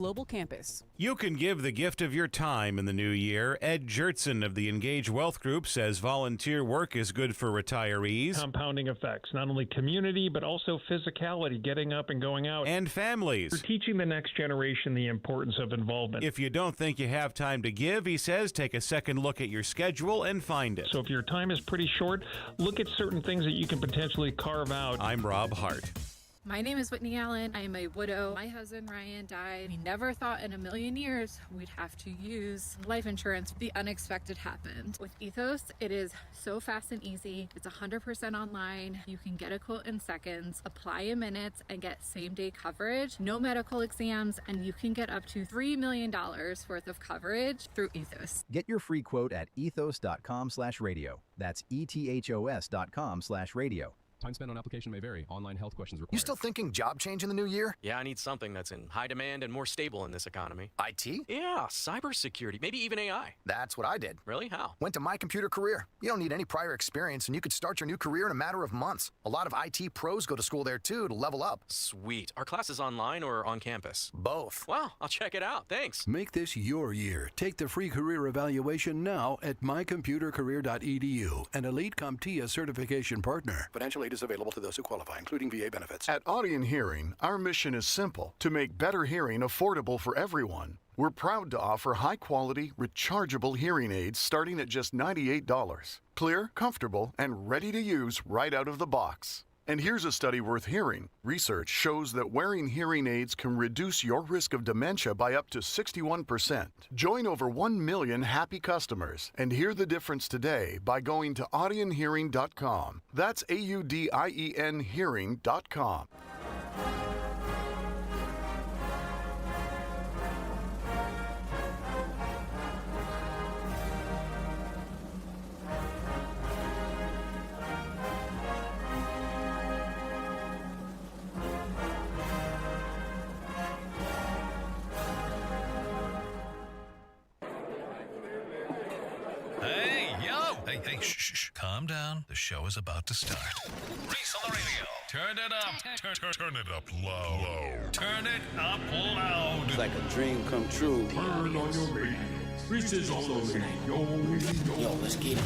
Global Campus. You can give the gift of your time in the new year. Ed Jertson of the Engage Wealth Group says volunteer work is good for retirees. Compounding effects, not only community, but also physicality, getting up and going out. And families. We're teaching the next generation the importance of involvement. If you don't think you have time to give, he says, take a second look at your schedule and find it. So if your time is pretty short, look at certain things that you can potentially carve out. I'm Rob Hart. My name is Whitney Allen. I am a widow. My husband Ryan died. We never thought in a million years we'd have to use life insurance. The unexpected happened. With Ethos, it is so fast and easy. It's 100% online. You can get a quote in seconds, apply in minutes, and get same-day coverage. No medical exams, and you can get up to $3 million worth of coverage through Ethos. Get your free quote at ethos.com/radio. That's ethos.com/radio. Time spent on application may vary. Online health questions required. You still thinking job change in the new year? Yeah, I need something that's in high demand and more stable in this economy. IT? Yeah, cybersecurity, maybe even AI. That's what I did. Really? How? Went to My Computer Career. You don't need any prior experience, and you could start your new career in a matter of months. A lot of IT pros go to school there, too, to level up. Sweet. Are classes online or on campus? Both. Wow, I'll check it out. Thanks. Make this your year. Take the free career evaluation now at mycomputercareer.edu, an Elite CompTIA certification partner. Financial aid is available to those who qualify, including VA benefits. At Audion Hearing, our mission is simple: to make better hearing affordable for everyone. We're proud to offer high-quality, rechargeable hearing aids starting at just $98. Clear, comfortable, and ready to use right out of the box. And here's a study worth hearing. Research shows that wearing hearing aids can reduce your risk of dementia by up to 61%. Join over 1 million happy customers and hear the difference today by going to audionhearing.com. That's AUDIEN hearing.com. Hey, shh, calm down. The show is about to start. Reese on the Radio. Turn it up. Turn it up low. Turn it up loud. It's like a dream come true. Turn on your radio. Reese is on the radio. Yo, let's get it.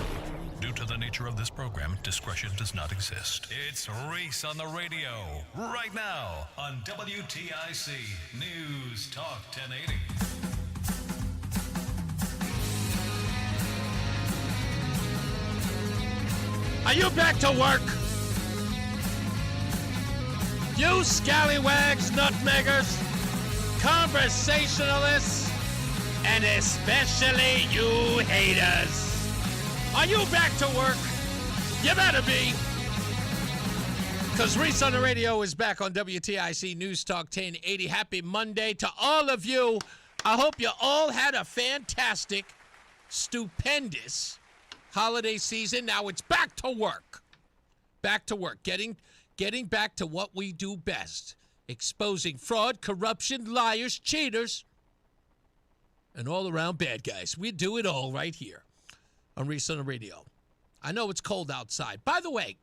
Due to the nature of this program, discretion does not exist. It's Reese on the Radio. Right now on WTIC News Talk 1080. Are you back to work? You scallywags, nutmeggers, conversationalists, and especially you haters. Are you back to work? You better be. Because Reese on the Radio is back on WTIC News Talk 1080. Happy Monday to all of you. I hope you all had a fantastic, stupendous holiday season. Now it's back to work. Back to work. Getting back to what we do best. Exposing fraud, corruption, liars, cheaters, and all around bad guys. We do it all right here on Reese on the Radio. I know it's cold outside. By the way,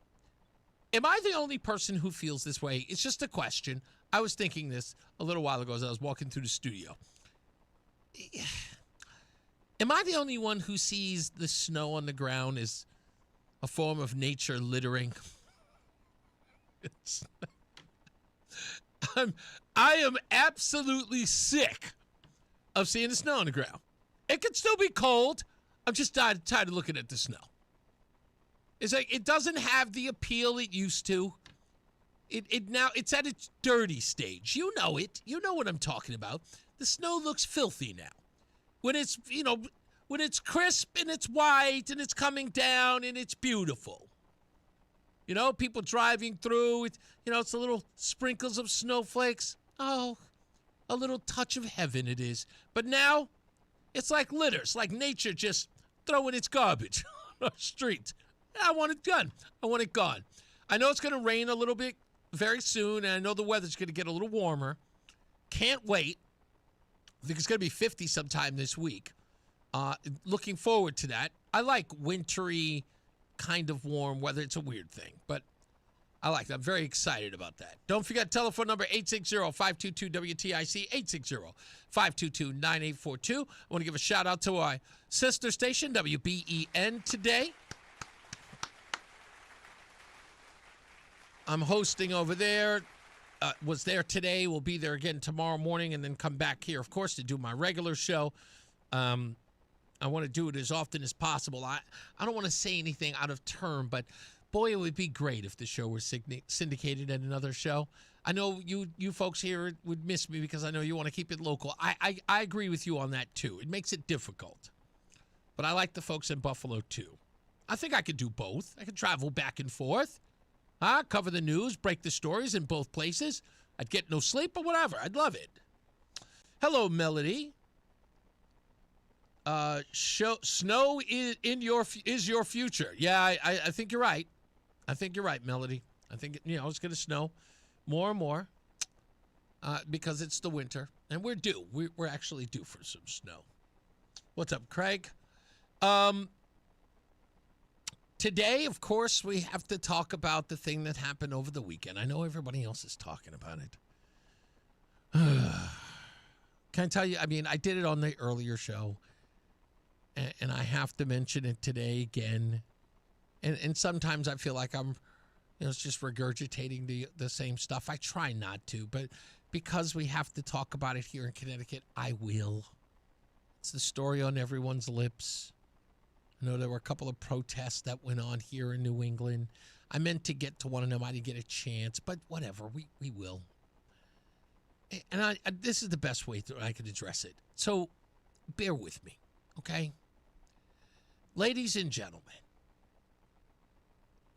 am I the only person who feels this way? It's just a question. I was thinking this a little while ago as I was walking through the studio. Am I the only one who sees the snow on the ground as a form of nature littering? I am absolutely sick of seeing the snow on the ground. It could still be cold. I'm just tired of looking at the snow. It's like it doesn't have the appeal it used to. It now it's at its dirty stage. You know it. You know what I'm talking about. The snow looks filthy now. When it's, when it's crisp and it's white and it's coming down and it's beautiful. People driving through, it's a little sprinkles of snowflakes. Oh, a little touch of heaven it is. But now, it's like litter. It's like nature just throwing its garbage on our streets. I want it gone. I want it gone. I know it's going to rain a little bit very soon, and I know the weather's going to get a little warmer. Can't wait. I think it's going to be 50 sometime this week. Looking forward to that. I like wintry, kind of warm weather. It's a weird thing. But I like that. I'm very excited about that. Don't forget, telephone number 860-522-WTIC, 860-522-9842. I want to give a shout-out to our sister station, WBEN, today. I'm hosting over there. Was there today. Will be there again tomorrow morning and then come back here, of course, to do my regular show. I want to do it as often as possible. I don't want to say anything out of turn, but boy, it would be great if the show was syndicated at another show. I know you folks here would miss me because I know you want to keep it local. I agree with you on that, too. It makes it difficult. But I like the folks in Buffalo, too. I think I could do both. I could travel back and forth. Cover the news, break the stories in both places. I'd get no sleep or whatever. I'd love it. Hello, Melody. Snow is your future. Yeah, I think you're right. I think you're right, Melody. I think it's going to snow more and more because it's the winter, and we're due. We're actually due for some snow. What's up, Craig? Today, of course, we have to talk about the thing that happened over the weekend. I know everybody else is talking about it. Can I tell you? I mean, I did it on the earlier show, and I have to mention it today again. And sometimes I feel like I'm, it's just regurgitating the same stuff. I try not to, but because we have to talk about it here in Connecticut, I will. It's the story on everyone's lips. I know there were a couple of protests that went on here in New England. I meant to get to one of them. I didn't get a chance, but whatever. We will. And this is the best way that I could address it. So bear with me, okay? Ladies and gentlemen,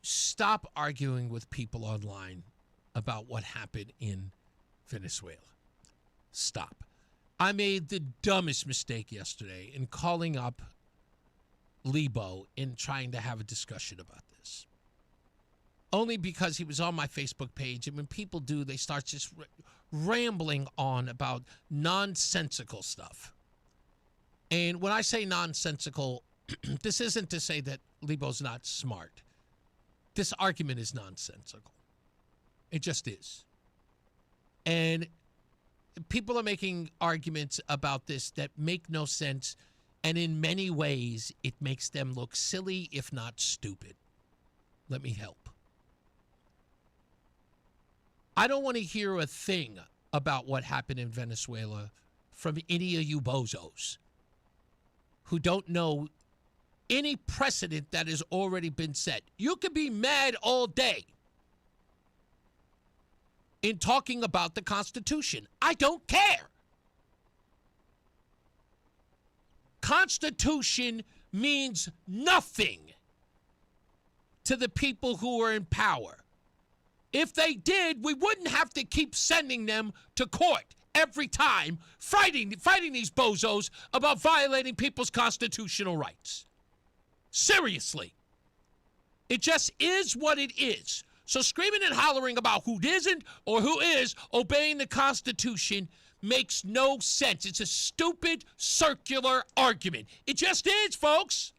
stop arguing with people online about what happened in Venezuela. Stop. I made the dumbest mistake yesterday in calling up Lebo and trying to have a discussion about this. Only because he was on my Facebook page, and when people do, they start just rambling on about nonsensical stuff. And when I say nonsensical, this isn't to say that Lebo's not smart. This argument is nonsensical. It just is. And people are making arguments about this that make no sense, and in many ways, it makes them look silly, if not stupid. Let me help. I don't want to hear a thing about what happened in Venezuela from any of you bozos who don't know any precedent that has already been set. You can be mad all day in talking about the Constitution. I don't care. Constitution means nothing to the people who are in power. If they did, we wouldn't have to keep sending them to court every time, fighting these bozos about violating people's constitutional rights. Seriously. It just is what it is. So screaming and hollering about who isn't or who is obeying the Constitution makes no sense. It's a stupid, circular argument. It just is, folks.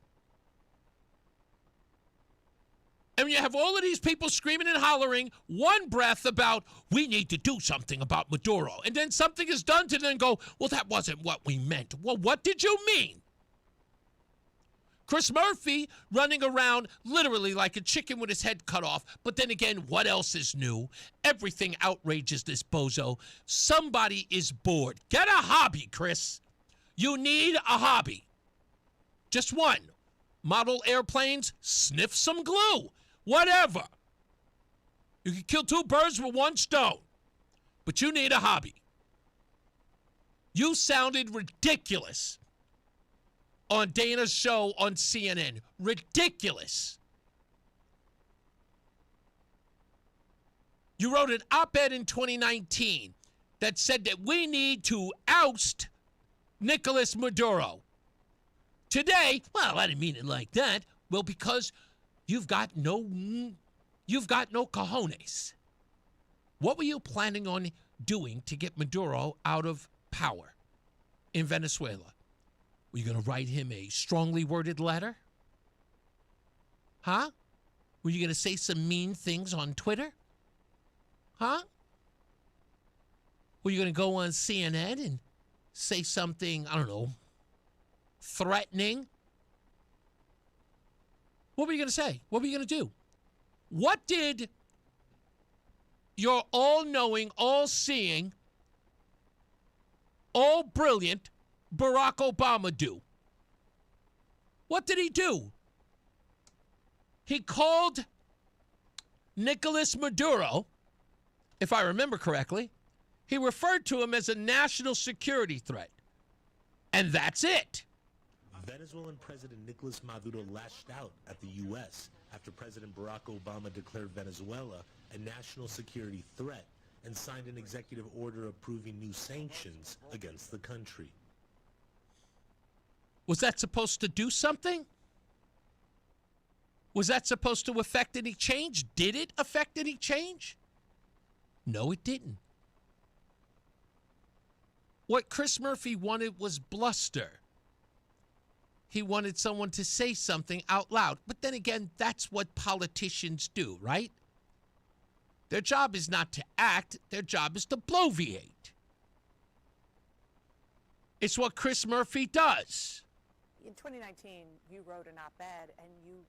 And you have all of these people screaming and hollering one breath about, we need to do something about Maduro. And then something is done to them go, well, that wasn't what we meant. Well, what did you mean? Chris Murphy running around literally like a chicken with his head cut off. But then again, what else is new? Everything outrages this bozo. Somebody is bored. Get a hobby, Chris. You need a hobby. Just one. Model airplanes, sniff some glue. Whatever. You can kill two birds with one stone. But you need a hobby. You sounded ridiculous on Dana's show on CNN. Ridiculous. You wrote an op-ed in 2019 that said that we need to oust Nicolas Maduro. Today, well, I didn't mean it like that. Well, because you've got no cojones. What were you planning on doing to get Maduro out of power in Venezuela? Were you going to write him a strongly worded letter? Huh? Were you going to say some mean things on Twitter? Huh? Were you going to go on CNN and say something, I don't know, threatening? What were you going to say? What were you going to do? What did your all-knowing, all-seeing, all-brilliant Barack Obama do? What did he do? He called Nicolas Maduro, if I remember correctly, he referred to him as a national security threat. And that's it. Venezuelan President Nicolas Maduro lashed out at the U.S. after President Barack Obama declared Venezuela a national security threat and signed an executive order approving new sanctions against the country. Was that supposed to do something? Was that supposed to affect any change? Did it affect any change? No, it didn't. What Chris Murphy wanted was bluster. He wanted someone to say something out loud. But then again, that's what politicians do, right? Their job is not to act. Their job is to bloviate. It's what Chris Murphy does. In 2019, you wrote an op-ed and you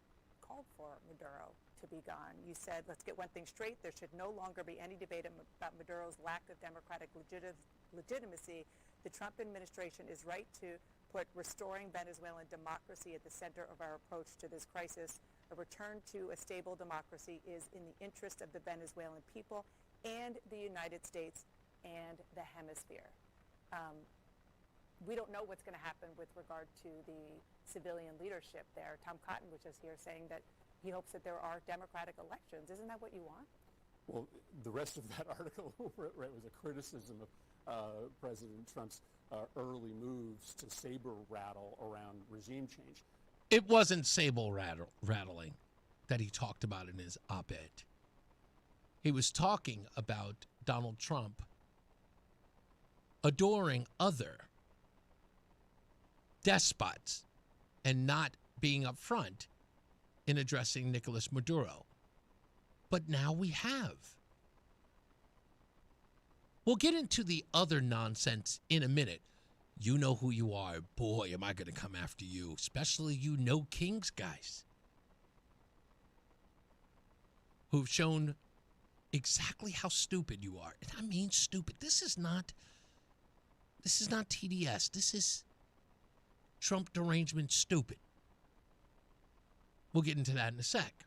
called for Maduro to be gone. You said, let's get one thing straight. There should no longer be any debate about Maduro's lack of democratic legitimacy. The Trump administration is right to put restoring Venezuelan democracy at the center of our approach to this crisis. A return to a stable democracy is in the interest of the Venezuelan people and the United States and the hemisphere. We don't know what's going to happen with regard to the civilian leadership there. Tom Cotton was just here saying that he hopes that there are democratic elections. Isn't that what you want? Well, the rest of that article right, was a criticism of President Trump's early moves to saber rattle around regime change. It wasn't saber rattling that he talked about in his op-ed. He was talking about Donald Trump adoring other despots and not being upfront in addressing Nicolas Maduro. But now we have. We'll get into the other nonsense in a minute. You know who you are. Boy, am I going to come after you, especially you No Kings guys who've shown exactly how stupid you are. And I mean stupid. This is not TDS. This is Trump derangement stupid. We'll get into that in a sec.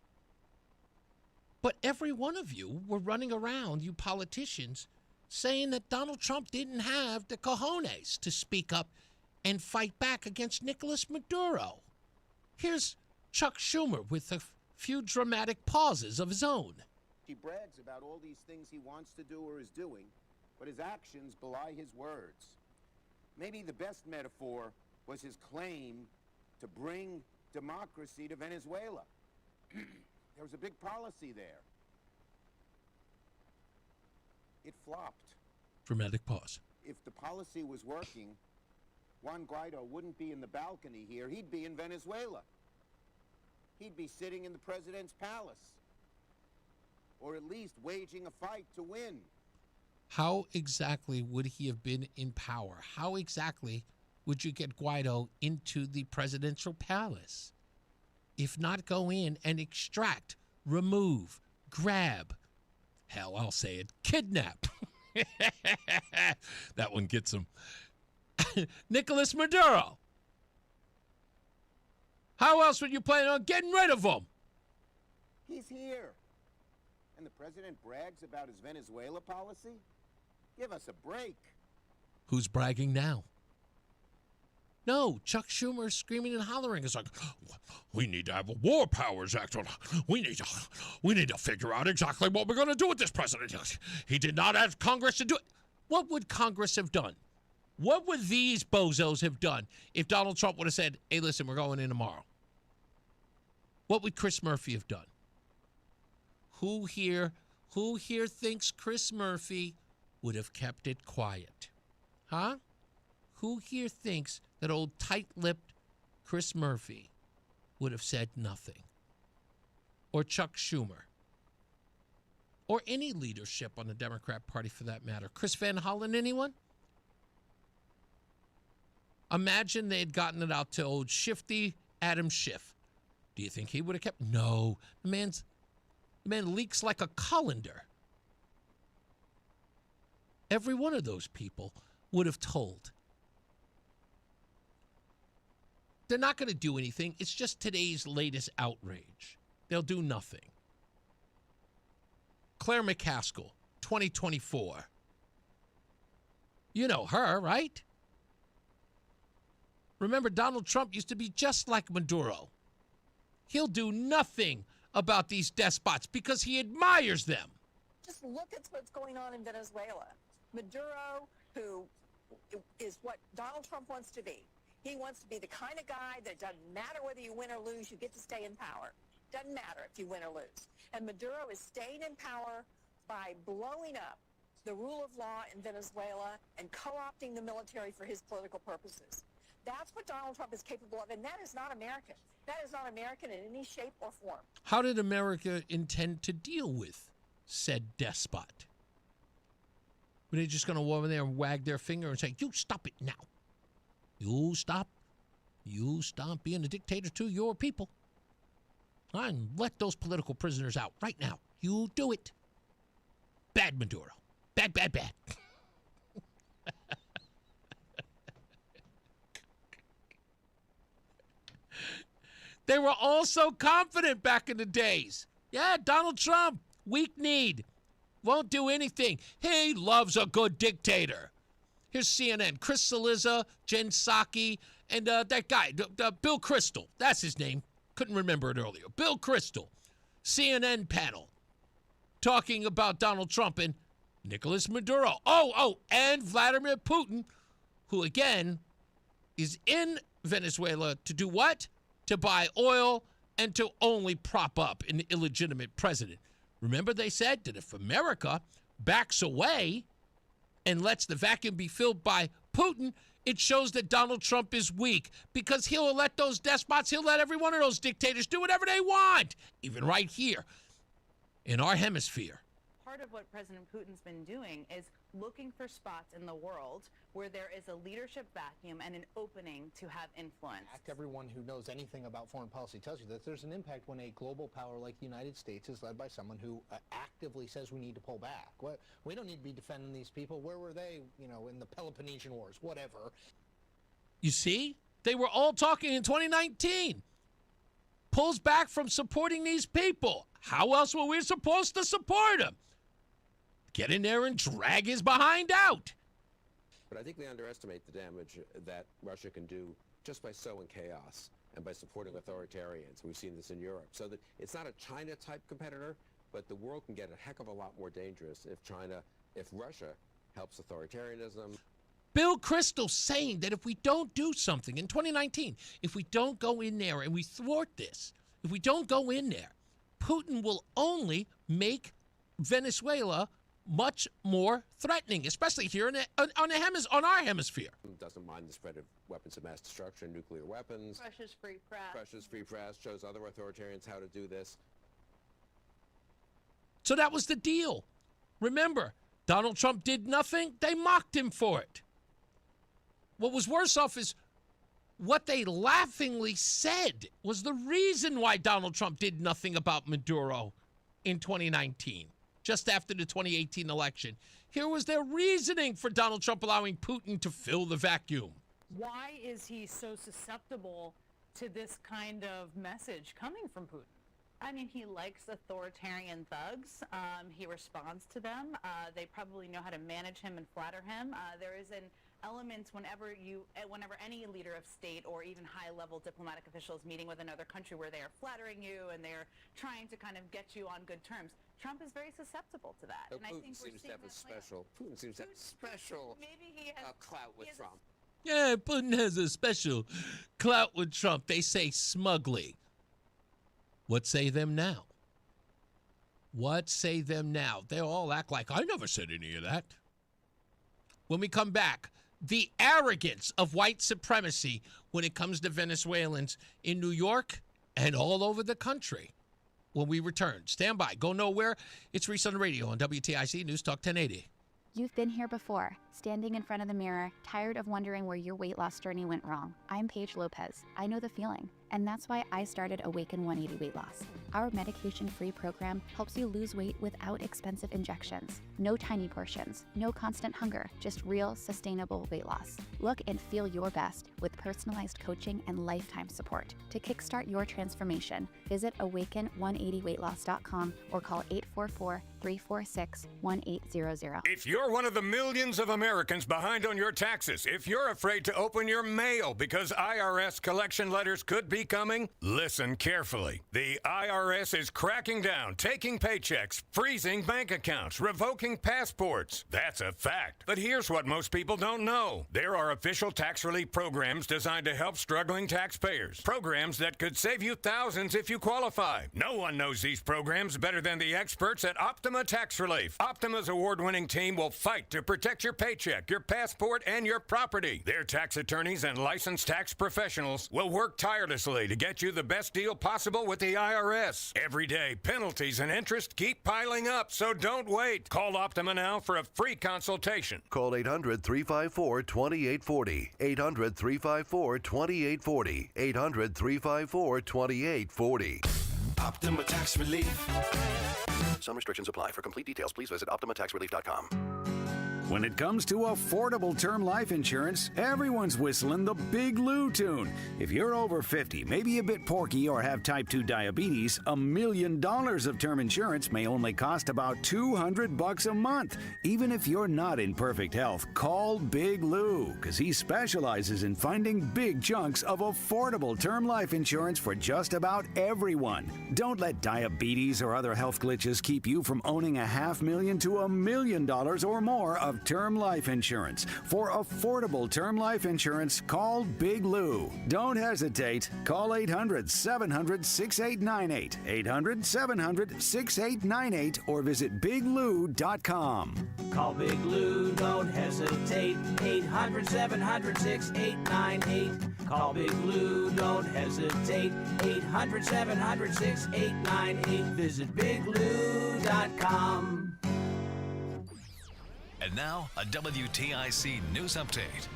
But every one of you were running around, you politicians, saying that Donald Trump didn't have the cojones to speak up and fight back against Nicolas Maduro. Here's Chuck Schumer with a few dramatic pauses of his own. He brags about all these things he wants to do or is doing, but his actions belie his words. Maybe the best metaphor was his claim to bring democracy to Venezuela. There was a big policy there. It flopped. Dramatic pause. If the policy was working, Juan Guaido wouldn't be in the balcony here. He'd be in Venezuela. He'd be sitting in the president's palace, or at least waging a fight to win. How exactly would he have been in power? How exactly would you get Guaido into the presidential palace? If not go in and extract, remove, grab, hell, I'll say it, kidnap. That one gets him. Nicolas Maduro. How else would you plan on getting rid of him? He's here. And the president brags about his Venezuela policy? Give us a break. Who's bragging now? No, Chuck Schumer is screaming and hollering. It's like, we need to have a War Powers Act. We need to figure out exactly what we're going to do with this president. He did not ask Congress to do it. What would Congress have done? What would these bozos have done if Donald Trump would have said, hey, listen, we're going in tomorrow? What would Chris Murphy have done? Who here thinks Chris Murphy would have kept it quiet? Huh? Who here thinks that old tight-lipped Chris Murphy would have said nothing? Or Chuck Schumer? or any leadership on the Democrat Party for that matter. Chris Van Hollen, anyone? Imagine they had gotten it out to old shifty Adam Schiff. Do you think he would have kept? No. The man leaks like a colander. Every one of those people would have told. They're not going to do anything. It's just today's latest outrage. They'll do nothing. Claire McCaskill, 2024. You know her, right? Remember, Donald Trump used to be just like Maduro. He'll do nothing about these despots because he admires them. Just look at what's going on in Venezuela. Maduro, who is what Donald Trump wants to be. He wants to be the kind of guy that doesn't matter whether you win or lose, you get to stay in power. Doesn't matter if you win or lose. And Maduro is staying in power by blowing up the rule of law in Venezuela and co-opting the military for his political purposes. That's what Donald Trump is capable of, and that is not American. That is not American in any shape or form. How did America intend to deal with said despot? Were they just going to go over there and wag their finger and say, you stop it now? You stop being a dictator to your people. And let those political prisoners out right now. You do it. Bad Maduro. Bad, bad, bad. They were all so confident back in the days. Yeah, Donald Trump, weak-kneed, won't do anything. He loves a good dictator. Here's CNN. Chris Cillizza, Jen Psaki, and that guy, Bill Kristol. That's his name. Couldn't remember it earlier. Bill Kristol, CNN panel, talking about Donald Trump and Nicolas Maduro. And Vladimir Putin, who, again, is in Venezuela to do what? To buy oil and to only prop up an illegitimate president. Remember they said that if America backs away and lets the vacuum be filled by Putin, it shows that Donald Trump is weak because he'll let those despots, he'll let every one of those dictators do whatever they want, even right here in our hemisphere. Part of what President Putin's been doing is looking for spots in the world where there is a leadership vacuum and an opening to have influence. Everyone who knows anything about foreign policy tells you that there's an impact when a global power like the United States is led by someone who actively says we need to pull back. We don't need to be defending these people. Where were they, in the Peloponnesian Wars, whatever. You see? They were all talking in 2019. Pulls back from supporting these people. How else were we supposed to support them? Get in there and drag his behind out. But I think they underestimate the damage that Russia can do just by sowing chaos and by supporting authoritarians. We've seen this in Europe. So that it's not a China-type competitor, but the world can get a heck of a lot more dangerous if Russia helps authoritarianism. Bill Kristol saying that if we don't do something in 2019, if we don't go in there and we thwart this, if we don't go in there, Putin will only make Venezuela much more threatening, especially here on our hemisphere. Doesn't mind the spread of weapons of mass destruction, nuclear weapons. Russia's free press. Russia's free press shows other authoritarians how to do this. So that was the deal. Remember, Donald Trump did nothing. They mocked him for it. What was worse off is what they laughingly said was the reason why Donald Trump did nothing about Maduro in 2019. Just after the 2018 election. Here was their reasoning for Donald Trump allowing Putin to fill the vacuum. Why is he so susceptible to this kind of message coming from Putin? I mean, he likes authoritarian thugs. He responds to them. They probably know how to manage him and flatter him. There is an element whenever any leader of state or even high-level diplomatic officials meeting with another country where they are flattering you and they're trying to kind of get you on good terms. Trump is very susceptible to that. And I think seems to have a special. Putin seems to have special clout with Trump. Yeah, Putin has a special clout with Trump. They say smugly. What say them now? What say them now? They all act like I never said any of that. When we come back, the arrogance of white supremacy when it comes to Venezuelans in New York and all over the country. when we return. Stand by. Go nowhere. It's Reese on the Radio on WTIC News Talk 1080. You've been here before, standing in front of the mirror, tired of wondering where your weight loss journey went wrong. I'm Paige Lopez. I know the feeling, and that's why I started Awaken 180 Weight Loss. Our medication-free program helps you lose weight without expensive injections. No tiny portions, no constant hunger, just real, sustainable weight loss. Look and feel your best with personalized coaching and lifetime support. To kickstart your transformation, visit awaken180weightloss.com or call 844-346-1800. If you're one of the millions of Americans behind on your taxes, if you're afraid to open your mail because IRS collection letters could be coming, listen carefully. The IRS is cracking down, taking paychecks, freezing bank accounts, revoking passports. That's a fact. But here's what most people don't know. There are official tax relief programs designed to help struggling taxpayers. Programs that could save you thousands if you qualify. No one knows these programs better than the experts at Optima Tax Relief. Optima's award-winning team will fight to protect your paycheck, your passport, and your property. Their tax attorneys and licensed tax professionals will work tirelessly to get you the best deal possible with the IRS. Every day, penalties and interest keep piling up, so don't wait. Call Optima now for a free consultation. Call 800-354-2840. 800-354-2840. 800-354-2840. Optima Tax Relief. Some restrictions apply. For complete details, please visit OptimaTaxRelief.com. When it comes to affordable term life insurance, everyone's whistling the Big Lou tune. If you're over 50, maybe a bit porky, or have type 2 diabetes, $1 million of term insurance may only cost about $200 a month. Even if you're not in perfect health, call Big Lou, because he specializes in finding big chunks of affordable term life insurance for just about everyone. Don't let diabetes or other health glitches keep you from owning $500,000 to $1 million or more of term life insurance. For affordable term life insurance, call Big Lou. Don't hesitate. Call 800-700-6898. 800-700-6898 or visit biglou.com. Call Big Lou, don't hesitate. 800-700-6898. Call Big Lou, don't hesitate. 800-700-6898. Visit biglou.com. And now, a WTIC news update.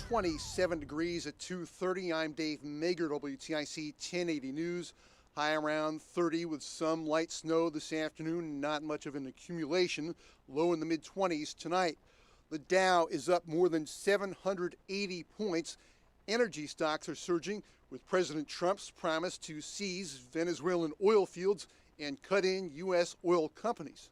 27 degrees at 2:30. I'm Dave Mager, WTIC 1080 News. High around 30 with some light snow this afternoon. Not much of an accumulation. Low in the mid-20s tonight. The Dow is up more than 780 points. Energy stocks are surging with President Trump's promise to seize Venezuelan oil fields and cut in U.S. oil companies.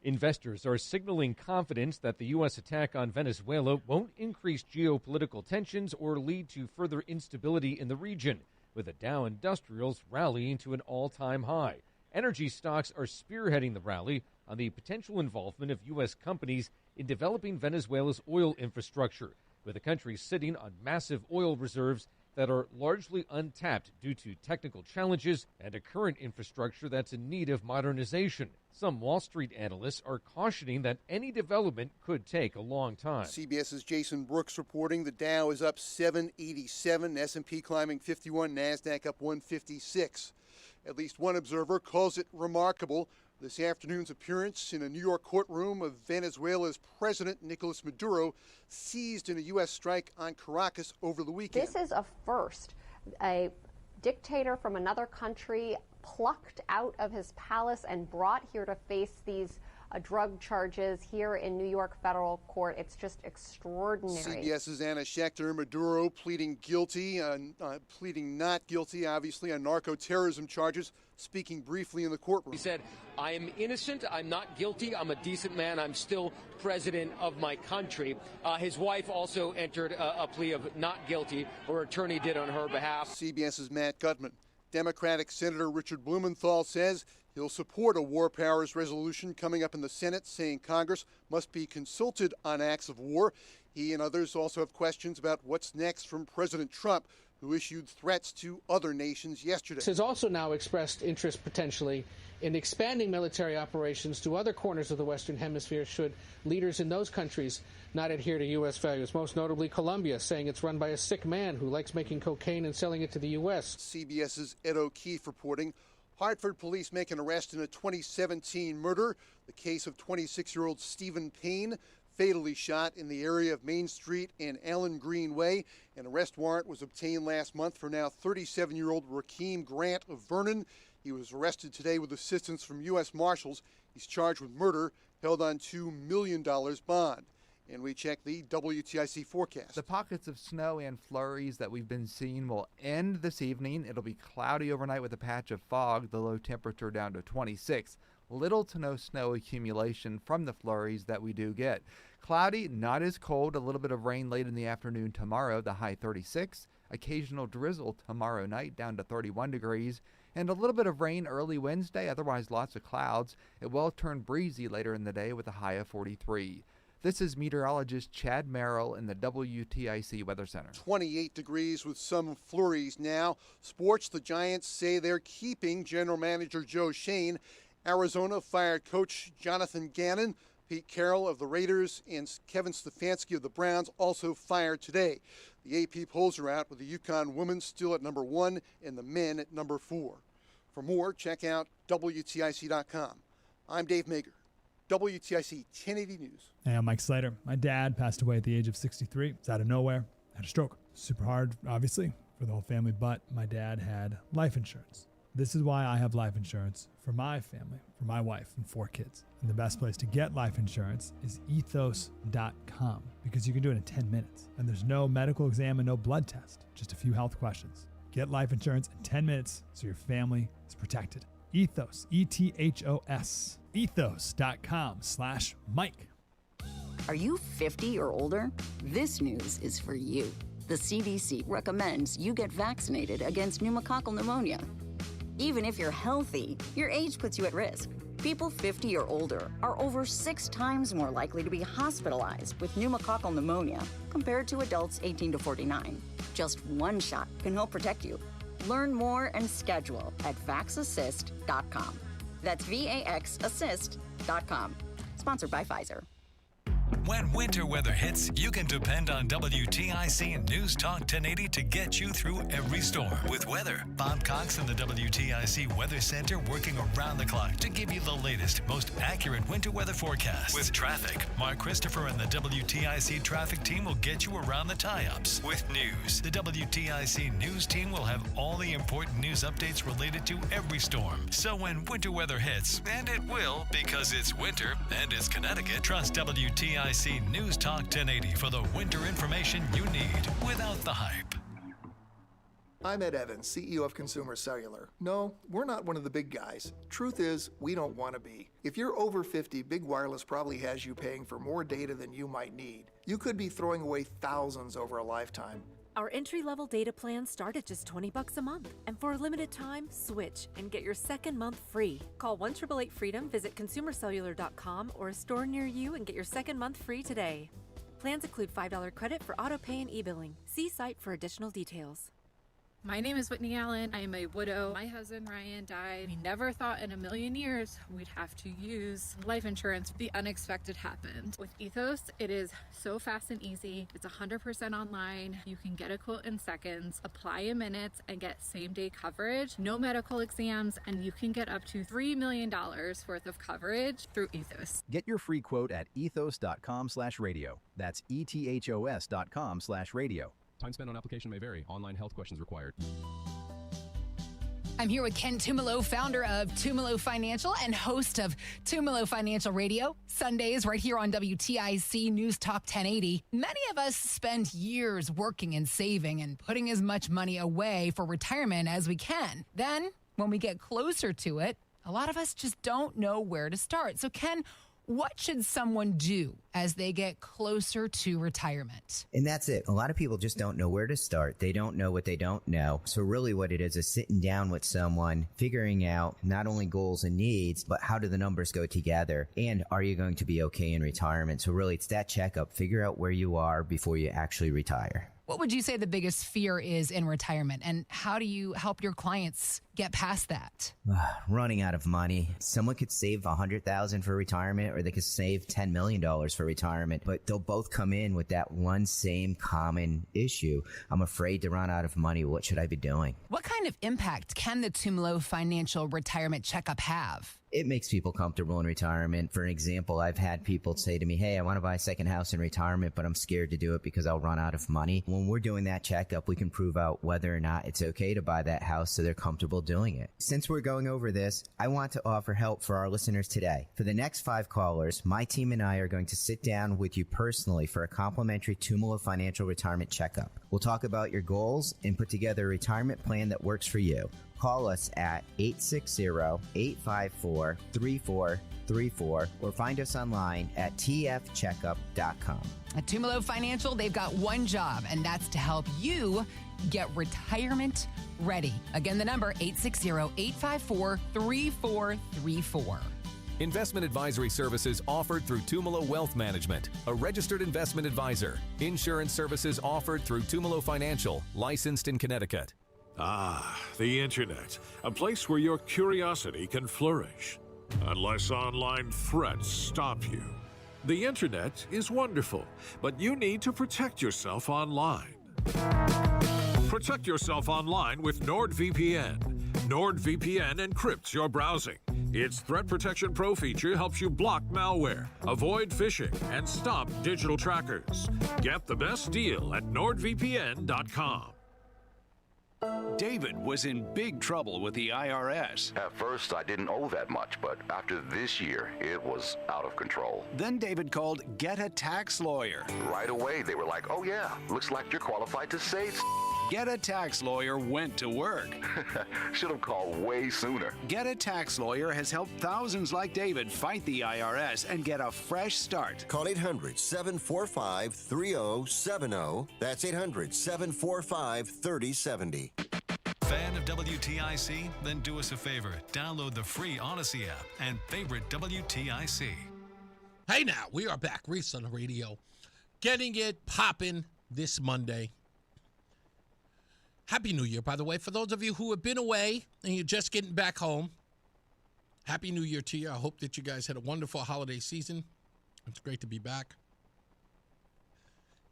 Investors are signaling confidence that the U.S. attack on Venezuela won't increase geopolitical tensions or lead to further instability in the region, with the Dow Industrials rallying to an all-time high. Energy stocks are spearheading the rally on the potential involvement of U.S. companies in developing Venezuela's oil infrastructure, with the country sitting on massive oil reserves that are largely untapped due to technical challenges and a current infrastructure that's in need of modernization. Some Wall Street analysts are cautioning that any development could take a long time. CBS's Jason Brooks reporting the Dow is up 787, S&P climbing 51, NASDAQ up 156. At least one observer calls it remarkable. This afternoon's appearance in a New York courtroom of Venezuela's President Nicolas Maduro, seized in a U.S. strike on Caracas over the weekend. This is a first. A dictator from another country plucked out of his palace and brought here to face these drug charges here in New York federal court. It's just extraordinary. CBS's Anna Schechter. Maduro pleading not guilty, obviously, on narco-terrorism charges, speaking briefly in the courtroom. He said, I am innocent, I'm not guilty, I'm a decent man, I'm still president of my country. His wife also entered a plea of not guilty, her attorney did on her behalf. CBS's Matt Gutman. Democratic Senator Richard Blumenthal says he'll support a war powers resolution coming up in the Senate, saying Congress must be consulted on acts of war. He and others also have questions about what's next from President Trump, who issued threats to other nations yesterday. Has also now expressed interest potentially in expanding military operations to other corners of the Western Hemisphere should leaders in those countries not adhere to U.S. values, most notably Colombia, saying it's run by a sick man who likes making cocaine and selling it to the U.S. CBS's Ed O'Keefe reporting Hartford police make an arrest in a 2017 murder, the case of 26-year-old Stephen Payne, fatally shot in the area of Main Street and Allen Green Way. An arrest warrant was obtained last month for now 37-year-old Rakeem Grant of Vernon. He was arrested today with assistance from U.S. Marshals. He's charged with murder, held on $2 million bond. And we check the WTIC forecast. The pockets of snow and flurries that we've been seeing will end this evening. It'll be cloudy overnight with a patch of fog, the low temperature down to 26. Little to no snow accumulation from the flurries that we do get. Cloudy, not as cold, a little bit of rain late in the afternoon tomorrow, the high 36. Occasional drizzle tomorrow night down to 31 degrees. And a little bit of rain early Wednesday, otherwise lots of clouds. It will turn breezy later in the day with a high of 43. This is meteorologist Chad Merrill in the WTIC Weather Center. 28 degrees with some flurries now. Sports, the Giants say they're keeping general manager Joe Shane. Arizona fired coach Jonathan Gannon. Pete Carroll of the Raiders and Kevin Stefanski of the Browns also fired today. The AP polls are out with the UConn women still at number 1 and the men at number 4. For more, check out WTIC.com. I'm Dave Mager, WTIC 1080 News. Hey, I'm Mike Slater. My dad passed away at the age of 63. It's out of nowhere. Had a stroke. Super hard, obviously, for the whole family, but my dad had life insurance. This is why I have life insurance for my family, for my wife and 4 kids. And the best place to get life insurance is ethos.com because you can do it in 10 minutes. And there's no medical exam and no blood test, just a few health questions. Get life insurance in 10 minutes so your family is protected. Ethos, E-T-H-O-S, ethos.com/Mike. Are you 50 or older? This news is for you. The CDC recommends you get vaccinated against pneumococcal pneumonia. Even if you're healthy, your age puts you at risk. People 50 or older are over 6 times more likely to be hospitalized with pneumococcal pneumonia compared to adults 18 to 49. Just one shot can help protect you. Learn more and schedule at vaxassist.com. That's VAXassist.com. Sponsored by Pfizer. When winter weather hits, you can depend on WTIC and News Talk 1080 to get you through every storm. With weather, Bob Cox in the WTIC Weather Center working around the clock to give you the latest, most accurate winter weather forecast. With traffic, Mark Christopher and the WTIC traffic team will get you around the tie-ups. With news, the WTIC news team will have all the important news updates related to every storm. So when winter weather hits, and it will because it's winter and it's Connecticut, trust WTIC News Talk 1080 for the winter information you need without the hype. I'm Ed Evans, CEO of Consumer Cellular. No, we're not one of the big guys. Truth is, we don't want to be. If you're over 50, Big Wireless probably has you paying for more data than you might need. You could be throwing away thousands over a lifetime. Our entry-level data plans start at just $20 a month. And for a limited time, switch and get your second month free. Call 1-888-FREEDOM, visit consumercellular.com or a store near you and get your second month free today. Plans include $5 credit for auto pay and e-billing. See site for additional details. My name is Whitney Allen. I am a widow. My husband Ryan died. We never thought in a million years we'd have to use life insurance. The unexpected happened. With Ethos, it is so fast and easy. It's 100% online. You can get a quote in seconds, apply in minutes, and get same-day coverage. No medical exams, and you can get up to $3 million worth of coverage through Ethos. Get your free quote at ethos.com/radio. That's ethos.com/radio. Time spent on application may vary. Online health questions required. I'm here with Ken Tumalo, founder of Tumalo Financial and host of Tumalo Financial Radio, Sundays right here on WTIC News Talk 1080. Many of us spend years working and saving and putting as much money away for retirement as we can. Then, when we get closer to it, a lot of us just don't know where to start. So, Ken, what should someone do as they get closer to retirement? And that's it. A lot of people just don't know where to start. They don't know what they don't know. So really what it is sitting down with someone, figuring out not only goals and needs, but how do the numbers go together? And are you going to be okay in retirement? So really it's that checkup. Figure out where you are before you actually retire. What would you say the biggest fear is in retirement, and how do you help your clients get past that? Running out of money. Someone could save $100,000 for retirement, or they could save $10 million for retirement, but they'll both come in with that one same common issue. I'm afraid to run out of money. What should I be doing? What kind of impact can the Tumalo Financial Retirement Checkup have? It makes people comfortable in retirement. For example, I've had people say to me, hey, I want to buy a second house in retirement, but I'm scared to do it because I'll run out of money. When we're doing that checkup, we can prove out whether or not it's okay to buy that house so they're comfortable doing it. Since we're going over this, I want to offer help for our listeners today. For the next 5 callers, my team and I are going to sit down with you personally for a complimentary Tumalo Financial Retirement Checkup. We'll talk about your goals and put together a retirement plan that works for you. Call us at 860-854-3434 or find us online at tfcheckup.com. At Tumalo Financial, they've got one job, and that's to help you get retirement ready. Again, the number 860-854-3434. Investment advisory services offered through Tumalo Wealth Management, a registered investment advisor. Insurance services offered through Tumalo Financial, licensed in Connecticut. Ah, the Internet, a place where your curiosity can flourish, unless online threats stop you. The Internet is wonderful, but you need to protect yourself online. Protect yourself online with NordVPN. NordVPN encrypts your browsing. Its Threat Protection Pro feature helps you block malware, avoid phishing, and stop digital trackers. Get the best deal at NordVPN.com. David was in big trouble with the IRS. At first, I didn't owe that much, but after this year, it was out of control. Then David called Get a Tax Lawyer. Right away, they were like, oh yeah, looks like you're qualified to say Get a Tax Lawyer went to work. Should have called way sooner. Get a Tax Lawyer has helped thousands like David fight the IRS and get a fresh start. Call 800-745-3070. That's 800-745-3070. Fan of WTIC? Then do us a favor. Download the free Odyssey app and favorite WTIC. Hey now, we are back. Reese on the radio. Getting it popping this Monday. Happy New Year, by the way. For those of you who have been away and you're just getting back home, Happy New Year to you. I hope that you guys had a wonderful holiday season. It's great to be back.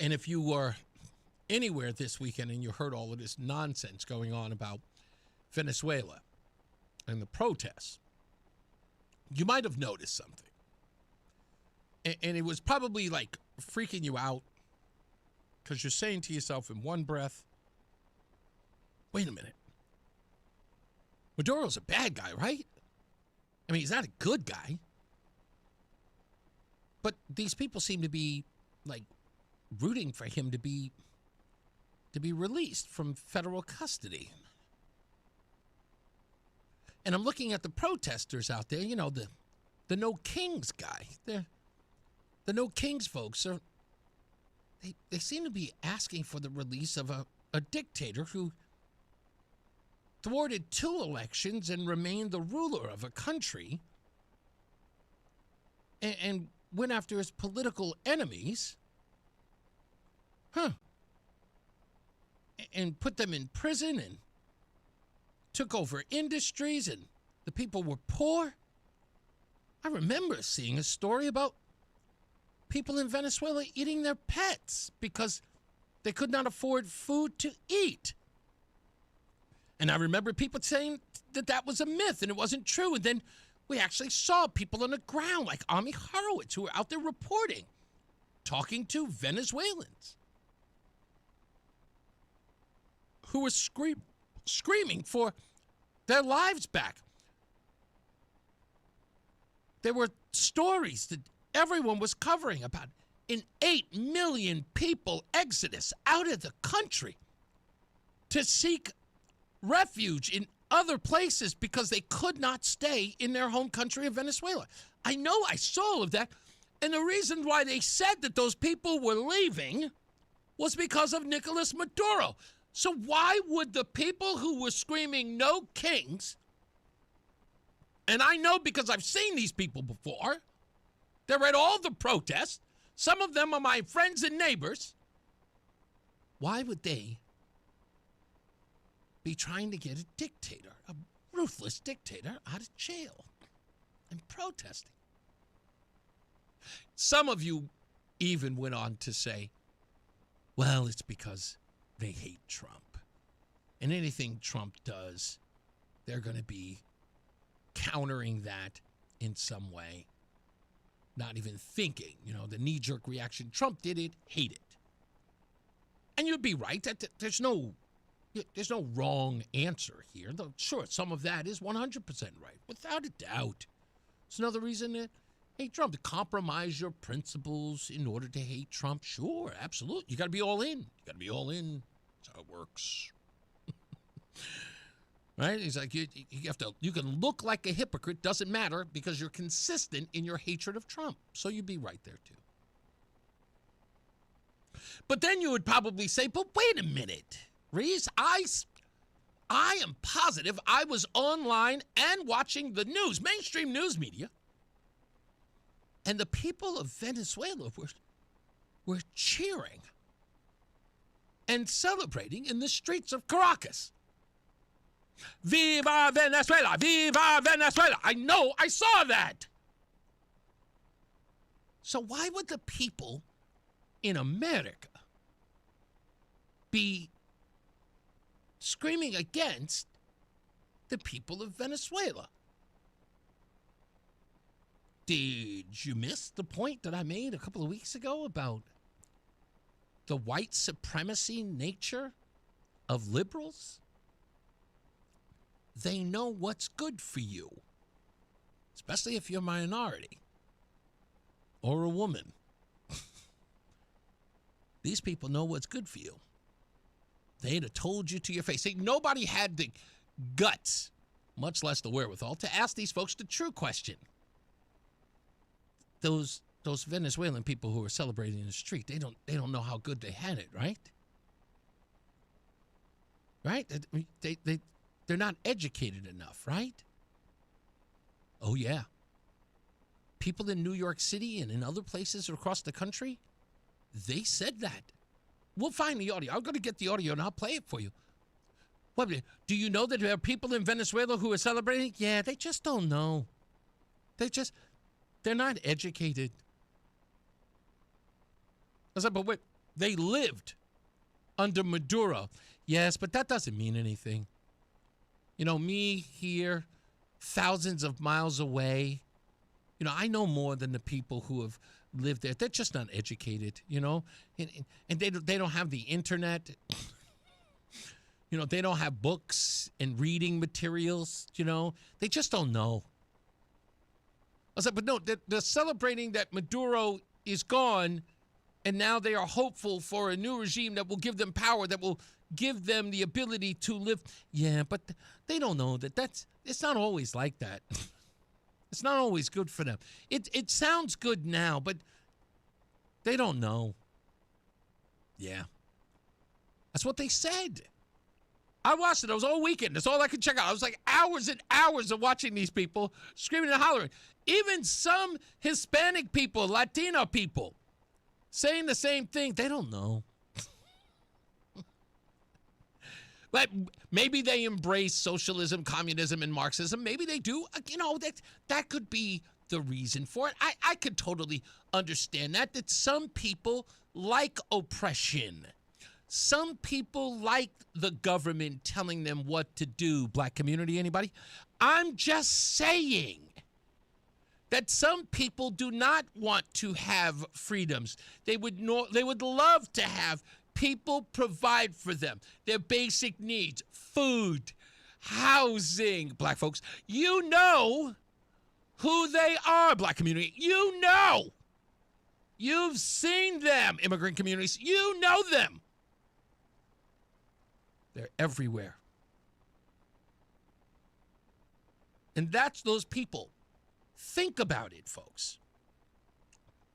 And if you were anywhere this weekend and you heard all of this nonsense going on about Venezuela and the protests, you might have noticed something. And it was probably like freaking you out because you're saying to yourself in one breath, wait a minute. Maduro's a bad guy, right? I mean, he's not a good guy. But these people seem to be, like, rooting for him to be released from federal custody. And I'm looking at the protesters out there, you know, the No Kings guy. The No Kings folks are, they seem to be asking for the release of a dictator who thwarted 2 elections and remained the ruler of a country and went after his political enemies, and put them in prison and took over industries, and the people were poor. I remember seeing a story about people in Venezuela eating their pets because they could not afford food to eat. And I remember people saying that was a myth and it wasn't true. And then we actually saw people on the ground like Ami Horowitz who were out there reporting, talking to Venezuelans who were screaming for their lives back. There were stories that everyone was covering about an 8 million people exodus out of the country to seek refuge in other places because they could not stay in their home country of Venezuela. I know I saw all of that. And the reason why they said that those people were leaving was because of Nicolas Maduro. So why would the people who were screaming no kings, and I know because I've seen these people before, they're at all the protests, some of them are my friends and neighbors, Why would they be trying to get a dictator, a ruthless dictator, out of jail and protesting? Some of you even went on to say, well, it's because they hate Trump. And anything Trump does, they're going to be countering that in some way. Not even thinking, the knee-jerk reaction. Trump did it, hate it. And you'd be right. That there's no wrong answer here. Though, sure, some of that is 100% right, without a doubt. It's another reason to hate Trump, to compromise your principles in order to hate Trump. Sure, absolutely. You got to be all in. That's how it works. Right? He's like, you can look like a hypocrite, doesn't matter, because you're consistent in your hatred of Trump. So you'd be right there, too. But then you would probably say, but wait a minute, Reese, I am positive I was online and watching the news, mainstream news media, and the people of Venezuela were cheering and celebrating in the streets of Caracas. Viva Venezuela! Viva Venezuela! I know, I saw that. So why would the people in America be screaming against the people of Venezuela? Did you miss the point that I made a couple of weeks ago about the white supremacy nature of liberals? They know what's good for you, especially if you're a minority or a woman. These people know what's good for you. They'd have told you to your face. See, nobody had the guts, much less the wherewithal, to ask these folks the true question. Those Venezuelan people who are celebrating in the street, they don't know how good they had it, right? Right? They're not educated enough, right? Oh, yeah. People in New York City and in other places across the country, they said that. We'll find the audio. I'm going to get the audio and I'll play it for you. What, do you know that there are people in Venezuela who are celebrating? Yeah, they just don't know. They're not educated. I said, but wait, they lived under Maduro. Yes, but that doesn't mean anything. Me here, thousands of miles away, I know more than the people who have lived there. They're just not educated, and they don't have the internet. They don't have books and reading materials, They just don't know. I said, but no, they're celebrating that Maduro is gone, and now they are hopeful for a new regime that will give them power, that will give them the ability to live. Yeah, but they don't know it's not always like that. It's not always good for them. It sounds good now, but they don't know. Yeah. That's what they said. I watched it. It was all weekend. That's all I could check out. I was like hours and hours of watching these people screaming and hollering. Even some Hispanic people, Latino people, saying the same thing. They don't know. But maybe they embrace socialism, communism, and Marxism. Maybe they do. That could be the reason for it. I could totally understand that some people like oppression. Some people like the government telling them what to do. Black community, anybody? I'm just saying that some people do not want to have freedoms. They would love to have people provide for them their basic needs, food, housing. Black folks, you know who they are, black community. You know. You've seen them, immigrant communities. You know them. They're everywhere. And that's those people. Think about it, folks.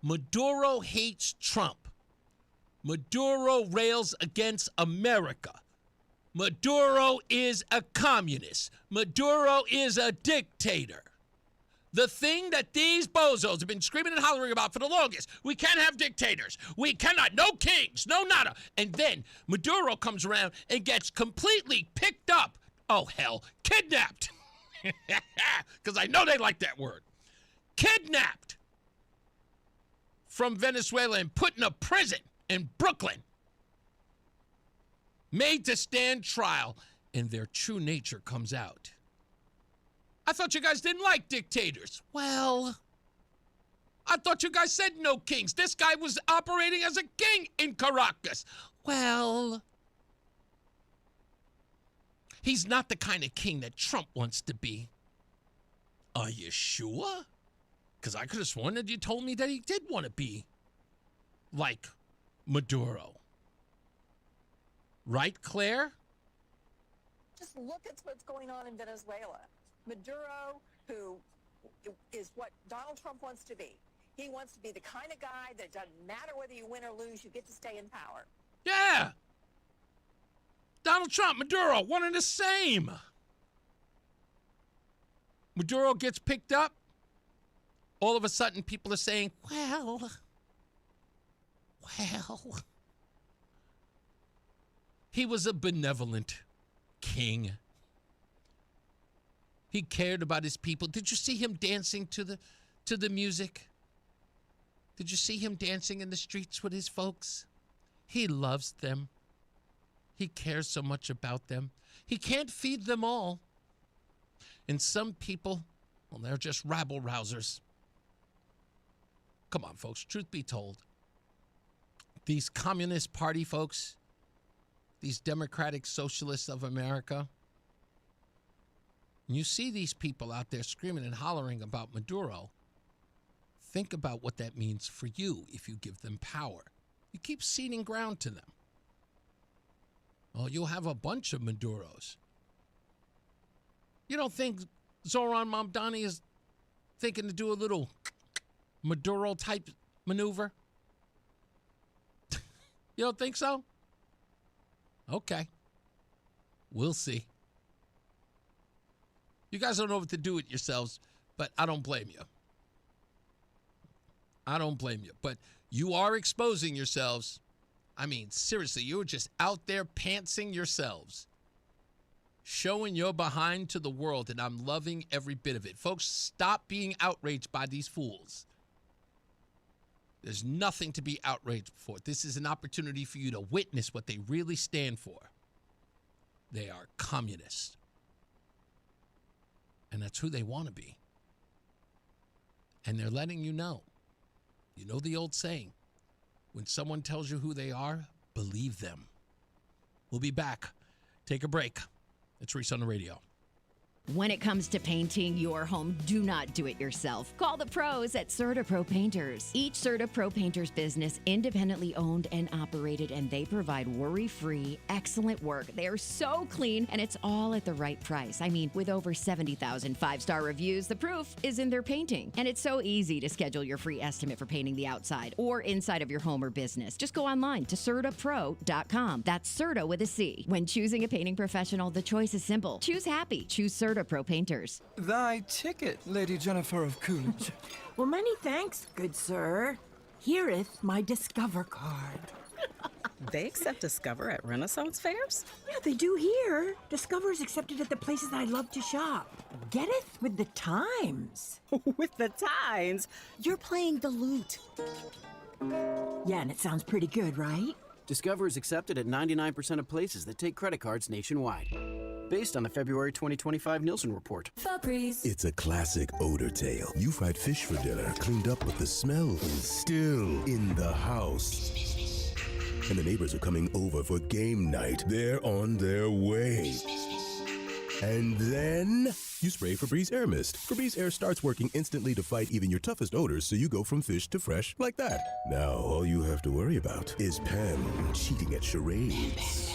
Maduro hates Trump. Maduro rails against America. Maduro is a communist. Maduro is a dictator. The thing that these bozos have been screaming and hollering about for the longest. We can't have dictators. We cannot. No kings. No nada. And then Maduro comes around and gets completely picked up. Oh, hell. Kidnapped. Because I know they like that word. Kidnapped from Venezuela and put in a prison in Brooklyn. Made to stand trial. And their true nature comes out. I thought you guys didn't like dictators. Well, I thought you guys said no kings. This guy was operating as a king in Caracas. Well, he's not the kind of king that Trump wants to be. Are you sure? Because I could have sworn that you told me that he did want to be like Maduro. Right, Claire? Just look at what's going on in Venezuela. Maduro, who is what Donald Trump wants to be. He wants to be the kind of guy that doesn't matter whether you win or lose, you get to stay in power. Yeah. Donald Trump, Maduro, one and the same. Maduro gets picked up. All of a sudden, people are saying, well. He was a benevolent king. He cared about his people. Did you see him dancing to the music? Did you see him dancing in the streets with his folks? He loves them. He cares so much about them. He can't feed them all. And some people, well, they're just rabble-rousers. Come on, folks, truth be told. These Communist Party folks, these Democratic Socialists of America, you see these people out there screaming and hollering about Maduro. Think about what that means for you if you give them power. You keep ceding ground to them. Well, you'll have a bunch of Maduros. You don't think Zoran Mamdani is thinking to do a little Maduro-type maneuver? You don't think so? Okay. We'll see. You guys don't know what to do with yourselves, but I don't blame you. I don't blame you. But you are exposing yourselves. I mean, seriously, you're just out there pantsing yourselves, showing your behind to the world, and I'm loving every bit of it. Folks, stop being outraged by these fools. There's nothing to be outraged for. This is an opportunity for you to witness what they really stand for. They are communists. And that's who they want to be. And they're letting you know. You know the old saying, when someone tells you who they are, believe them. We'll be back. Take a break. It's Reese on the Radio. When it comes to painting your home, do not do it yourself. Call the pros at CertaPro Painters. Each CertaPro Painters business independently owned and operated, and they provide worry-free, excellent work. They are so clean, and it's all at the right price. I mean, with over 70,000 five-star reviews, the proof is in their painting. And it's so easy to schedule your free estimate for painting the outside or inside of your home or business. Just go online to CertaPro.com. That's Certa with a C. When choosing a painting professional, the choice is simple. Choose happy. Choose CertaPro Painters. Thy ticket, Lady Jennifer of Coolidge. Well, many thanks, good sir. Here'th my Discover card. They accept Discover at Renaissance fairs? Yeah, they do here. Discover is accepted at the places I love to shop. Getteth with the times. With the times? You're playing the lute. Yeah, and it sounds pretty good, right? Discover is accepted at 99% of places that take credit cards nationwide. Based on the February 2025 Nielsen report. Febreze. It's a classic odor tale. You fried fish for dinner, cleaned up, but the smell is still in the house. And the neighbors are coming over for game night. They're on their way. And then you spray Febreze Air Mist. Febreze Air starts working instantly to fight even your toughest odors, so you go from fish to fresh like that. Now all you have to worry about is Pam cheating at charades.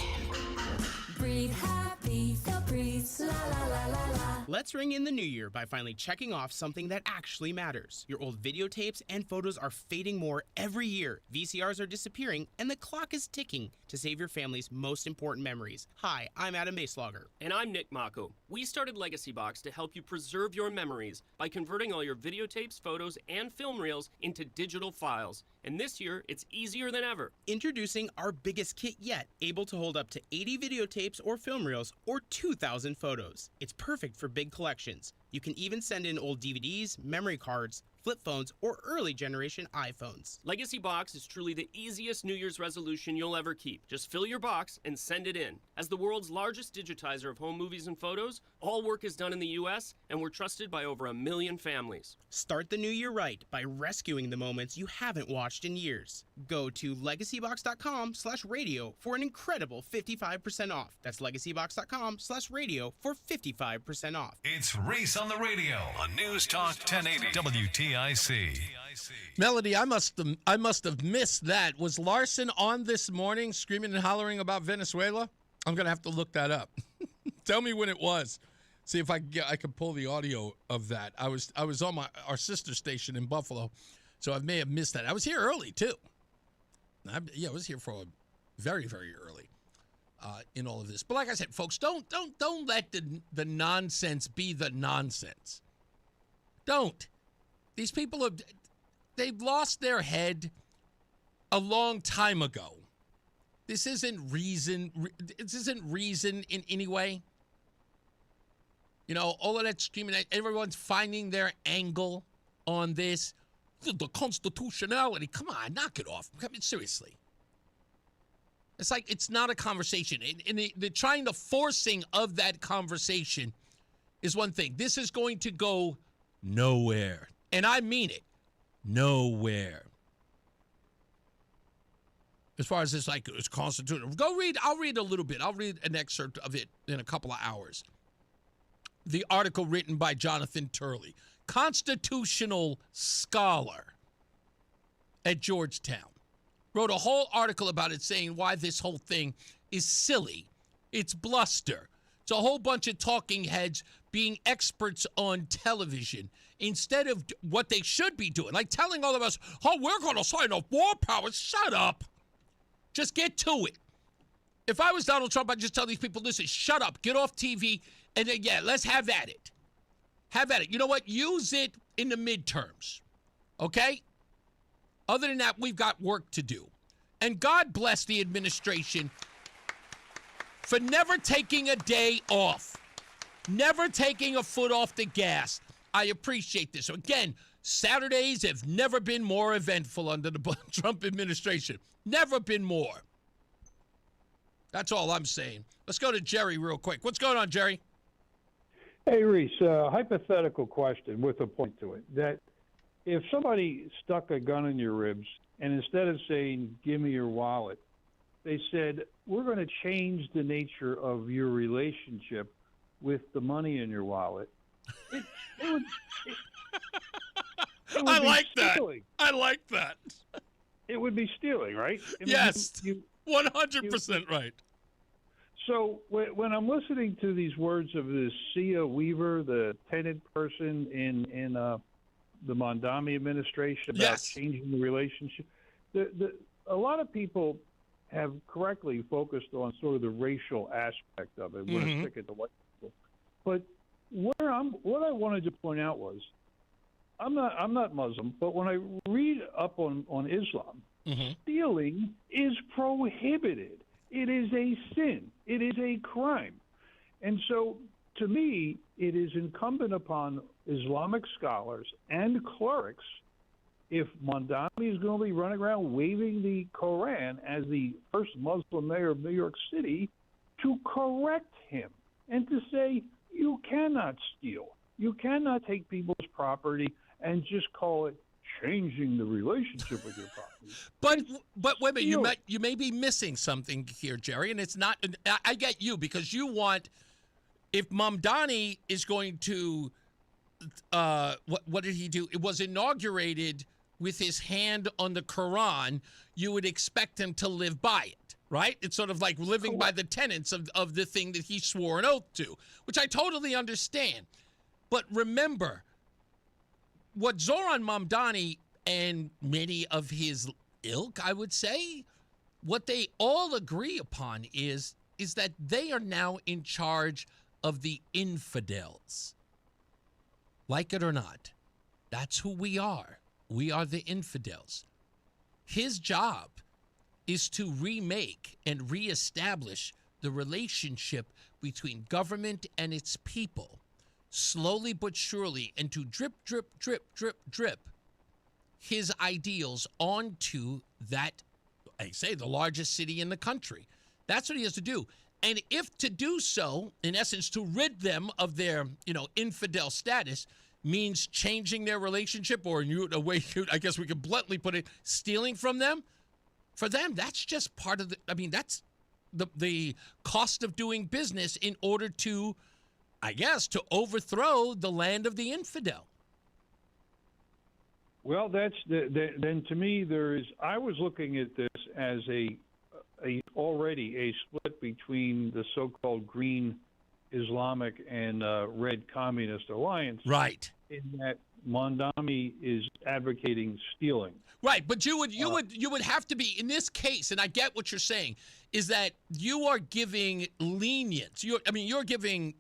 Breathe happy, Febreze, la la la la la. Let's ring in the new year by finally checking off something that actually matters. Your old videotapes and photos are fading more every year. VCRs are disappearing, and the clock is ticking to save your family's most important memories. Hi, I'm Adam Baselogger. And I'm Nick Mako. We started Legacy Box to help you preserve your memories by converting all your videotapes, photos, and film reels into digital files. And this year, it's easier than ever. Introducing our biggest kit yet, able to hold up to 80 videotapes or film reels or 2,000 photos. It's perfect for big collections. You can even send in old DVDs, memory cards, flip phones, or early generation iPhones. Legacy Box is truly the easiest New Year's resolution you'll ever keep. Just fill your box and send it in. As the world's largest digitizer of home movies and photos, all work is done in the U.S., and we're trusted by over 1 million families. Start the new year right by rescuing the moments you haven't watched in years. Go to legacybox.com/radio for an incredible 55% off. That's legacybox.com/radio for 55% off. It's Reese on the Radio on NewsTalk 1080 WTIC. Melody, I must have missed that. Was Larson on this morning screaming and hollering about Venezuela? I'm going to have to look that up. Tell me when it was. See if I can pull the audio of that. I was on our sister station in Buffalo, so I may have missed that. I was here early too. I was here for very, very early in all of this. But like I said, folks, don't let the nonsense be the nonsense. Don't. These people they've lost their head a long time ago. This isn't reason. This isn't reason in any way. You know, all of that screaming, everyone's finding their angle on this. The constitutionality. Come on, knock it off. I mean, seriously. It's like it's not a conversation. And the trying the forcing of that conversation is one thing. This is going to go nowhere. And I mean it. Nowhere. As far as this, like, it's constitutional. I'll read a little bit. I'll read an excerpt of it in a couple of hours. The article written by Jonathan Turley, constitutional scholar at Georgetown, wrote a whole article about it saying why this whole thing is silly. It's bluster. It's a whole bunch of talking heads being experts on television instead of what they should be doing, like telling all of us, oh, we're going to sign off war powers. Shut up. Just get to it. If I was Donald Trump, I'd just tell these people, listen, shut up, get off TV, and then, let's have at it. Have at it. You know what? Use it in the midterms, okay? Other than that, we've got work to do. And God bless the administration for never taking a day off, never taking a foot off the gas. I appreciate this. So again, Saturdays have never been more eventful under the Trump administration. Never been more. That's all I'm saying. Let's go to Jerry real quick. What's going on, Jerry? Hey, Reese, hypothetical question with a point to it. That if somebody stuck a gun in your ribs and instead of saying, give me your wallet, they said, we're going to change the nature of your relationship with the money in your wallet. I like that. I like that. It would be stealing, right? I mean, yes, 100% right. So when I'm listening to these words of this Sia Weaver, the tenant person in the Mondami administration about changing the relationship, a lot of people have correctly focused on sort of the racial aspect of it. We're sick of the white people. But what I wanted to point out was, I'm not Muslim, but when I read up on Islam, stealing is prohibited. It is a sin. It is a crime. And so, to me, it is incumbent upon Islamic scholars and clerics, if Mondami is going to be running around waving the Koran as the first Muslim mayor of New York City, to correct him and to say, you cannot steal. You cannot take people's property and just call it changing the relationship with your property. But wait a minute, you may be missing something here, Jerry, and it's not. I get you because you want, if Mamdani is going to, what did he do? It was inaugurated with his hand on the Quran. You would expect him to live by it, right? It's sort of like living by the tenets of the thing that he swore an oath to, which I totally understand. But remember, what Zoran Mamdani and many of his ilk, I would say, what they all agree upon is that they are now in charge of the infidels. Like it or not, that's who we are. We are the infidels. His job is to remake and reestablish the relationship between government and its people, slowly but surely, and to drip, drip, drip, drip, drip his ideals onto that, I say, the largest city in the country. That's what he has to do. And if to do so, in essence, to rid them of their, infidel status, means changing their relationship, or in a way, I guess we could bluntly put it, stealing from them, for them, that's just part of that's the cost of doing business in order to, I guess, to overthrow the land of the infidel. Well, that's then to me I was looking at this as already a split between the so-called green Islamic and red communist alliance. Right. In that Mondami is advocating stealing. Right, but you would have to be in this case, and I get what you're saying, is that you are giving lenience. You're giving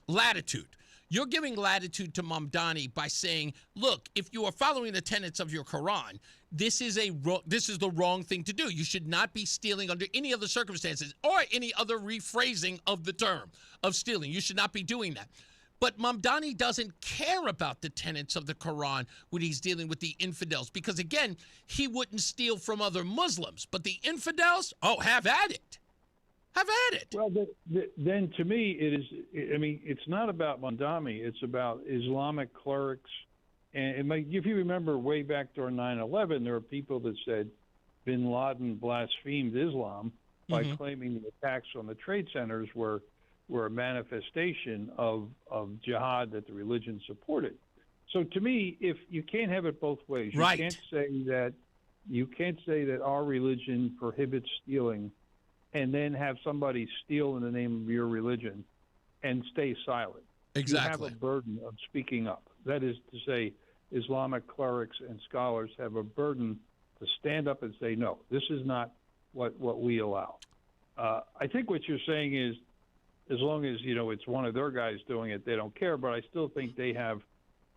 latitude. You're giving latitude to Mamdani by saying, look, if you are following the tenets of your Quran, this is the wrong thing to do. You should not be stealing under any other circumstances or any other rephrasing of the term of stealing. You should not be doing that. But Mamdani doesn't care about the tenets of the Quran when he's dealing with the infidels, because, again, he wouldn't steal from other Muslims. But the infidels, have at it. Have at it. Well, then to me, it's not about Mamdani. It's about Islamic clerics. And if you remember way back during 9/11, there were people that said bin Laden blasphemed Islam by claiming the attacks on the trade centers were a manifestation of jihad that the religion supported. So to me, if you can't have it both ways, you can't say that our religion prohibits stealing and then have somebody steal in the name of your religion and stay silent. Exactly. You have a burden of speaking up. That is to say, Islamic clerics and scholars have a burden to stand up and say, no, this is not what we allow. I think what you're saying is, as long as it's one of their guys doing it, they don't care. But I still think they have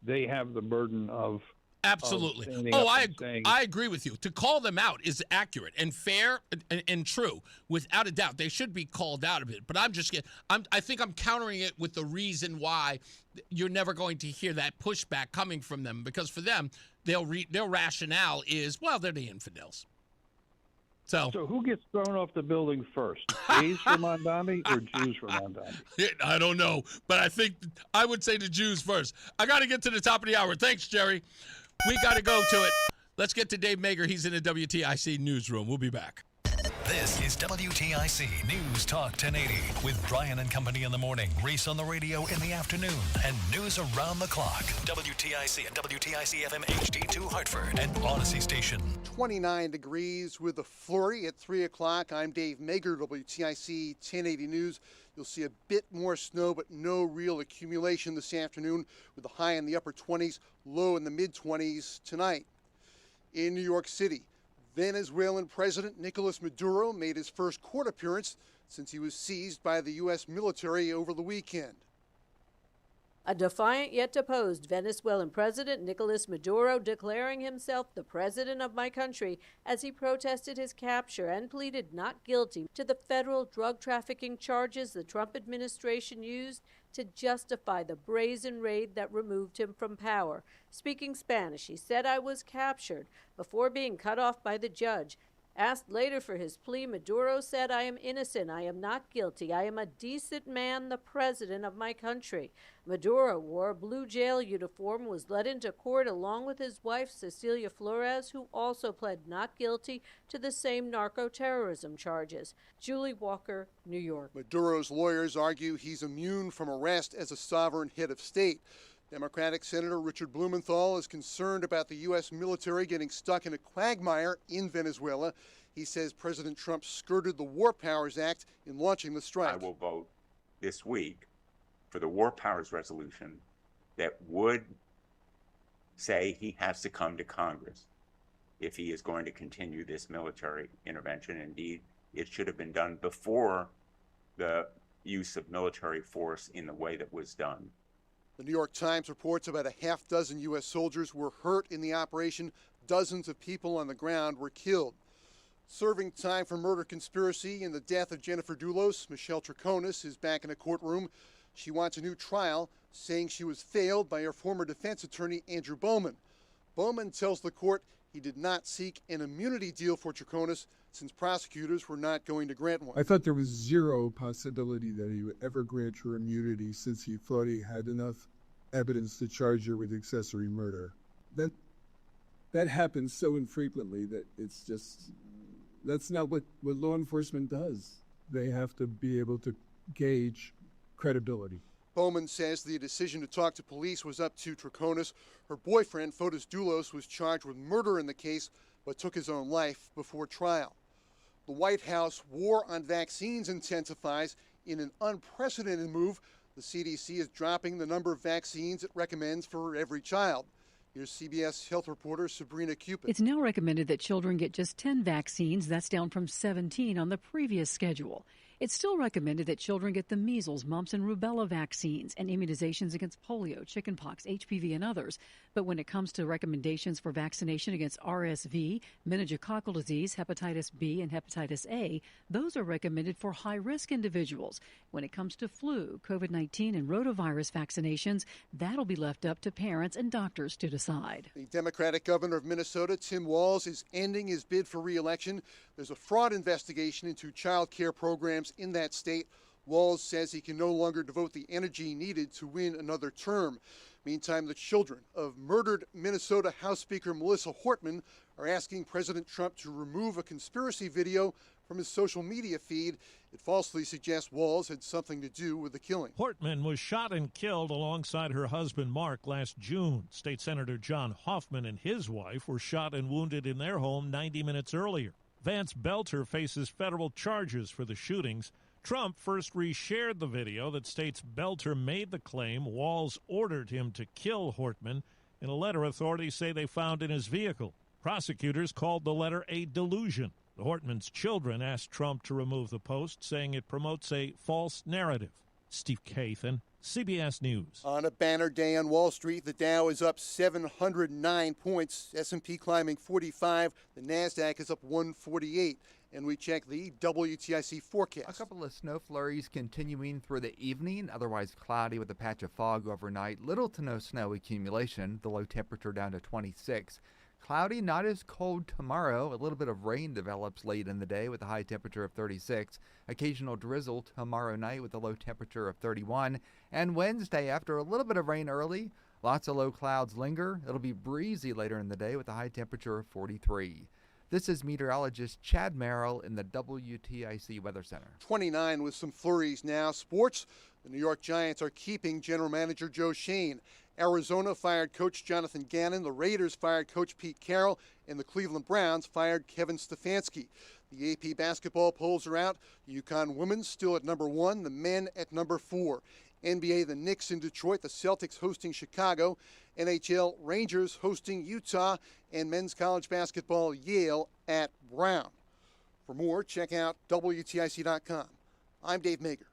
the burden of absolutely. I agree with you. To call them out is accurate and fair and true, without a doubt. They should be called out of it. But I think I'm countering it with the reason why you're never going to hear that pushback coming from them, because for them, their rationale is, well, they're the infidels. So who gets thrown off the building first? Gays for Mamdani or Jews for Mamdani? I don't know, but I would say the Jews first. I got to get to the top of the hour. Thanks, Jerry. We got to go to it. Let's get to Dave Mager. He's in the WTIC newsroom. We'll be back. This is WTIC News Talk 1080 with Brian and Company in the morning, Reese on the radio in the afternoon, and news around the clock. WTIC and WTIC FM HD2 Hartford and Odyssey Station. 29 degrees with a flurry at 3 o'clock. I'm Dave Mager, WTIC 1080 News. You'll see a bit more snow, but no real accumulation this afternoon, with a high in the upper 20s, low in the mid-20s tonight. In New York City, Venezuelan President Nicolas Maduro made his first court appearance since he was seized by the U.S. military over the weekend. A defiant yet deposed Venezuelan President Nicolas Maduro declaring himself the president of my country as he protested his capture and pleaded not guilty to the federal drug trafficking charges the Trump administration used to justify the brazen raid that removed him from power. Speaking Spanish, he said, "I was captured," before being cut off by the judge. Asked later for his plea, Maduro said, "I am innocent. I am not guilty. I am a decent man, the president of my country." Maduro wore a blue jail uniform, was led into court along with his wife, Cecilia Flores, who also pled not guilty to the same narco-terrorism charges. Julie Walker, New York. Maduro's lawyers argue he's immune from arrest as a sovereign head of state. Democratic Senator Richard Blumenthal is concerned about the U.S. military getting stuck in a quagmire in Venezuela. He says President Trump skirted the War Powers Act in launching the strike. I will vote this week for the War Powers resolution that would say he has to come to Congress if he is going to continue this military intervention. Indeed, it should have been done before the use of military force in the way that was done. The New York Times reports about a half dozen U.S. soldiers were hurt in the operation. Dozens of people on the ground were killed. Serving time for murder conspiracy in the death of Jennifer Dulos, Michelle Troconis is back in a courtroom. She wants a new trial, saying she was failed by her former defense attorney, Andrew Bowman. Bowman tells the court he did not seek an immunity deal for Troconis since prosecutors were not going to grant one. I thought there was zero possibility that he would ever grant her immunity since he thought he had enough evidence to charge her with accessory murder. That happens so infrequently that it's just... That's not what law enforcement does. They have to be able to gauge credibility. Bowman says the decision to talk to police was up to Troconis. Her boyfriend, Fotis Dulos, was charged with murder in the case, but took his own life before trial. The White House war on vaccines intensifies in an unprecedented move. The CDC is dropping the number of vaccines it recommends for every child. Here's CBS Health reporter Sabrina Cupid. It's now recommended that children get just 10 vaccines. That's down from 17 on the previous schedule. It's still recommended that children get the measles, mumps, and rubella vaccines and immunizations against polio, chickenpox, HPV, and others. But when it comes to recommendations for vaccination against RSV, meningococcal disease, hepatitis B, and hepatitis A, those are recommended for high-risk individuals. When it comes to flu, COVID-19, and rotavirus vaccinations, that'll be left up to parents and doctors to decide. The Democratic governor of Minnesota, Tim Walz, is ending his bid for re-election. There's a fraud investigation into child care programs in that state. Walz says he can no longer devote the energy needed to win another term. Meantime, the children of murdered Minnesota House Speaker Melissa Hortman are asking President Trump to remove a conspiracy video from his social media feed. It falsely suggests Walz had something to do with the killing. Hortman was shot and killed alongside her husband Mark last June. State Senator John Hoffman and his wife were shot and wounded in their home 90 minutes earlier. Vance Belter faces federal charges for the shootings. Trump first reshared the video that states Belter made the claim Walz ordered him to kill Hortman in a letter authorities say they found in his vehicle. Prosecutors called the letter a delusion. The Hortman's children asked Trump to remove the post, saying it promotes a false narrative. Steve Kathan, CBS News. On a banner day on Wall Street, the Dow is up 709 points, S&P climbing 45, the NASDAQ is up 148. And we check the WTIC forecast. A couple of snow flurries continuing through the evening, otherwise cloudy with a patch of fog overnight. Little to no snow accumulation, the low temperature down to 26. Cloudy, not as cold tomorrow. A little bit of rain develops late in the day with a high temperature of 36. Occasional drizzle tomorrow night with a low temperature of 31. And Wednesday, after a little bit of rain early, lots of low clouds linger. It'll be breezy later in the day with a high temperature of 43. This is meteorologist Chad Merrill in the WTIC Weather Center. 29 with some flurries now. Sports, the New York Giants are keeping general manager Joe Shane. Arizona fired coach Jonathan Gannon. The Raiders fired coach Pete Carroll. And the Cleveland Browns fired Kevin Stefanski. The AP basketball polls are out. The UConn women's still at number 1, the men at number 4. NBA, the Knicks in Detroit, the Celtics hosting Chicago. NHL, Rangers hosting Utah. And men's college basketball, Yale at Brown. For more, check out WTIC.com. I'm Dave Mager.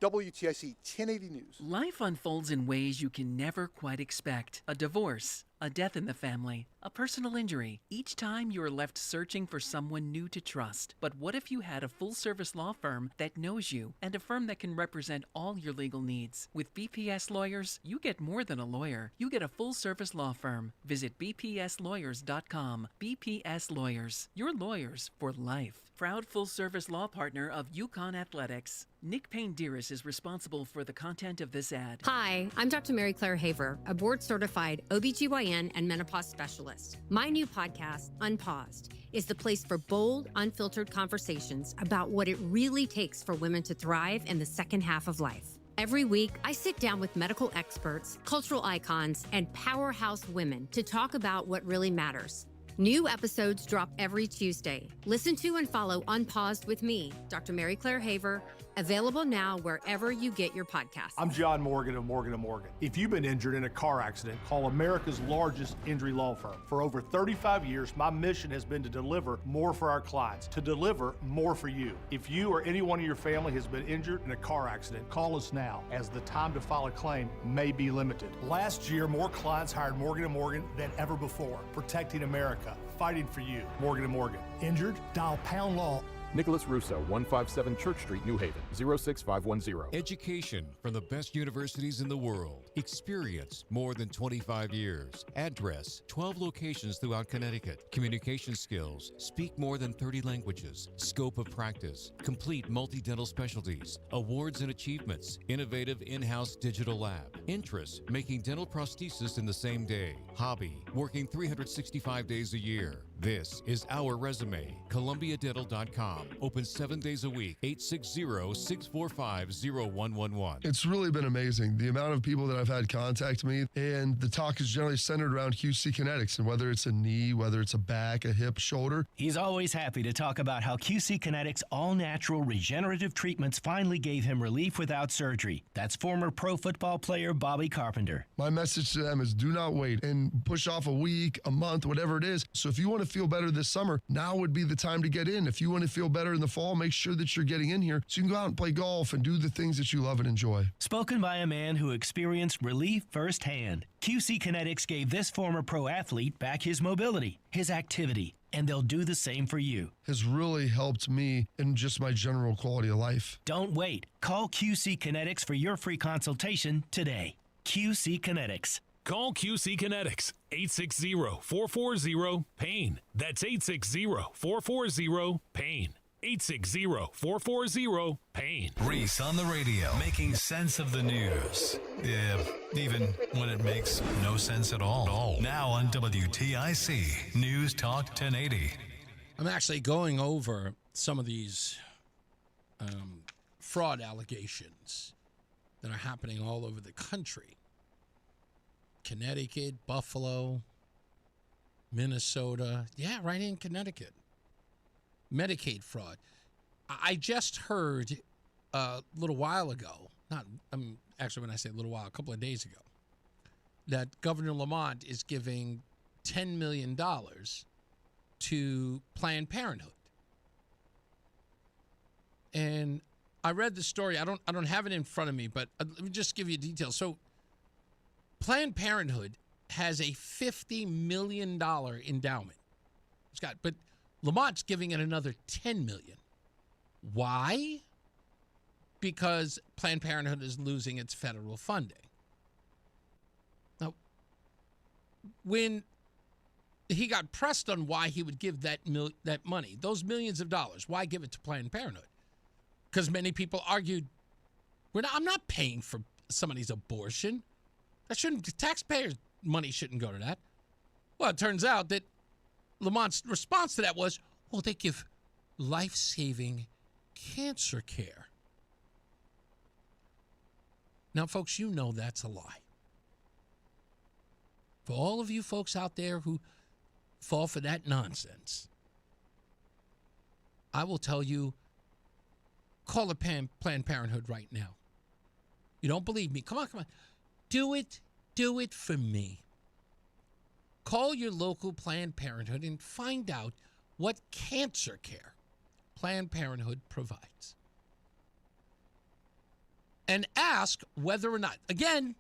WTIC 1080 News. Life unfolds in ways you can never quite expect. A divorce, a death in the family, a personal injury. Each time you are left searching for someone new to trust. But what if you had a full-service law firm that knows you and a firm that can represent all your legal needs? With BPS Lawyers, you get more than a lawyer. You get a full-service law firm. Visit bpslawyers.com. BPS Lawyers, your lawyers for life. Proud full-service law partner of UConn Athletics. Nick Payne-Dearis is responsible for the content of this ad. Hi, I'm Dr. Mary Claire Haver, a board-certified OBGYN and menopause specialist. My new podcast, Unpaused, is the place for bold, unfiltered conversations about what it really takes for women to thrive in the second half of life. Every week, I sit down with medical experts, cultural icons, and powerhouse women to talk about what really matters. New episodes drop every Tuesday. Listen to and follow Unpaused with me, Dr. Mary Claire Haver, available now wherever you get your podcasts. I'm John Morgan of Morgan & Morgan. If you've been injured in a car accident, call America's largest injury law firm. For over 35 years, my mission has been to deliver more for our clients, to deliver more for you. If you or anyone in your family has been injured in a car accident, call us now, as the time to file a claim may be limited. Last year, more clients hired Morgan & Morgan than ever before, protecting America, fighting for you. Morgan & Morgan. Injured? Dial pound law. Nicholas Russo, 157 Church Street, New Haven, 06510. Education from the best universities in the world. Experience more than 25 years. Address 12 locations throughout Connecticut. Communication skills. Speak more than 30 languages. Scope of practice. Complete multi-dental specialties. Awards and achievements. Innovative in-house digital lab. Interests. Making dental prosthesis in the same day. Hobby. Working 365 days a year. This is our resume. ColumbiaDental.com. Open 7 days a week. 860-645-0111. It's really been amazing, the amount of people that I've had contact me, and the talk is generally centered around QC Kinetics, and whether it's a knee, whether it's a back, a hip, shoulder. He's always happy to talk about how QC Kinetics all-natural regenerative treatments finally gave him relief without surgery. That's former pro football player Bobby Carpenter. My message to them is do not wait and push off a week, a month, whatever it is. So if you want to feel better this summer, now would be the time to get in. If you want to feel better in the fall, make sure that you're getting in here so you can go out and play golf and do the things that you love and enjoy. Spoken by a man who experienced relief firsthand. QC Kinetics gave this former pro athlete back his mobility, his activity, and they'll do the same for you. Has really helped me in just my general quality of life. Don't wait. Call QC Kinetics for your free consultation today. QC Kinetics. Call QC Kinetics, 860-440-PAIN. That's 860-440-PAIN. 860-440-PAIN. Reese on the radio, making sense of the news. Yeah, even when it makes no sense at all. Now on WTIC, News Talk 1080. I'm actually going over some of these fraud allegations that are happening all over the country. Connecticut, Buffalo, Minnesota. Yeah, right in Connecticut. Medicaid fraud. I just heard a little while ago, actually when I say a little while, a couple of days ago, that Governor Lamont is giving $10 million to Planned Parenthood. And I read the story. I don't have it in front of me, but let me just give you details. So Planned Parenthood has a $50 million endowment. But Lamont's giving it another $10 million. Why? Because Planned Parenthood is losing its federal funding. Now, when he got pressed on why he would give that money, those millions of dollars, why give it to Planned Parenthood? Because many people argued, I'm not paying for somebody's abortion. Taxpayers' money shouldn't go to that. Well, it turns out that Lamont's response to that was, well, they give life-saving cancer care. Now, folks, you know that's a lie. For all of you folks out there who fall for that nonsense, I will tell you, call the Planned Parenthood right now. You don't believe me? Come on. Do it for me. Call your local Planned Parenthood and find out what cancer care Planned Parenthood provides. And ask whether or not, again,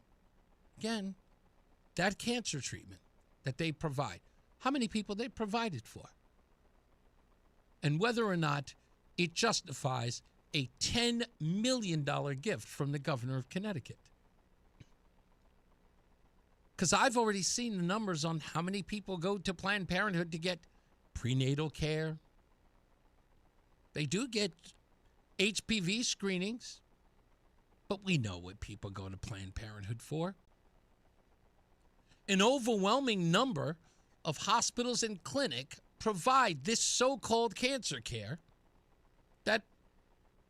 that cancer treatment that they provide, how many people they provide it for. And whether or not it justifies a $10 million gift from the governor of Connecticut. Because I've already seen the numbers on how many people go to Planned Parenthood to get prenatal care. They do get HPV screenings, but we know what people go to Planned Parenthood for. An overwhelming number of hospitals and clinics provide this so-called cancer care that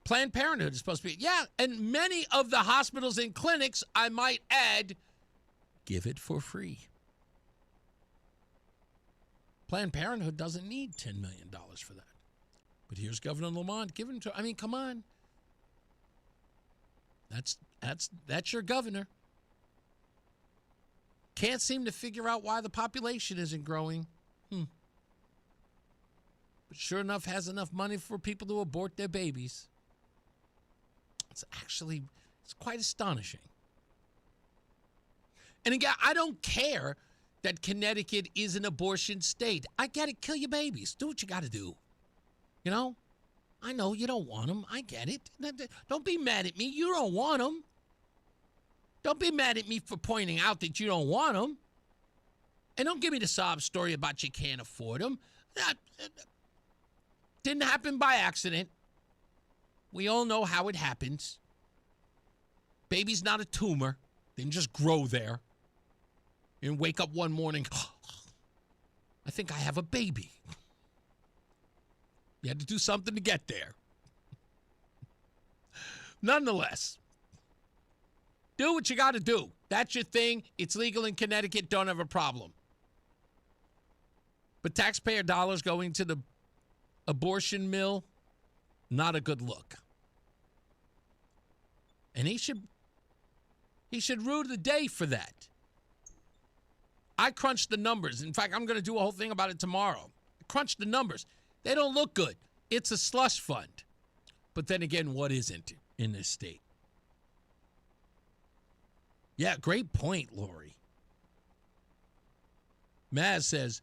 Planned Parenthood is supposed to be. Yeah, and many of the hospitals and clinics, I might add, give it for free. Planned Parenthood doesn't need $10 million for that. But here's Governor Lamont giving to, I mean, come on. That's your governor. Can't seem to figure out why the population isn't growing. But sure enough, has enough money for people to abort their babies. It's quite astonishing. And again, I don't care that Connecticut is an abortion state. I get it. Kill your babies. Do what you got to do. You know? I know you don't want them. I get it. Don't be mad at me. You don't want them. Don't be mad at me for pointing out that you don't want them. And don't give me the sob story about you can't afford them. That didn't happen by accident. We all know how it happens. Baby's not a tumor. Didn't just grow there. And wake up one morning, I think I have a baby. You had to do something to get there. Nonetheless, do what you got to do. That's your thing. It's legal in Connecticut. Don't have a problem. But taxpayer dollars going to the abortion mill, not a good look. And he should rue the day for that. I crunched the numbers. In fact, I'm going to do a whole thing about it tomorrow. I crunched the numbers. They don't look good. It's a slush fund. But then again, what isn't in this state? Yeah, great point, Lori. Maz says,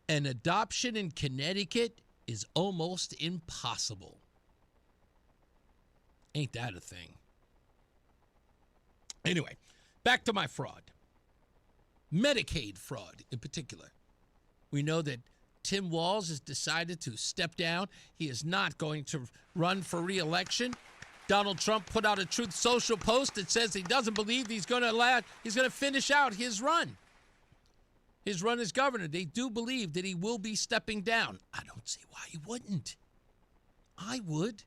an adoption in Connecticut is almost impossible. Ain't that a thing? Anyway, back to my fraud. Medicaid fraud in particular. We know that Tim Walz has decided to step down. He is not going to run for re-election. Donald Trump put out a Truth Social post that says he doesn't believe he's going to finish out his run. His run as governor. They do believe that he will be stepping down. I don't see why he wouldn't. I would.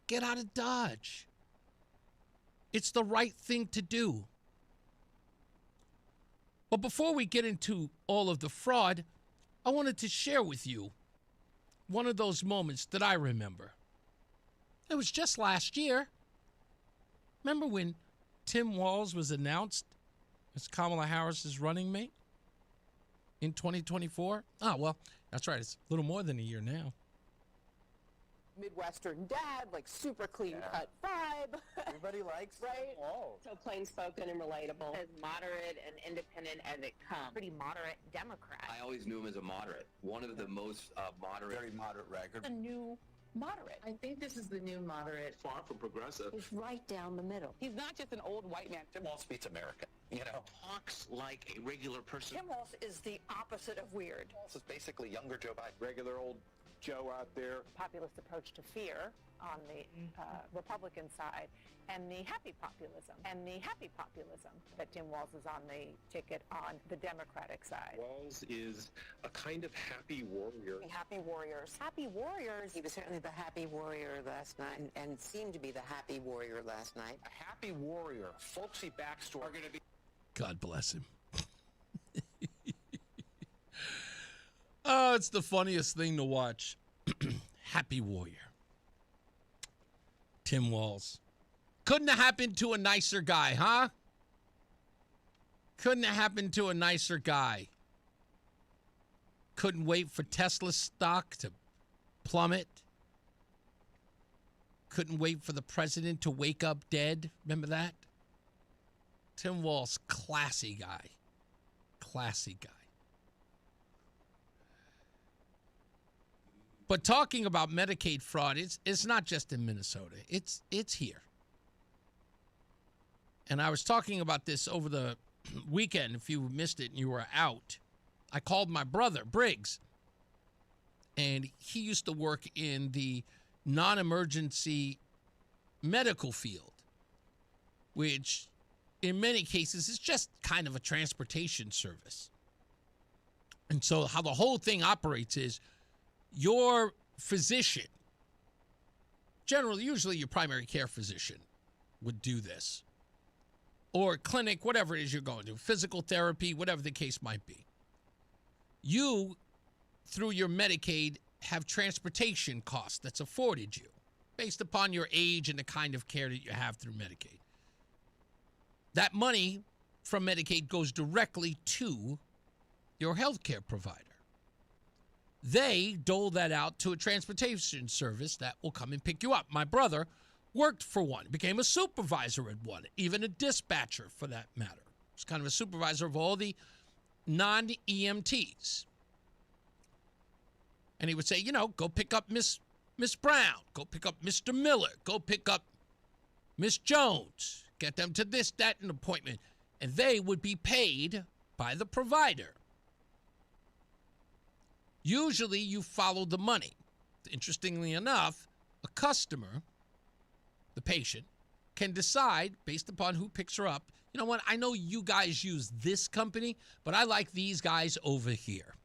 Get out of Dodge. It's the right thing to do. But before we get into all of the fraud, I wanted to share with you one of those moments that I remember. It was just last year. Remember when Tim Walz was announced as Kamala Harris's running mate in 2024? Oh, well, that's right. It's a little more than a year now. Midwestern dad, like super clean cut vibe. Everybody likes right? Walz. So plain spoken and relatable. As moderate and independent as it comes. Pretty moderate Democrat. I always knew him as a moderate. One of the most moderate. Very moderate record. A new moderate. I think this is the new moderate. Far from progressive. He's right down the middle. He's not just an old white man. Tim Walz beats America. You know, talks like a regular person. Tim Walz is the opposite of weird. Walz is basically younger Joe Biden. Regular old Joe out there. Populist approach to fear on the Republican side, and the happy populism. That Tim Walz is on the ticket on the Democratic side. Walz is a kind of happy warrior. Happy warriors. Happy warriors. He was certainly the happy warrior last night, and seemed to be the happy warrior last night. A happy warrior, folksy backstory. Are going to be. God bless him. Oh, it's the funniest thing to watch. Happy warrior. Tim Walz. Couldn't have happened to a nicer guy, huh? Couldn't have happened to a nicer guy. Couldn't wait for Tesla stock to plummet. Couldn't wait for the president to wake up dead. Remember that? Tim Walz, classy guy. Classy guy. But talking about Medicaid fraud, it's not just in Minnesota. It's here. And I was talking about this over the weekend. If you missed it and you were out, I called my brother, Briggs. And he used to work in the non-emergency medical field, which in many cases is just kind of a transportation service. And so how the whole thing operates is your physician usually your primary care physician would do this. Or clinic, whatever it is you're going to, physical therapy, whatever the case might be. You, through your Medicaid, have transportation costs that's afforded you based upon your age and the kind of care that you have through Medicaid. That money from Medicaid goes directly to your health care provider. They dole that out to a transportation service that will come and pick you up. My brother worked for one, became a supervisor at one, even a dispatcher for that matter. He's kind of a supervisor of all the non-EMTs. And he would say, go pick up Miss Brown, go pick up Mr. Miller, go pick up Miss Jones, get them to this, that, and appointment. And they would be paid by the provider. Usually you follow the money. Interestingly enough, a customer, the patient, can decide based upon who picks her up, you know what, I know you guys use this company, but I like these guys over here.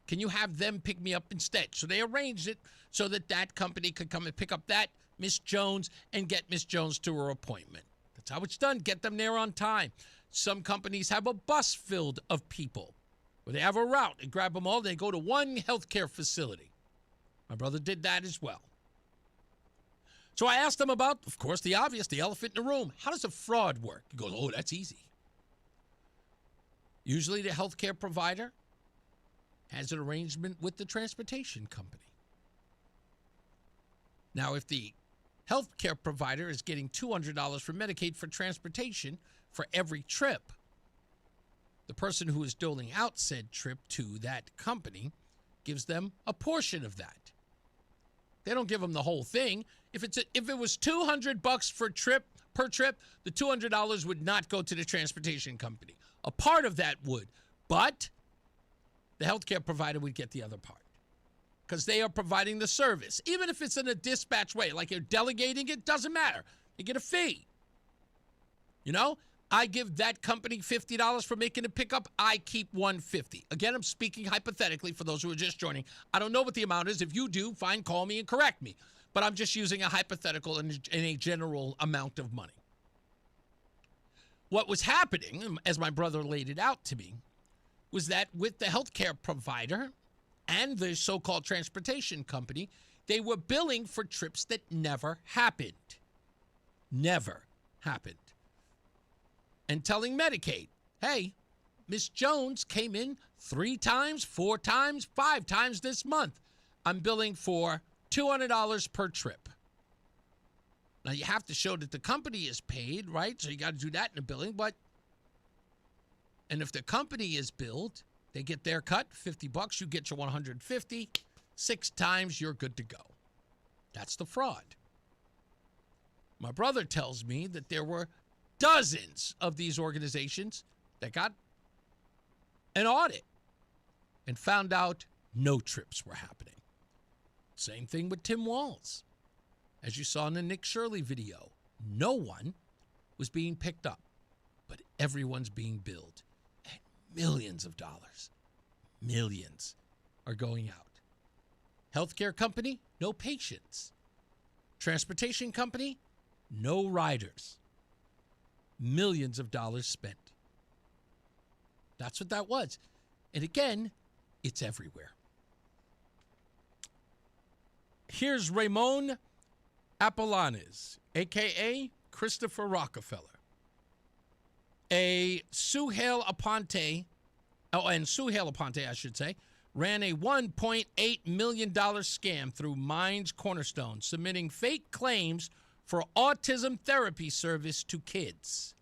Can you have them pick me up instead? So they arranged it so that that company could come and pick up that Miss Jones and get Miss Jones to her appointment. That's how it's done. Get them there on time. Some companies have a bus filled of people where they have a route and grab them all. They go to one healthcare facility. My brother did that as well. So I asked him about, of course, the obvious, the elephant in the room. How does a fraud work? He goes, oh, that's easy. Usually the healthcare provider has an arrangement with the transportation company. Now, if the healthcare provider is getting $200 for Medicaid for transportation for every trip, the person who is doling out said trip to that company gives them a portion of that. They don't give them the whole thing. If it was $200 per trip, the $200 would not go to the transportation company. A part of that would, but the healthcare provider would get the other part because they are providing the service. Even if it's in a dispatch way, like you're delegating it, doesn't matter. You get a fee. I give that company $50 for making a pickup. I keep $150. Again, I'm speaking hypothetically for those who are just joining. I don't know what the amount is. If you do, fine, call me and correct me. But I'm just using a hypothetical and a general amount of money. What was happening, as my brother laid it out to me, was that with the healthcare provider and the so-called transportation company, they were billing for trips that never happened. Never happened. And telling Medicaid, hey, Miss Jones came in 3 times, 4 times, 5 times this month. I'm billing for $200 per trip. Now, you have to show that the company is paid, right? So you got to do that in the billing. And if the company is billed, they get their cut, $50, you get your $150. 6 times, you're good to go. That's the fraud. My brother tells me that there were dozens of these organizations that got an audit and found out no trips were happening. Same thing with Tim Walz. As you saw in the Nick Shirley video, no one was being picked up, but everyone's being billed. And millions of dollars, millions are going out. Healthcare company, no patients. Transportation company, no riders. Millions of dollars spent. That's what that was. And again, it's everywhere. Here's Ramon Apollanes, a.k.a. Christopher Rockefeller. Suhail Aponte, I should say, ran a $1.8 million scam through Minds Cornerstone, submitting fake claims for autism therapy service to kids.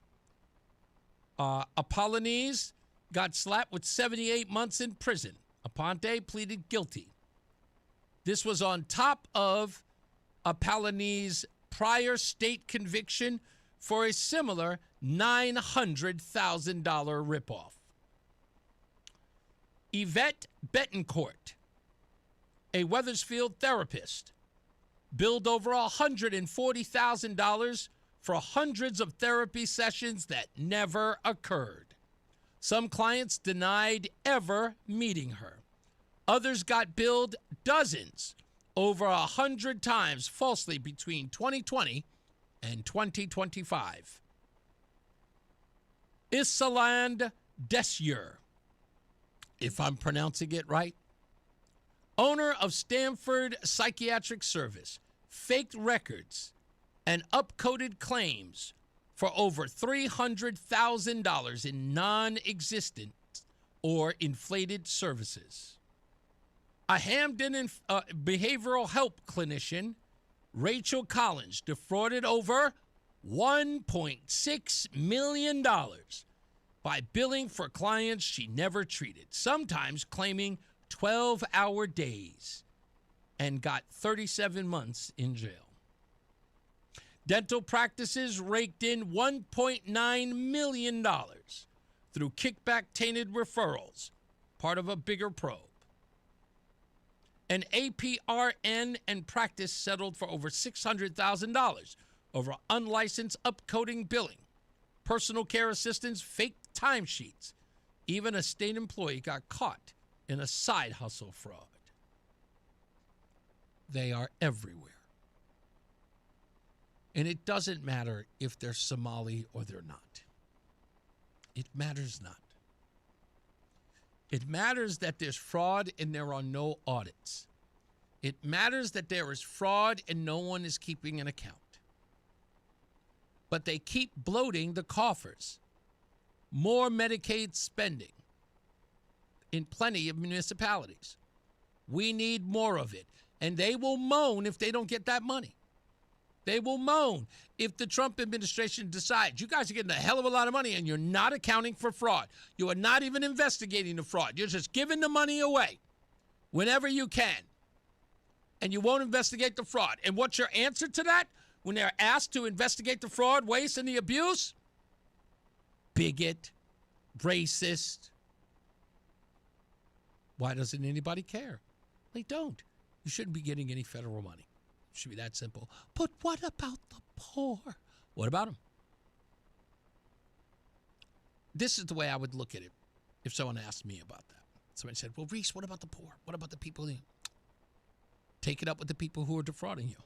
Apollanes got slapped with 78 months in prison. Aponte pleaded guilty. This was on top of Apollanes' prior state conviction for a similar $900,000 ripoff. Yvette Betancourt, a Wethersfield therapist, billed over $140,000 for hundreds of therapy sessions that never occurred. Some clients denied ever meeting her. Others got billed dozens over 100 times falsely between 2020 and 2025. Isaland Desyer, if I'm pronouncing it right, owner of Stanford Psychiatric Service, faked records and upcoded claims for over $300,000 in non-existent or inflated services. A Hamden behavioral health clinician, Rachel Collins, defrauded over $1.6 million by billing for clients she never treated, sometimes claiming 12-hour days, and got 37 months in jail. Dental practices raked in $1.9 million through kickback-tainted referrals, part of a bigger probe. An APRN and practice settled for over $600,000 over unlicensed upcoding billing. Personal care assistants faked timesheets. Even a state employee got caught in a side hustle fraud. They are everywhere. And it doesn't matter if they're Somali or they're not. It matters not. It matters that there's fraud and there are no audits. It matters that there is fraud and no one is keeping an account. But they keep bloating the coffers. More Medicaid spending in plenty of municipalities. We need more of it. And they will moan if they don't get that money. They will moan if the Trump administration decides you guys are getting a hell of a lot of money and you're not accounting for fraud. You are not even investigating the fraud. You're just giving the money away whenever you can. And you won't investigate the fraud. And what's your answer to that when they're asked to investigate the fraud, waste, and the abuse? Bigot, racist. Why doesn't anybody care? They don't. You shouldn't be getting any federal money. It should be that simple. But what about the poor? What about them? This is the way I would look at it if someone asked me about that. Somebody said, well, Reese, what about the poor? What about the people? Take it up with the people who are defrauding you.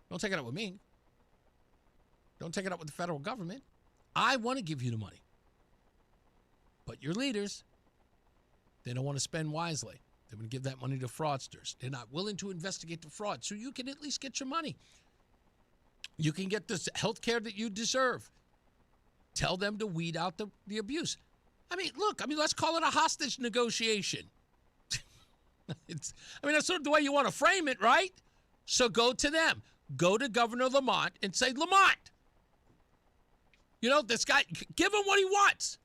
Don't take it up with me. Don't take it up with the federal government. I want to give you the money. But your leaders, they don't want to spend wisely. They want to give that money to fraudsters. They're not willing to investigate the fraud, so you can at least get your money. You can get the health care that you deserve. Tell them to weed out the abuse. Let's call it a hostage negotiation. That's sort of the way you want to frame it, right? So go to them. Go to Governor Lamont and say, Lamont, this guy, give him what he wants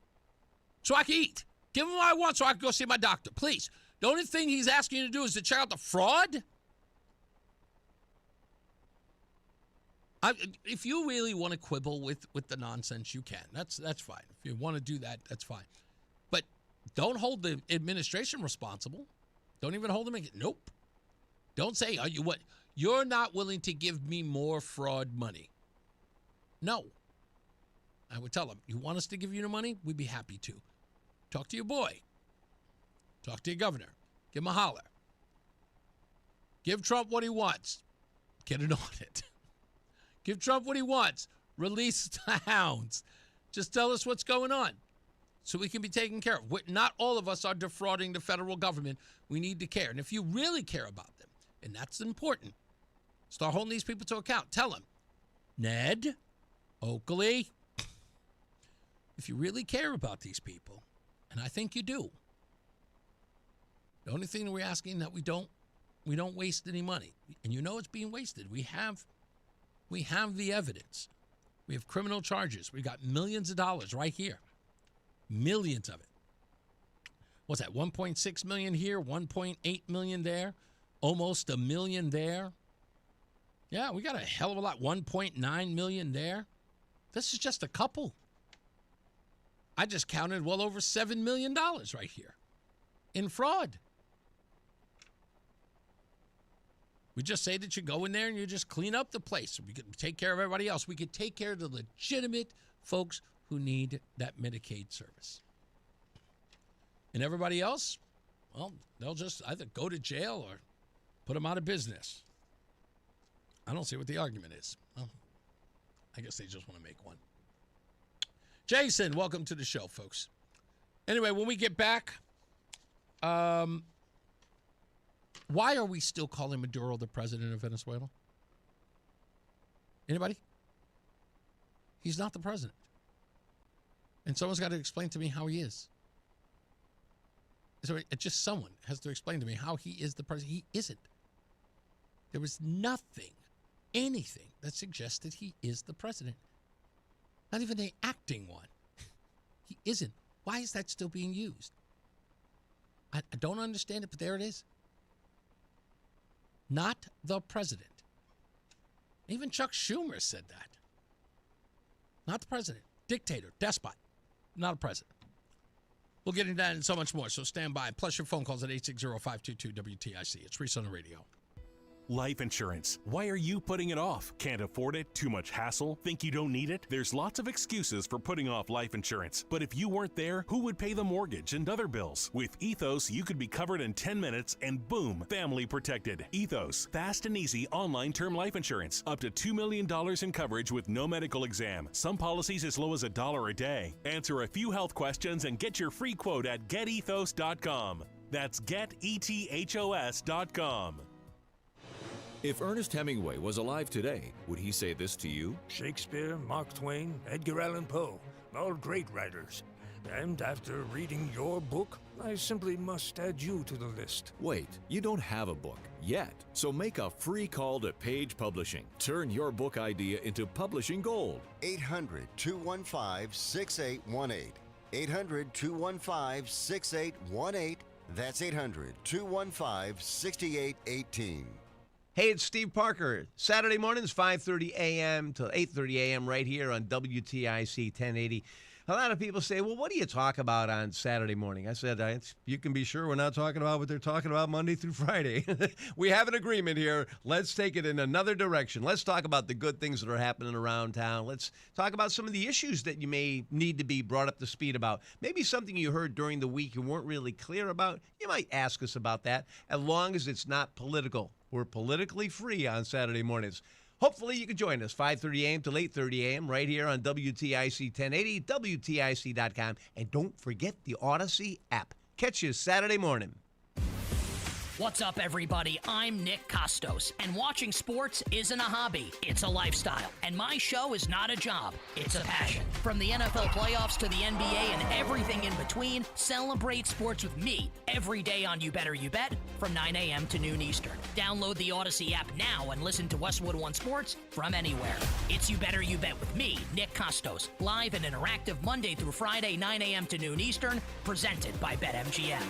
so I can eat. Give him what I want so I can go see my doctor, please. The only thing he's asking you to do is to check out the fraud. If you really want to quibble with the nonsense, you can. That's fine. If you want to do that, that's fine. But don't hold the administration responsible. Don't even hold them. Nope. Don't say, are you what? You're not willing to give me more fraud money. No. I would tell them, you want us to give you the money? We'd be happy to. Talk to your boy. Talk to your governor. Give him a holler. Give Trump what he wants. Get an audit. Give Trump what he wants. Release the hounds. Just tell us what's going on so we can be taken care of. Not all of us are defrauding the federal government. We need to care. And if you really care about them, and that's important, start holding these people to account. Tell them, Ned, Oakley, if you really care about these people, and I think you do, the only thing that we're asking that we don't waste any money. And it's being wasted. We have the evidence. We have criminal charges. We got millions of dollars right here. Millions of it. What's that? 1.6 million here, 1.8 million there, almost $1 million there. Yeah, we got a hell of a lot. 1.9 million there. This is just a couple. I just counted well over $7 million right here in fraud. We just say that you go in there and you just clean up the place. We could take care of everybody else. We could take care of the legitimate folks who need that Medicaid service. And everybody else, well, they'll just either go to jail or Put them out of business. I don't see what the argument is. Well, I guess they just want to make one. Jason, welcome to the show, folks. Anyway, when we get back, why are we still calling Maduro the president of Venezuela? Anybody? He's not the president. And someone's got to explain to me how he is. So just someone has to explain to me how he is the president. He isn't. There was nothing, anything that suggested he is the president. Not even the acting one. He isn't. Why is that still being used? I don't understand it, but there it is. Not the president. Even Chuck Schumer said that. Not the president. Dictator, despot, not a president. We'll get into that and so much more, so stand by. Plus your phone calls at 860-522-WTIC. It's Reese on the Radio. Life insurance. Why are you putting it off? Can't afford it? Too much hassle? Think you don't need it? There's lots of excuses for putting off life insurance. But if you weren't there, who would pay the mortgage and other bills? With Ethos, you could be covered in 10 minutes and boom, family protected. Ethos, fast and easy online term life insurance. Up to $2 million in coverage with no medical exam. Some policies as low as $1 a day. Answer a few health questions and get your free quote at getethos.com. That's getethos.com. If Ernest Hemingway was alive today, would he say this to you? Shakespeare, Mark Twain, Edgar Allan Poe, all great writers. And after reading your book, I simply must add you to the list. Wait, you don't have a book yet. So make a free call to Page Publishing. Turn your book idea into publishing gold. 800-215-6818. 800-215-6818. That's 800-215-6818. Hey, it's Steve Parker. Saturday mornings, 5:30 a.m. to 8:30 a.m. right here on WTIC 1080. A lot of people say, well, what do you talk about on Saturday morning? I said, you can be sure we're not talking about what they're talking about Monday through Friday. We have an agreement here. Let's take it in another direction. Let's talk about the good things that are happening around town. Let's talk about some of the issues that you may need to be brought up to speed about. Maybe something you heard during the week you weren't really clear about. You might ask us about that, as long as it's not political. We're politically free on Saturday mornings. Hopefully you can join us 5:30 a.m. to 8:30 a.m. right here on WTIC 1080, WTIC.com. And don't forget the Odyssey app. Catch you Saturday morning. What's up, everybody? I'm Nick Costos, and watching sports isn't a hobby, it's a lifestyle. And my show is not a job, it's a passion. From the NFL playoffs to the NBA and everything in between, celebrate sports with me every day on You Better You Bet from 9 a.m. to noon Eastern. Download the Odyssey app now and listen to Westwood One Sports from anywhere. It's You Better You Bet with me, Nick Costos, live and interactive Monday through Friday, 9 a.m. to noon Eastern, presented by BetMGM.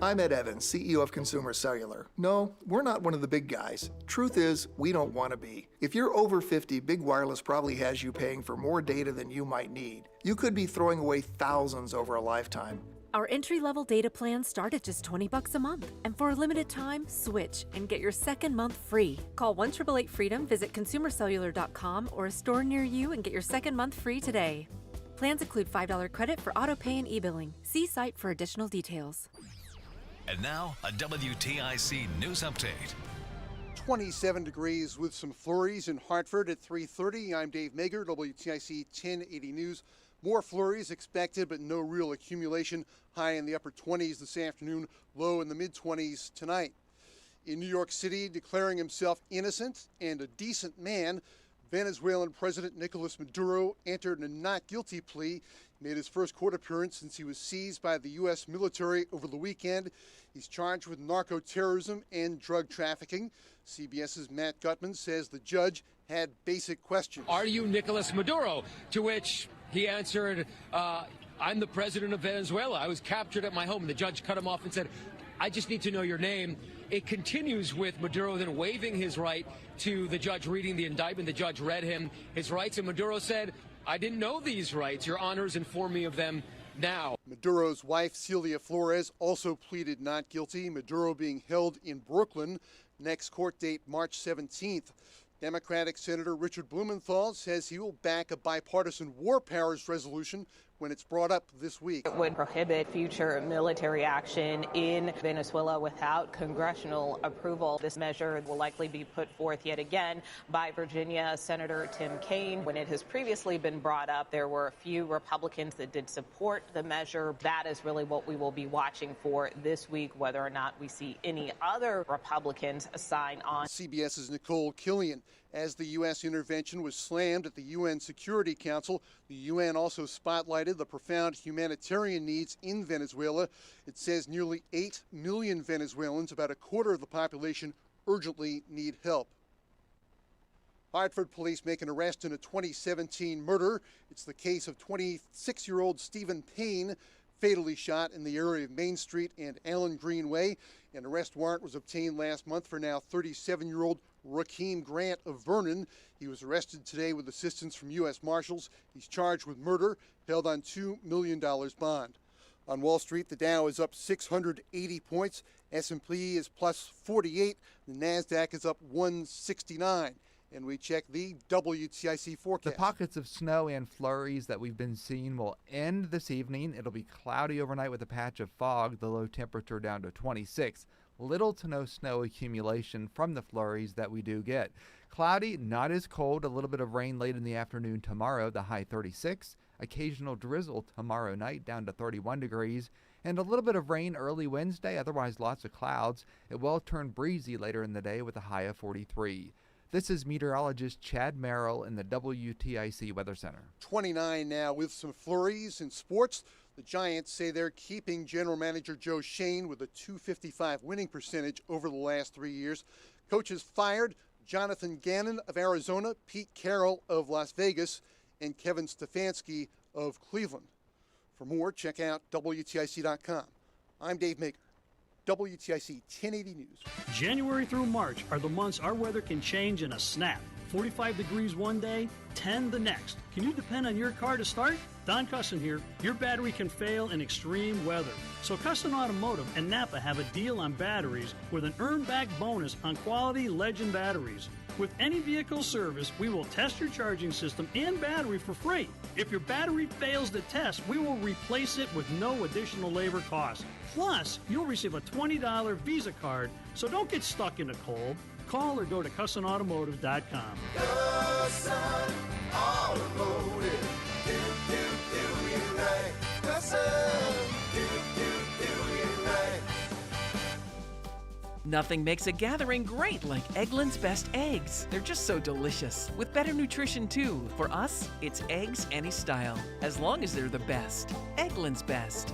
I'm Ed Evans, CEO of Consumer Cellular. No, we're not one of the big guys. Truth is, we don't want to be. If you're over 50, Big Wireless probably has you paying for more data than you might need. You could be throwing away thousands over a lifetime. Our entry-level data plans start at just $20 a month. And for a limited time, switch and get your second month free. Call 1-888-FREEDOM, visit consumercellular.com or a store near you and get your second month free today. Plans include $5 credit for autopay and e-billing. See site for additional details. And now, a WTIC news update. 27 degrees with some flurries in Hartford at 3:30. I'm Dave Mager, WTIC 1080 News. More flurries expected, but no real accumulation. High in the upper 20s this afternoon, low in the mid-20s tonight. In New York City, declaring himself innocent and a decent man, Venezuelan President Nicolas Maduro entered a not guilty plea. He made his first court appearance since he was seized by the U.S. military over the weekend. He's charged with narco-terrorism and drug trafficking. CBS's Matt Gutman says the judge had basic questions. Are you Nicolas Maduro? To which he answered, I'm the president of Venezuela. I was captured at my home. And the judge cut him off and said, I just need to know your name. It continues with Maduro then waiving his right to the judge reading the indictment. The judge read him his rights, and Maduro said, I didn't know these rights. Your honors inform me of them now. Maduro's wife, Celia Flores, also pleaded not guilty. Maduro being held in Brooklyn. Next court date, March 17th. Democratic Senator Richard Blumenthal says he will back a bipartisan war powers resolution when it's brought up this week. It would prohibit future military action in Venezuela without congressional approval. This measure will likely be put forth yet again by Virginia Senator Tim Kaine. When it has previously been brought up, there were a few Republicans that did support the measure. That is really what we will be watching for this week, whether or not we see any other Republicans sign on. CBS's Nicole Killian. As the U.S. intervention was slammed at the UN Security Council, the UN also spotlighted the profound humanitarian needs in Venezuela. It says nearly 8 million Venezuelans, about a quarter of the population, urgently need help. Hartford police make an arrest in a 2017 murder. It's the case of 26-year-old Stephen Payne, fatally shot in the area of Main Street and Allen Greenway. An arrest warrant was obtained last month for now 37-year-old Rakeem Grant of Vernon. He was arrested today with assistance from U.S. Marshals. He's charged with murder, held on $2 million bond. On Wall Street, the Dow is up 680 points. S&P is plus 48. The NASDAQ is up 169. And we check the WTIC forecast. The pockets of snow and flurries that we've been seeing will end this evening. It'll be cloudy overnight with a patch of fog, the low temperature down to 26. Little to no snow accumulation from the flurries that we do get. Cloudy, not as cold, a little bit of rain late in the afternoon tomorrow, the high 36. Occasional drizzle tomorrow night down to 31 degrees. And a little bit of rain early Wednesday, otherwise lots of clouds. It will turn breezy later in the day with a high of 43. This is meteorologist Chad Merrill in the WTIC Weather Center. 29 now with some flurries in sports. The Giants say they're keeping general manager Joe Shane with a .255 winning percentage over the last 3 years. Coaches fired Jonathan Gannon of Arizona, Pete Carroll of Las Vegas, and Kevin Stefanski of Cleveland. For more, check out WTIC.com. I'm Dave Maker, WTIC 1080 News. January through March are the months our weather can change in a snap. 45 degrees one day, 10 the next. Can you depend on your car to start? Don Cusson here. Your battery can fail in extreme weather. So Cusson Automotive and Napa have a deal on batteries with an earn-back bonus on quality Legend batteries. With any vehicle service, we will test your charging system and battery for free. If your battery fails the test, we will replace it with no additional labor cost. Plus, you'll receive a $20 Visa card, so don't get stuck in the cold. Call or go to CussonAutomotive.com. Cusson Automotive. Do you right? Cusson. Do you right? Nothing makes a gathering great like Eggland's Best Eggs. They're just so delicious, with better nutrition too. For us, it's eggs any style, as long as they're the best. Eggland's Best.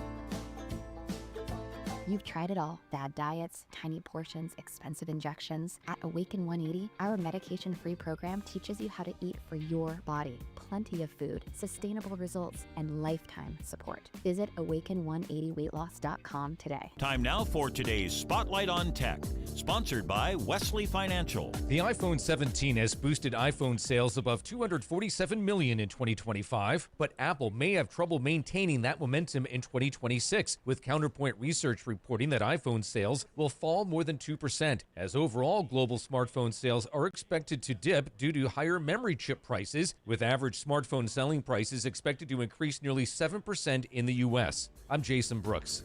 You've tried it all. Bad diets, tiny portions, expensive injections. At Awaken 180, our medication-free program teaches you how to eat for your body. Plenty of food, sustainable results, and lifetime support. Visit awaken180weightloss.com today. Time now for today's Spotlight on Tech, sponsored by Wesley Financial. The iPhone 17 has boosted iPhone sales above 247 million in 2025, but Apple may have trouble maintaining that momentum in 2026, with Counterpoint Research reporting that iPhone sales will fall more than 2%, as overall global smartphone sales are expected to dip due to higher memory chip prices, with average smartphone selling prices expected to increase nearly 7% in the U.S. I'm Jason Brooks.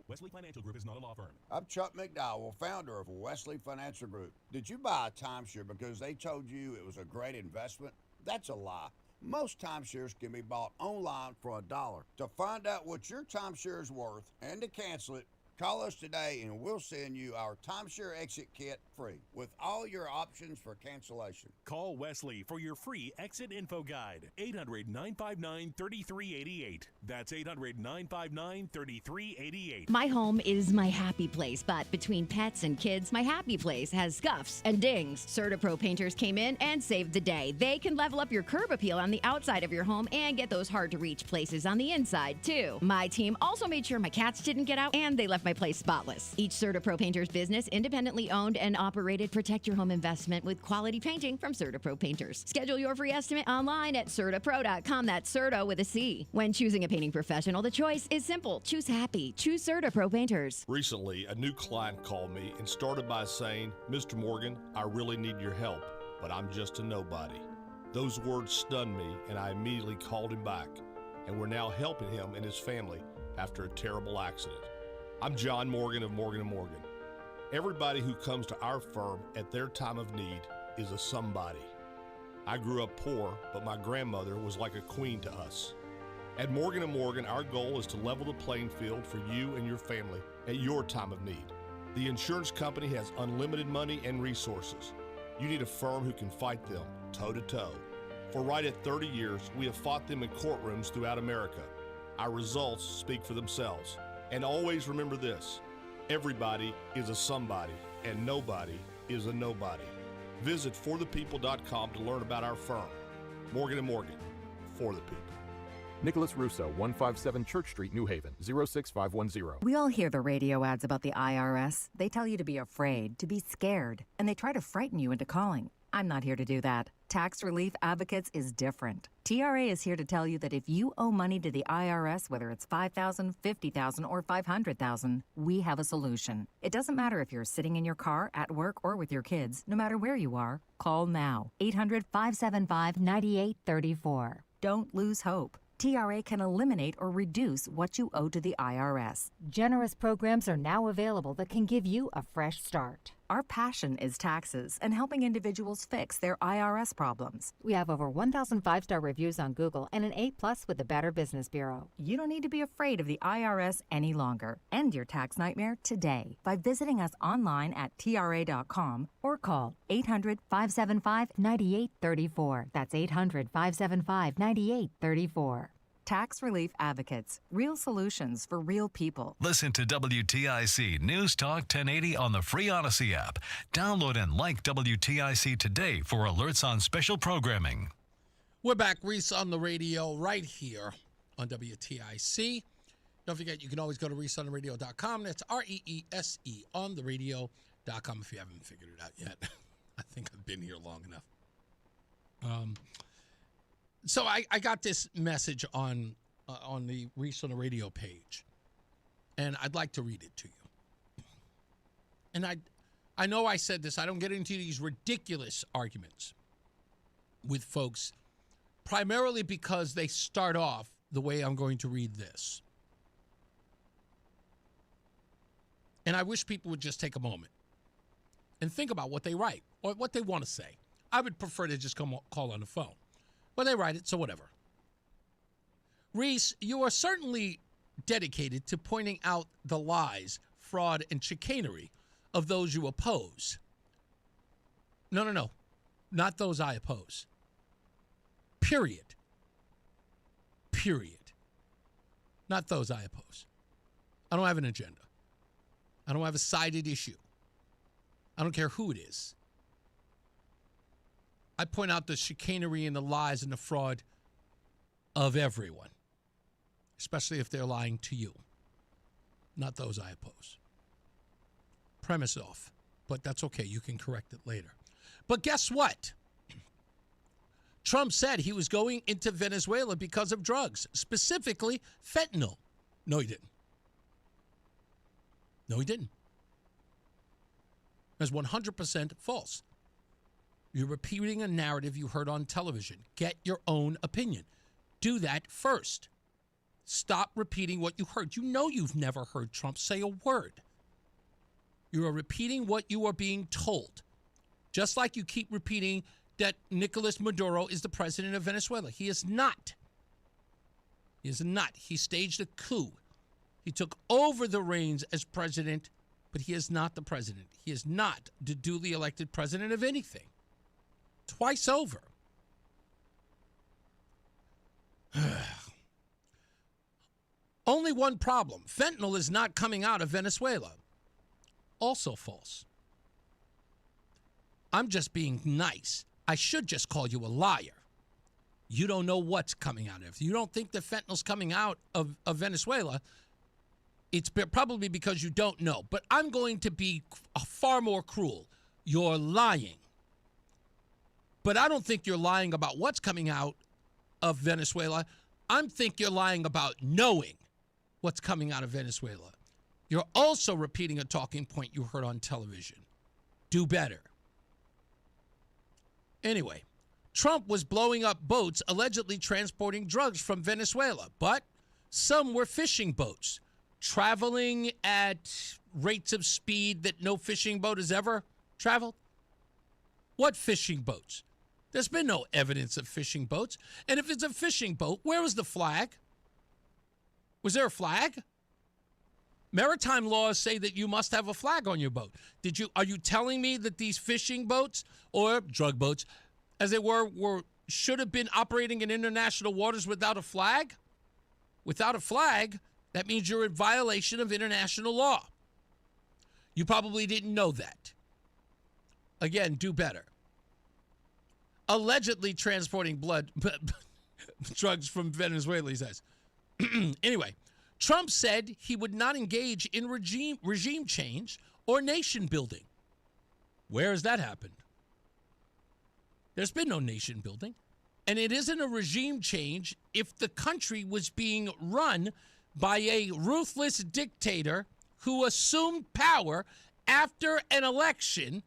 Wesley Financial Group is not a law firm. I'm Chuck McDowell, founder of Wesley Financial Group. Did you buy a timeshare because they told you it was a great investment? That's a lie. Most timeshares can be bought online for $1. To find out what your timeshare is worth and to cancel it, call us today and we'll send you our timeshare exit kit free with all your options for cancellation. Call Wesley for your free exit info guide. 800-959-3388. That's 800-959-3388. My home is my happy place, but between pets and kids, my happy place has scuffs and dings. CertaPro painters came in and saved the day. They can level up your curb appeal on the outside of your home and get those hard-to-reach places on the inside, too. My team also made sure my cats didn't get out and they left my place spotless. Each CertaPro painter's business, independently owned and operated. Protect your home investment with quality painting from CertaPro painters. Schedule your free estimate online at CertaPro.com. That's Certa with a C. When choosing a painting professional, the choice is simple. Choose happy. Choose CertaPro painters. Recently, a new client called me and started by saying, "Mr. Morgan, I really need your help, but I'm just a nobody." Those words stunned me, and I immediately called him back. and we're now helping him and his family after a terrible accident. I'm John Morgan of Morgan & Morgan. Everybody who comes to our firm at their time of need is a somebody. I grew up poor, but my grandmother was like a queen to us. At Morgan & Morgan, our goal is to level the playing field for you and your family at your time of need. The insurance company has unlimited money and resources. You need a firm who can fight them toe-to-toe. For right at 30 years, we have fought them in courtrooms throughout America. Our results speak for themselves. And always remember this, everybody is a somebody, and nobody is a nobody. Visit forthepeople.com to learn about our firm. Morgan & Morgan, for the people. Nicholas Russo, 157 Church Street, New Haven, 06510. We all hear the radio ads about the IRS. They tell you to be afraid, to be scared, and they try to frighten you into calling. I'm not here to do that. Tax Relief Advocates is different. TRA is here to tell you that if you owe money to the IRS, whether it's $5,000, $50,000, or $500,000, we have a solution. It doesn't matter if you're sitting in your car, at work, or with your kids. No matter where you are, call now. 800-575-9834. Don't lose hope. TRA can eliminate or reduce what you owe to the IRS. Generous programs are now available that can give you a fresh start. Our passion is taxes and helping individuals fix their IRS problems. We have over 1,000 5-star reviews on Google and an A+ with the Better Business Bureau. You don't need to be afraid of the IRS any longer. End your tax nightmare today by visiting us online at TRA.com or call 800-575-9834. That's 800-575-9834. Tax Relief Advocates. Real solutions for real people. Listen to WTIC News Talk 1080 on the free Odyssey app. Download and like WTIC today for alerts on special programming. We're back. Reese on the radio right here on WTIC. Don't forget, you can always go to reeseontheradio.com. That's REESE on the radio.com if you haven't figured it out yet. I think I've been here long enough. So I got this message on the Reese on the Radio page, and I'd like to read it to you. And I know I said this. I don't get into these ridiculous arguments with folks, primarily because they start off the way I'm going to read this. And I wish people would just take a moment and think about what they write or what they want to say. I would prefer to just call on the phone. Well, they write it, so whatever. Reese, you are certainly dedicated to pointing out the lies, fraud, and chicanery of those you oppose. No. Not those I oppose. Period. Not those I oppose. I don't have an agenda. I don't have a sided issue. I don't care who it is. I point out the chicanery and the lies and the fraud of everyone, especially if they're lying to you. Not those I oppose. Premise off, but that's okay. You can correct it later. But guess what? Trump said he was going into Venezuela because of drugs, specifically fentanyl. No, he didn't. That's 100% false. You're repeating a narrative you heard on television. Get your own opinion. Do that first. Stop repeating what you heard. You know you've never heard Trump say a word. You are repeating what you are being told. Just like you keep repeating that Nicolas Maduro is the president of Venezuela. He is not. He is not. He staged a coup. He took over the reins as president, but he is not the president. He is not the duly elected president of anything. Twice over. Only one problem. Fentanyl is not coming out of Venezuela. Also false. I'm just being nice. I should just call you a liar. You don't know what's coming out of it. You don't think that fentanyl's coming out of Venezuela. It's probably because you don't know. But I'm going to be far more cruel. You're lying. But I don't think you're lying about what's coming out of Venezuela. I think you're lying about knowing what's coming out of Venezuela. You're also repeating a talking point you heard on television. Do better. Anyway, Trump was blowing up boats allegedly transporting drugs from Venezuela, but some were fishing boats traveling at rates of speed that no fishing boat has ever traveled. What fishing boats? There's been no evidence of fishing boats. And if it's a fishing boat, where was the flag? Was there a flag? Maritime laws say that you must have a flag on your boat. Are you telling me that these fishing boats or drug boats, as they were should have been operating in international waters without a flag? Without a flag, that means you're in violation of international law. You probably didn't know that. Again, do better. Allegedly transporting drugs from Venezuela, he says. Anyway, Trump said he would not engage in regime change or nation building. Where has that happened? There's been no nation building. And it isn't a regime change if the country was being run by a ruthless dictator who assumed power after an election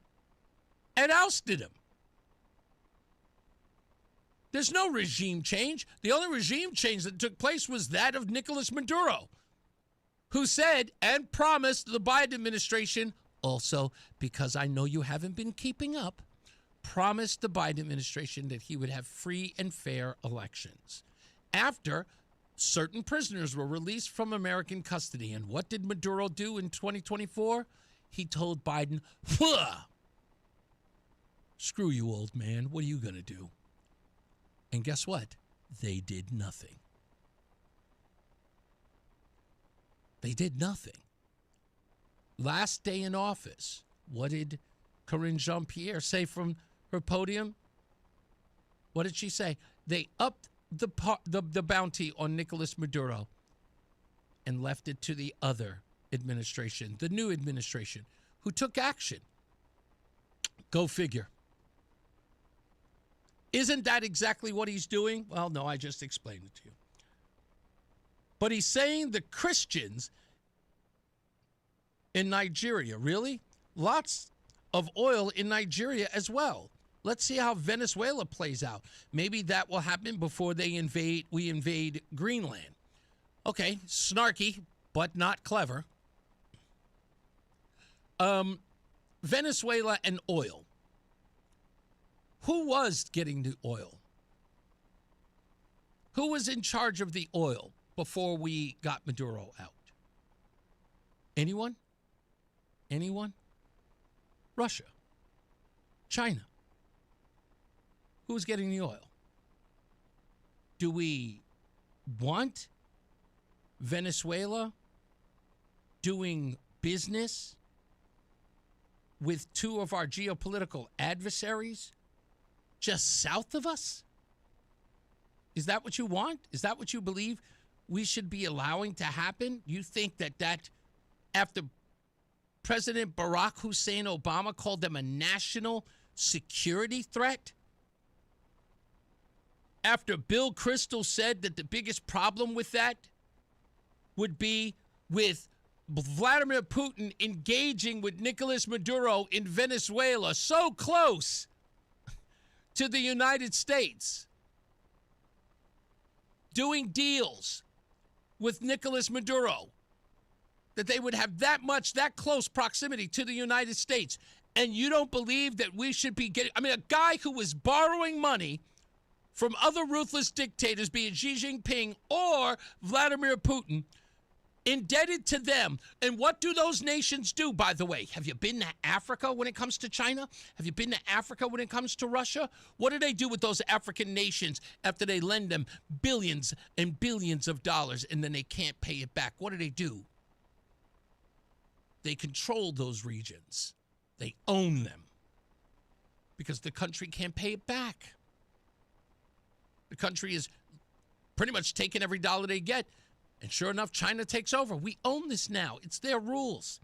and ousted him. There's no regime change. The only regime change that took place was that of Nicolas Maduro, who said and promised the Biden administration, also because I know you haven't been keeping up, promised the Biden administration that he would have free and fair elections after certain prisoners were released from American custody. And what did Maduro do in 2024? He told Biden, screw you, old man. What are you going to do? And guess what? They did nothing. They did nothing. Last day in office, what did Karine Jean-Pierre say from her podium? What did she say? They upped the bounty on Nicolas Maduro and left it to the other administration, the new administration, who took action. Go figure. Isn't that exactly what he's doing? Well, no, I just explained it to you. But he's saying the Christians in Nigeria, really? Lots of oil in Nigeria as well. Let's see how Venezuela plays out. Maybe that will happen before we invade Greenland. Okay, snarky, but not clever. Venezuela and oil. Who was getting the oil? Who was in charge of the oil before we got Maduro out? Anyone? Anyone? Russia. China. Who was getting the oil? Do we want Venezuela doing business with two of our geopolitical adversaries just south of us? Is that what you want? Is that what you believe we should be allowing to happen? You think that after President Barack Hussein Obama called them a national security threat? After Bill Kristol said that the biggest problem with that would be with Vladimir Putin engaging with Nicolas Maduro in Venezuela, so close to the United States, doing deals with Nicolas Maduro, that they would have that close proximity to the United States. And you don't believe that we should be getting, a guy who was borrowing money from other ruthless dictators, be it Xi Jinping or Vladimir Putin, indebted to them. And what do those nations do, by the way? Have you been to Africa when it comes to China? Have you been to Africa when it comes to Russia? What do they do with those African nations after they lend them billions and billions of dollars and then they can't pay it back? What do? They control those regions. They own them because the country can't pay it back. The country is pretty much taking every dollar they get. And sure enough, China takes over. We own this now. It's their rules.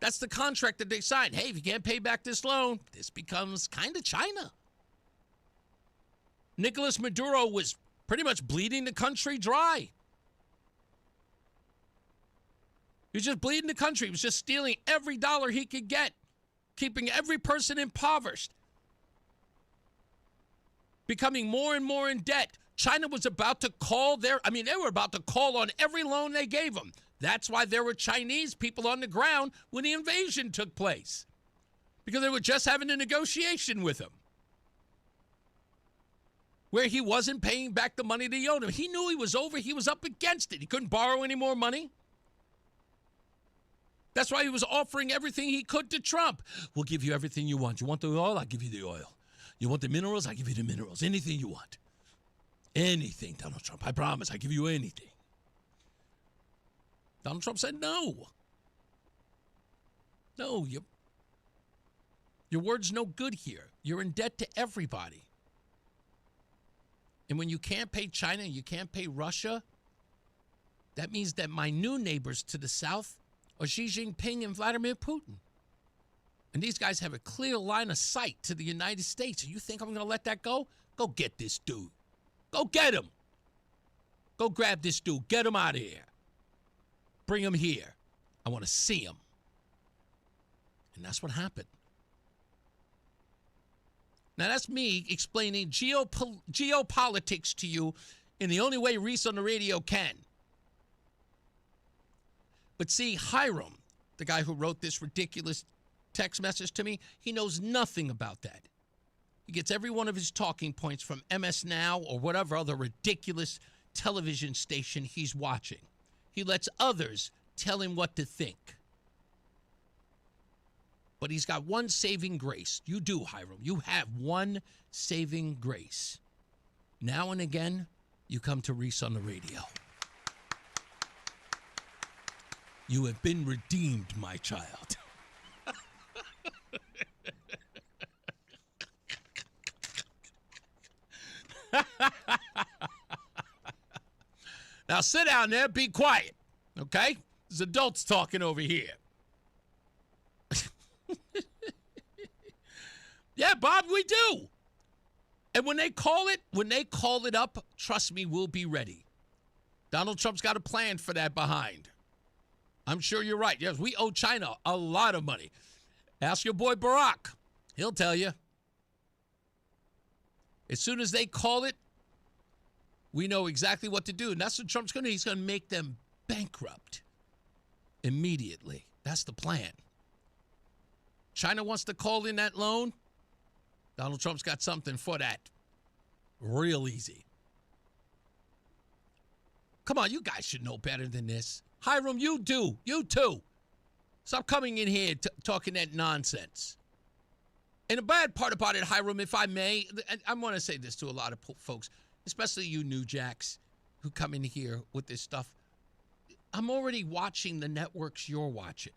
That's the contract that they signed. Hey, if you can't pay back this loan, this becomes kind of China. Nicolas Maduro was pretty much bleeding the country dry. He was just bleeding the country. He was just stealing every dollar he could get, keeping every person impoverished. becoming more and more in debt. China was about to call they were about to call on every loan they gave them. That's why there were Chinese people on the ground when the invasion took place, because they were just having a negotiation with him where he wasn't paying back the money they owed him. He knew he was over. He was up against it. He couldn't borrow any more money. That's why he was offering everything he could to Trump. We'll give you everything you want. You want the oil? I'll give you the oil. You want the minerals? I'll give you the minerals. Anything you want. Anything, Donald Trump. I promise. I give you anything. Donald Trump said no. No, your word's no good here. You're in debt to everybody. And when you can't pay China, you can't pay Russia, that means that my new neighbors to the south are Xi Jinping and Vladimir Putin. And these guys have a clear line of sight to the United States. And you think I'm going to let that go? Go get this dude. Go get him. Go grab this dude. Get him out of here. Bring him here. I want to see him. And that's what happened. Now, that's me explaining geopolitics to you in the only way Reese on the Radio can. But see, Hiram, the guy who wrote this ridiculous text message to me, he knows nothing about that. He gets every one of his talking points from MS Now or whatever other ridiculous television station he's watching. He lets others tell him what to think. But he's got one saving grace. You do, Hiram. You have one saving grace. Now and again, you come to Reese on the Radio. You have been redeemed, my child. Now sit down there, be quiet, okay? There's adults talking over here. Yeah, Bob, we do. And when they call it up, trust me, we'll be ready. Donald Trump's got a plan for that behind. I'm sure you're right. Yes, we owe China a lot of money. Ask your boy Barack. He'll tell you. As soon as they call it, we know exactly what to do. And that's what Trump's going to do. He's going to make them bankrupt immediately. That's the plan. China wants to call in that loan. Donald Trump's got something for that. Real easy. Come on, you guys should know better than this. Hiram, you do. You too. Stop coming in here talking that nonsense. And the bad part about it, Hiram, if I may, I want to say this to a lot of folks, especially you new jacks who come in here with this stuff. I'm already watching the networks you're watching.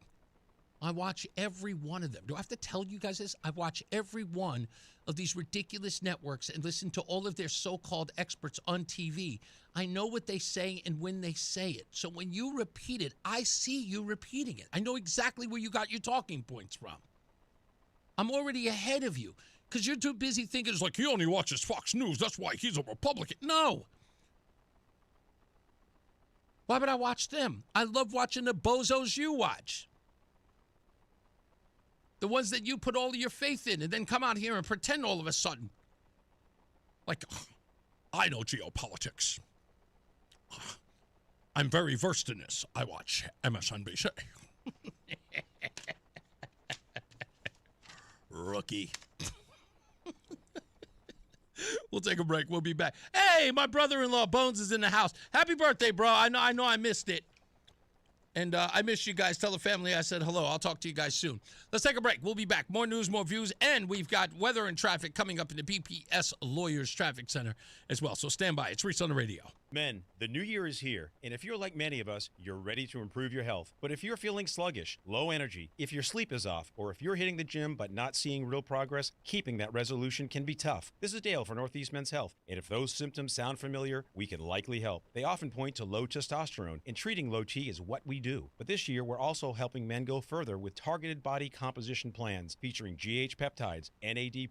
I watch every one of them. Do I have to tell you guys this? I watch every one of these ridiculous networks and listen to all of their so-called experts on TV. I know what they say and when they say it. So when you repeat it, I see you repeating it. I know exactly where you got your talking points from. I'm already ahead of you because you're too busy thinking it's like he only watches Fox News. That's why he's a Republican. No. Why would I watch them? I love watching the bozos you watch. The ones that you put all of your faith in and then come out here and pretend all of a sudden. Like, I know geopolitics. I'm very versed in this. I watch MSNBC. Rookie. We'll take a break. We'll be back. Hey, my brother-in-law Bones is in the house. Happy birthday, bro. I know I missed it. And I miss you guys. Tell the family I said hello. I'll talk to you guys soon. Let's take a break. We'll be back. More news, more views, and we've got weather and traffic coming up in the BPS Lawyers Traffic Center as well. So stand by. It's Reese on the Radio. Men, the new year is here, and if you're like many of us, you're ready to improve your health. But if you're feeling sluggish, low energy, if your sleep is off, or if you're hitting the gym but not seeing real progress, keeping that resolution can be tough. This is Dale for Northeast Men's Health, and if those symptoms sound familiar, we can likely help. They often point to low testosterone, and treating low T is what we do. But this year, we're also helping men go further with targeted body composition plans featuring GH peptides, NAD+,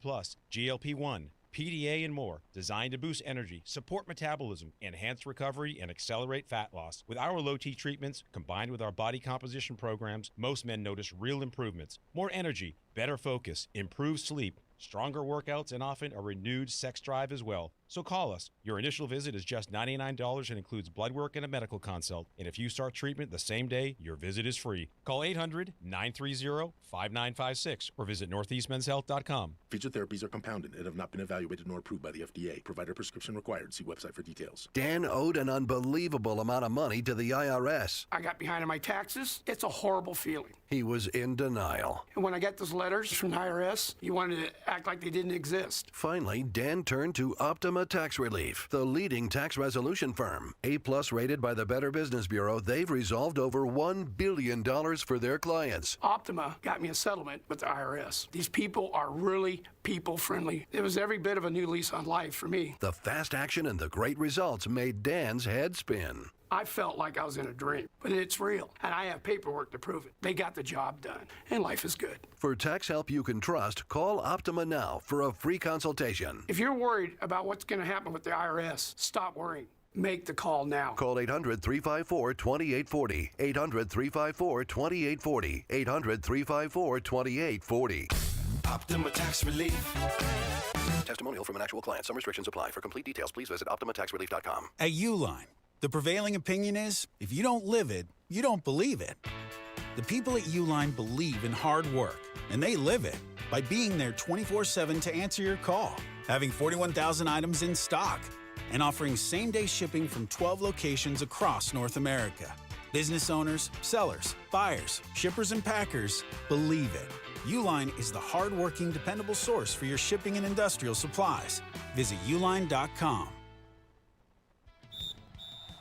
GLP-1, PDA, and more, designed to boost energy, support metabolism, enhance recovery, and accelerate fat loss. With our low T treatments, combined with our body composition programs, most men notice real improvements, more energy, better focus, improved sleep, stronger workouts, and often a renewed sex drive as well. So call us. Your initial visit is just $99 and includes blood work and a medical consult. And if you start treatment the same day, your visit is free. Call 800-930-5956 or visit northeastmenshealth.com. Featured therapies are compounded and have not been evaluated nor approved by the FDA. Provider prescription required. See website for details. Dan owed an unbelievable amount of money to the IRS. I got behind on my taxes. It's a horrible feeling. He was in denial. And when I got those letters from the IRS, you wanted to act like they didn't exist. Finally, Dan turned to Optima Tax Relief, the leading tax resolution firm. A-plus rated by the Better Business Bureau, they've resolved over $1 billion for their clients. Optima got me a settlement with the IRS. These people are really people-friendly. It was every bit of a new lease on life for me. The fast action and the great results made Dan's head spin. I felt like I was in a dream, but it's real, and I have paperwork to prove it. They got the job done, and life is good. For tax help you can trust, call Optima now for a free consultation. If you're worried about what's going to happen with the IRS, stop worrying. Make the call now. Call 800-354-2840. 800-354-2840. 800-354-2840. Optima Tax Relief. Testimonial from an actual client. Some restrictions apply. For complete details, please visit OptimaTaxRelief.com. At Uline, the prevailing opinion is, if you don't live it, you don't believe it. The people at Uline believe in hard work, and they live it by being there 24/7 to answer your call, having 41,000 items in stock, and offering same-day shipping from 12 locations across North America. Business owners, sellers, buyers, shippers, and packers believe it. Uline is the hard-working, dependable source for your shipping and industrial supplies. Visit uline.com.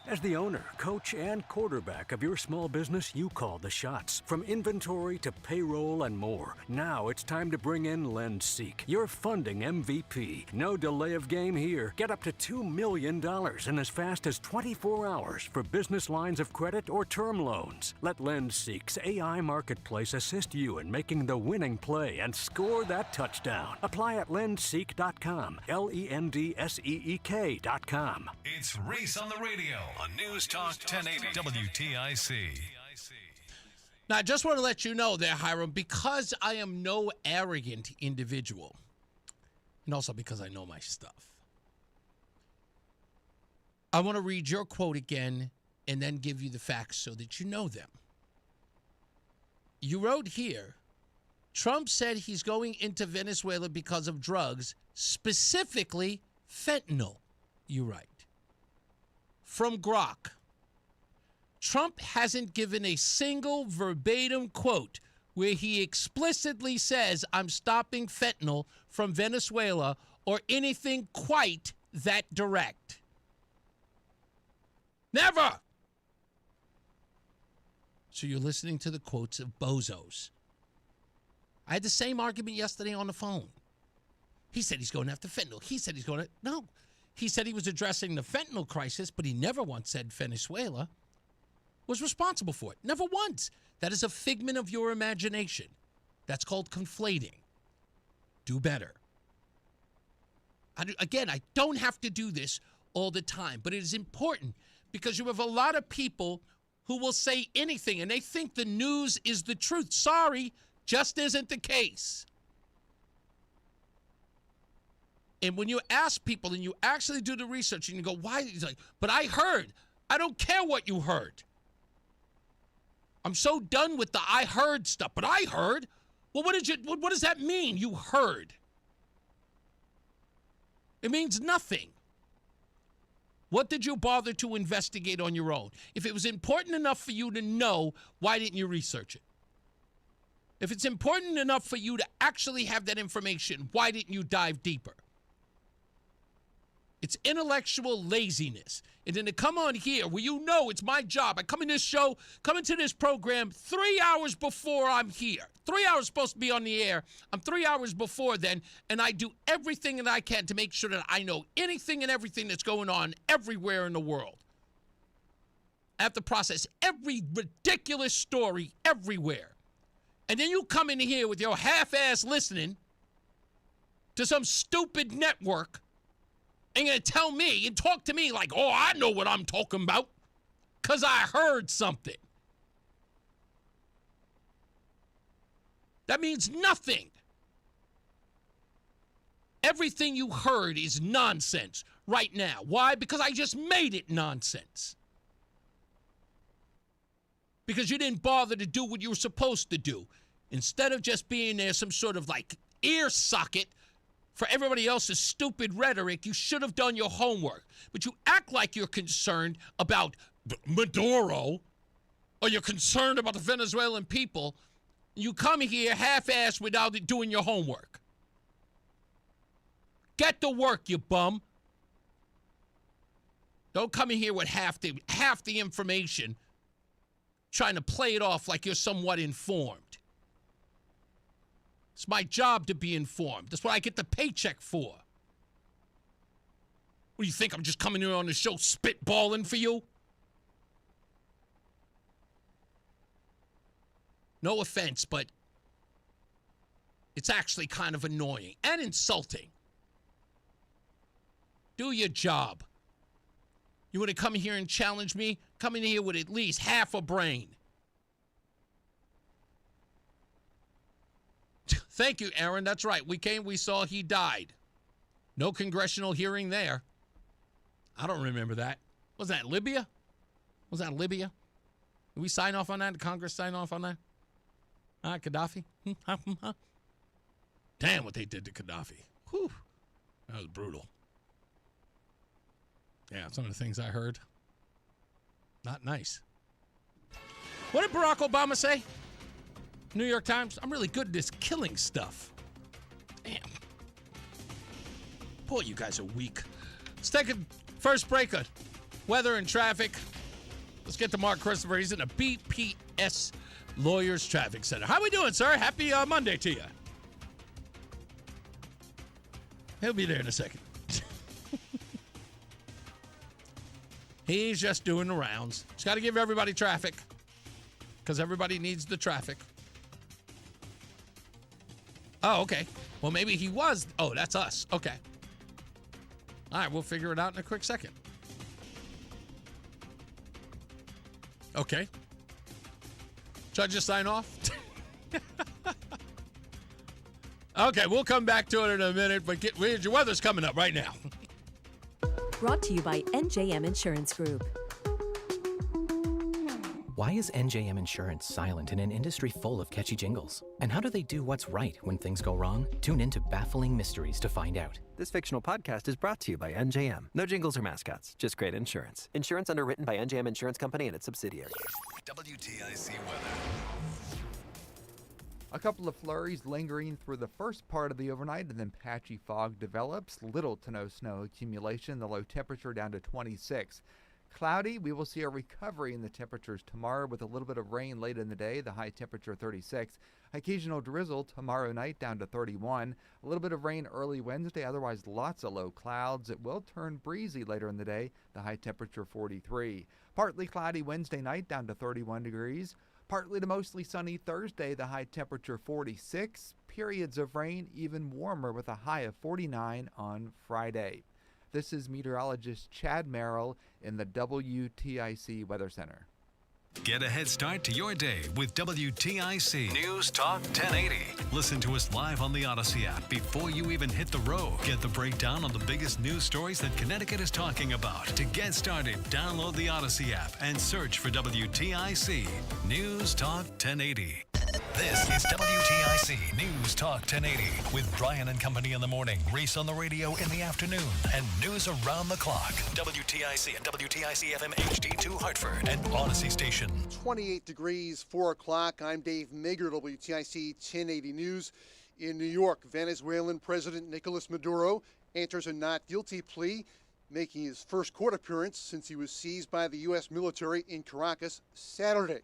As the owner, coach, and quarterback of your small business, you call the shots. From inventory to payroll and more. Now it's time to bring in LendSeek, your funding MVP. No delay of game here. Get up to $2 million in as fast as 24 hours for business lines of credit or term loans. Let LendSeek's AI marketplace assist you in making the winning play and score that touchdown. Apply at lendseek.com. LENDSEEK.com. It's Reese on the Radio on NewsTalk 1080 WTIC. Now, I just want to let you know there, Hiram, because I am no arrogant individual, and also because I know my stuff, I want to read your quote again and then give you the facts so that you know them. You wrote here, Trump said he's going into Venezuela because of drugs, specifically fentanyl, you write. From Grok, Trump hasn't given a single verbatim quote where he explicitly says, I'm stopping fentanyl from Venezuela, or anything quite that direct. Never! So you're listening to the quotes of bozos. I had the same argument yesterday on the phone. He said he's going after fentanyl. He said he's going to... No. He said he was addressing the fentanyl crisis, but he never once said Venezuela was responsible for it. Never once. That is a figment of your imagination. That's called conflating. Do better. I don't have to do this all the time, but it is important because you have a lot of people who will say anything, and they think the news is the truth. Sorry, just isn't the case. And when you ask people and you actually do the research and you go, why? He's like, but I heard. I don't care what you heard. I'm so done with the I heard stuff. But I heard? Well, what does that mean, you heard? It means nothing. What did you bother to investigate on your own? If it was important enough for you to know, why didn't you research it? If it's important enough for you to actually have that information, why didn't you dive deeper? It's intellectual laziness. And then to come on here where you know it's my job. I come into this program 3 hours before I'm here. 3 hours supposed to be on the air. I'm 3 hours before then, and I do everything that I can to make sure that I know anything and everything that's going on everywhere in the world. I have to process every ridiculous story everywhere. And then you come in here with your half-ass listening to some stupid network and you're going to tell me and talk to me like, oh, I know what I'm talking about because I heard something. That means nothing. Everything you heard is nonsense right now. Why? Because I just made it nonsense. Because you didn't bother to do what you were supposed to do. Instead of just being there some sort of like ear socket for everybody else's stupid rhetoric, you should have done your homework. But you act like you're concerned about Maduro or you're concerned about the Venezuelan people. You come here half-assed without doing your homework. Get to work, you bum. Don't come in here with half the information, trying to play it off like you're somewhat informed. It's my job to be informed. That's what I get the paycheck for. What do you think? I'm just coming here on the show spitballing for you? No offense, but it's actually kind of annoying and insulting. Do your job. You want to come here and challenge me? Come in here with at least half a brain. Thank you, Aaron. That's right. We came, we saw, he died. No congressional hearing there. I don't remember that. Was that Libya? Did we sign off on that? Did Congress sign off on that? Gaddafi? Damn what they did to Gaddafi. Whew. That was brutal. Yeah, some of the things I heard. Not nice. What did Barack Obama say? New York Times, I'm really good at this killing stuff. Damn. Boy, you guys are weak. Let's take a first break of weather and traffic. Let's get to Mark Christopher. He's in the BPS Lawyers Traffic Center. How we doing, sir? Happy Monday to you. He'll be there in a second. He's just doing the rounds. Just got to give everybody traffic because everybody needs the traffic. Oh, okay. Well, maybe he was. Oh, that's us. Okay. All right, we'll figure it out in a quick second. Okay. Should I just sign off? Okay, we'll come back to it in a minute, but your weather's coming up right now. Brought to you by NJM Insurance Group. Why is NJM Insurance silent in an industry full of catchy jingles? And how do they do what's right when things go wrong? Tune in to Baffling Mysteries to find out. This fictional podcast is brought to you by NJM. No jingles or mascots, just great insurance. Insurance underwritten by NJM Insurance Company and its subsidiaries. WTIC weather. A couple of flurries lingering through the first part of the overnight, and then patchy fog develops. Little to no snow accumulation. The low temperature down to 26. Cloudy. We will see a recovery in the temperatures tomorrow with a little bit of rain late in the day. The high temperature 36. Occasional drizzle tomorrow night down to 31. A little bit of rain early Wednesday. Otherwise, lots of low clouds. It will turn breezy later in the day. The high temperature 43. Partly cloudy Wednesday night down to 31 degrees. Partly to mostly sunny Thursday, the high temperature 46. Periods of rain even warmer with a high of 49 on Friday. This is meteorologist Chad Merrill in the WTIC Weather Center. Get a head start to your day with WTIC News Talk 1080. Listen to us live on the Odyssey app before you even hit the road. Get the breakdown on the biggest news stories that Connecticut is talking about. To get started, download the Odyssey app and search for WTIC News Talk 1080. This is WTIC News Talk 1080 with Brian and Company in the morning, Reese on the radio in the afternoon, and news around the clock. WTIC and WTIC FM HD2 Hartford and Odyssey Station. 28 degrees, 4 o'clock. I'm Dave Mager, WTIC 1080 News. In New York, Venezuelan President Nicolas Maduro enters a not guilty plea, making his first court appearance since he was seized by the U.S. military in Caracas Saturday.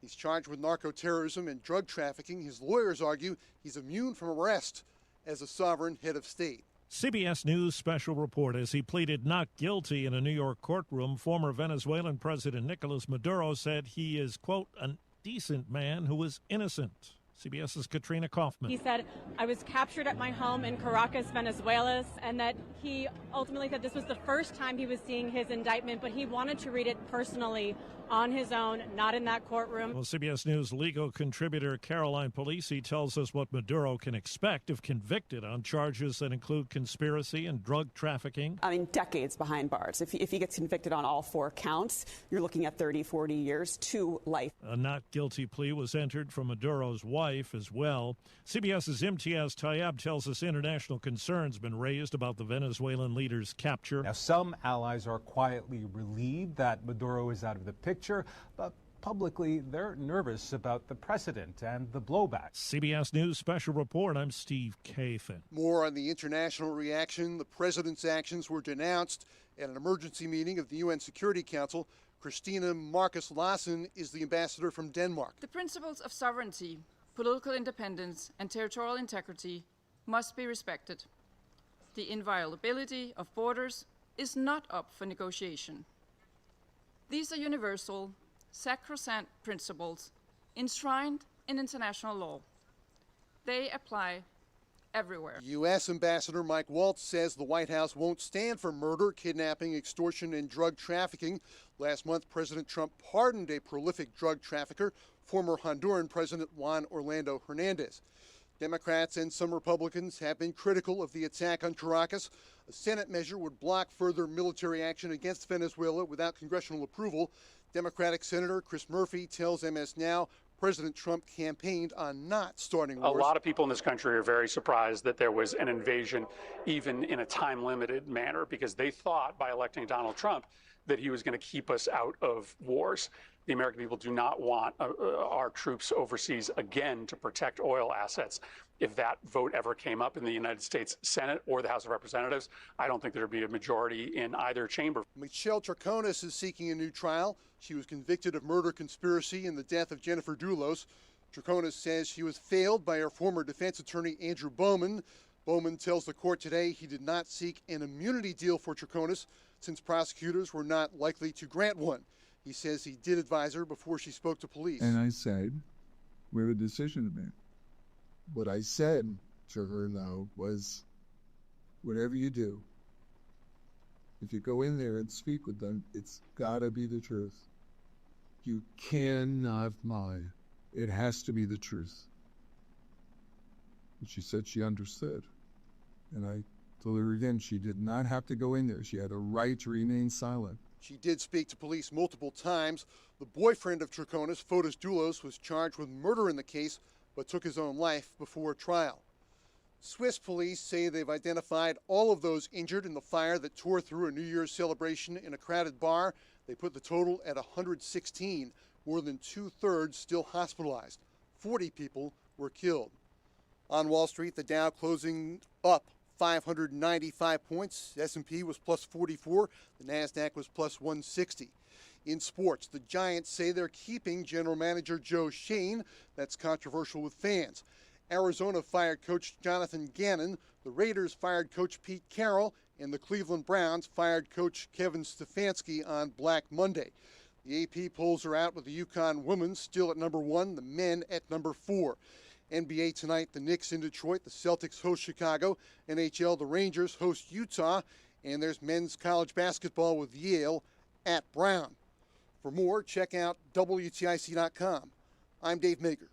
He's charged with narco-terrorism and drug trafficking. His lawyers argue he's immune from arrest as a sovereign head of state. CBS News special report as he pleaded not guilty in a New York courtroom. Former Venezuelan President Nicolas Maduro said he is, quote, a decent man who is innocent. CBS's Katrina Kaufman. He said, I was captured at my home in Caracas, Venezuela, and that he ultimately said this was the first time he was seeing his indictment, but he wanted to read it personally on his own, not in that courtroom. Well, CBS News legal contributor Caroline Polisi tells us what Maduro can expect if convicted on charges that include conspiracy and drug trafficking. I mean, decades behind bars. If he gets convicted on all 4 counts, you're looking at 30, 40 years to life. A not guilty plea was entered from Maduro's wife as well. CBS's Imtiaz Tayeb tells us international concerns been raised about the Venezuelan leader's capture. Now, some allies are quietly relieved that Maduro is out of the picture, but publicly they're nervous about the precedent and the blowback. CBS News Special Report, I'm Steve Kathan. More on the international reaction. The president's actions were denounced at an emergency meeting of the UN Security Council. Christina Marcus Lassen is the ambassador from Denmark. The principles of sovereignty, political independence, and territorial integrity must be respected. The inviolability of borders is not up for negotiation. These are universal, sacrosanct principles enshrined in international law. They apply everywhere. U.S. Ambassador Mike Waltz says the White House won't stand for murder, kidnapping, extortion, and drug trafficking. Last month, President Trump pardoned a prolific drug trafficker, former Honduran President Juan Orlando Hernandez. Democrats and some Republicans have been critical of the attack on Caracas. A Senate measure would block further military action against Venezuela without congressional approval. Democratic Senator Chris Murphy tells MS Now President Trump campaigned on not starting wars. A lot of people in this country are very surprised that there was an invasion, even in a time-limited manner, because they thought by electing Donald Trump that he was going to keep us out of wars. The American people do not want our troops overseas again to protect oil assets. If that vote ever came up in the United States Senate or the House of Representatives, I don't think there would be a majority in either chamber. Michelle Troconis is seeking a new trial. She was convicted of murder conspiracy in the death of Jennifer Dulos. Troconis says she was failed by her former defense attorney, Andrew Bowman. Bowman tells the court today he did not seek an immunity deal for Troconis since prosecutors were not likely to grant one. He says he did advise her before she spoke to police. And I said, we have a decision to make. What I said to her, though, was, whatever you do, if you go in there and speak with them, it's got to be the truth. You cannot lie. It has to be the truth. And she said she understood. And I told her again, she did not have to go in there. She had a right to remain silent. She did speak to police multiple times. The boyfriend of Troconis, Fotis Dulos, was charged with murder in the case, but took his own life before trial. Swiss police say they've identified all of those injured in the fire that tore through a New Year's celebration in a crowded bar. They put the total at 116, more than 2/3 still hospitalized. 40 people were killed. On Wall Street, the Dow closing up 595 points. S&P was plus 44. The NASDAQ was plus 160. In sports, the Giants say they're keeping general manager Joe Shane. That's controversial with fans. Arizona fired coach Jonathan Gannon. The Raiders fired coach Pete Carroll. And the Cleveland Browns fired coach Kevin Stefanski on Black Monday. The AP polls are out with the UConn women still at number 1, the men at number 4. NBA tonight, the Knicks in Detroit, the Celtics host Chicago. NHL, the Rangers host Utah. And there's men's college basketball with Yale at Brown. For more, check out WTIC.com. I'm Dave Mager,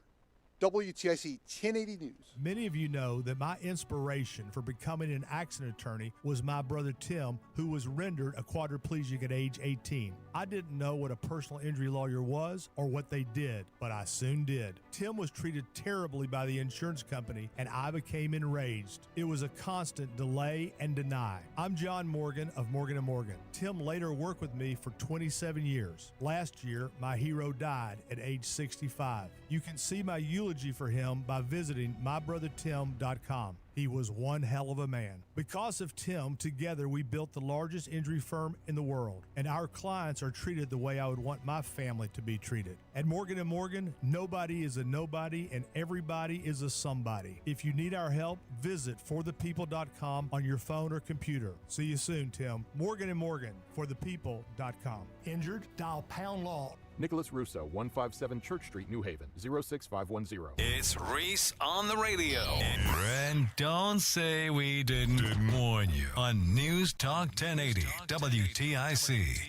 WTIC 1080 News. Many of you know that my inspiration for becoming an accident attorney was my brother Tim, who was rendered a quadriplegic at age 18. I didn't know what a personal injury lawyer was or what they did, but I soon did. Tim was treated terribly by the insurance company, and I became enraged. It was a constant delay and deny. I'm John Morgan of Morgan & Morgan. Tim later worked with me for 27 years. Last year, my hero died at age 65. You can see my eulogy for him by visiting mybrothertim.com. He was one hell of a man. Because of Tim, together we built the largest injury firm in the world, and our clients are treated the way I would want my family to be treated. At Morgan & Morgan, nobody is a nobody and everybody is a somebody. If you need our help, visit forthepeople.com on your phone or computer. See you soon, Tim. Morgan & Morgan, forthepeople.com. Injured? Dial pound law. Nicholas Russo, 157 Church Street, New Haven, 06510. It's Reese on the radio. And don't say we didn't warn you on News Talk 1080 WTIC.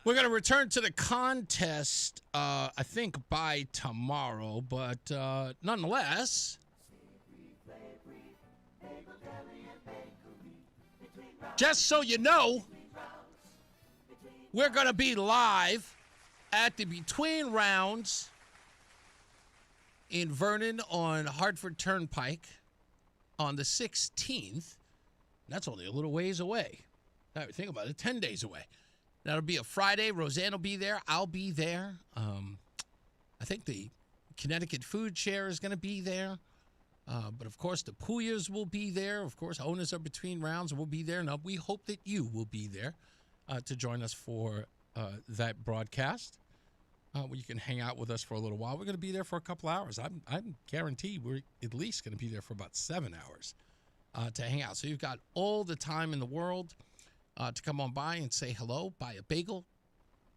We're going to return to the contest, I think, by tomorrow. But nonetheless, just so you know, we're going to be live at the Between Rounds in Vernon on Hartford Turnpike on the 16th. That's only a little ways away. Now, think about it, 10 days away. That'll be a Friday. Roseanne will be there. I'll be there. I think the Connecticut Food Share is going to be there. But, of course, the Puyas will be there. Of course, owners of Between Rounds will be there. Now, we hope that you will be there to join us for that broadcast. Where you can hang out with us for a little while. We're going to be there for a couple hours. I'm guaranteed we're at least going to be there for about 7 hours to hang out. So you've got all the time in the world to come on by and say hello, buy a bagel,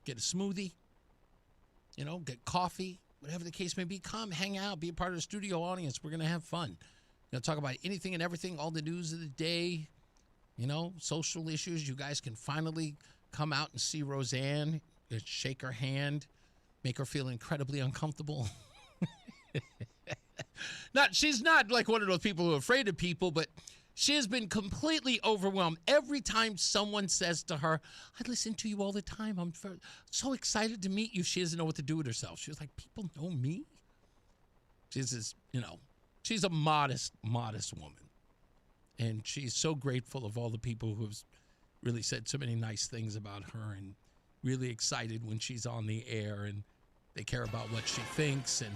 get a smoothie, get coffee, whatever the case may be. Come, hang out, be a part of the studio audience. We're going to have fun. Talk about anything and everything, all the news of the day, social issues. You guys can finally come out and see Roseanne, shake her hand, make her feel incredibly uncomfortable. She's not like one of those people who are afraid of people, but she has been completely overwhelmed. Every time someone says to her, I listen to you all the time. I'm so excited to meet you. She doesn't know what to do with herself. She was like, people know me? She's this, she's a modest woman. And she's so grateful of all the people who have really said so many nice things about her and really excited when she's on the air and they care about what she thinks and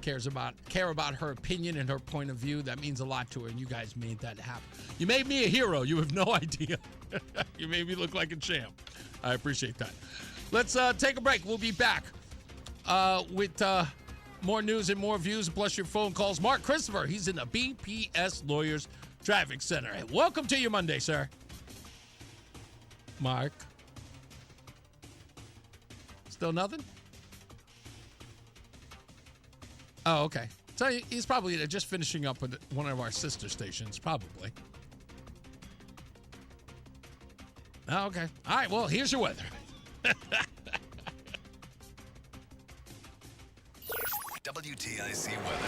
care about her opinion and her point of view. That means a lot to her, and you guys made that happen. You made me a hero. You have no idea. You made me look like a champ. I appreciate that. Let's take a break. We'll be back with more news and more views, plus your phone calls. Mark Christopher, he's in the BPS Lawyers Traffic Center. Hey, welcome to your Monday, sir. Mark. Still nothing? Oh, okay. So he's probably just finishing up with one of our sister stations, probably. Oh, okay. All right, well, here's your weather. WTIC weather.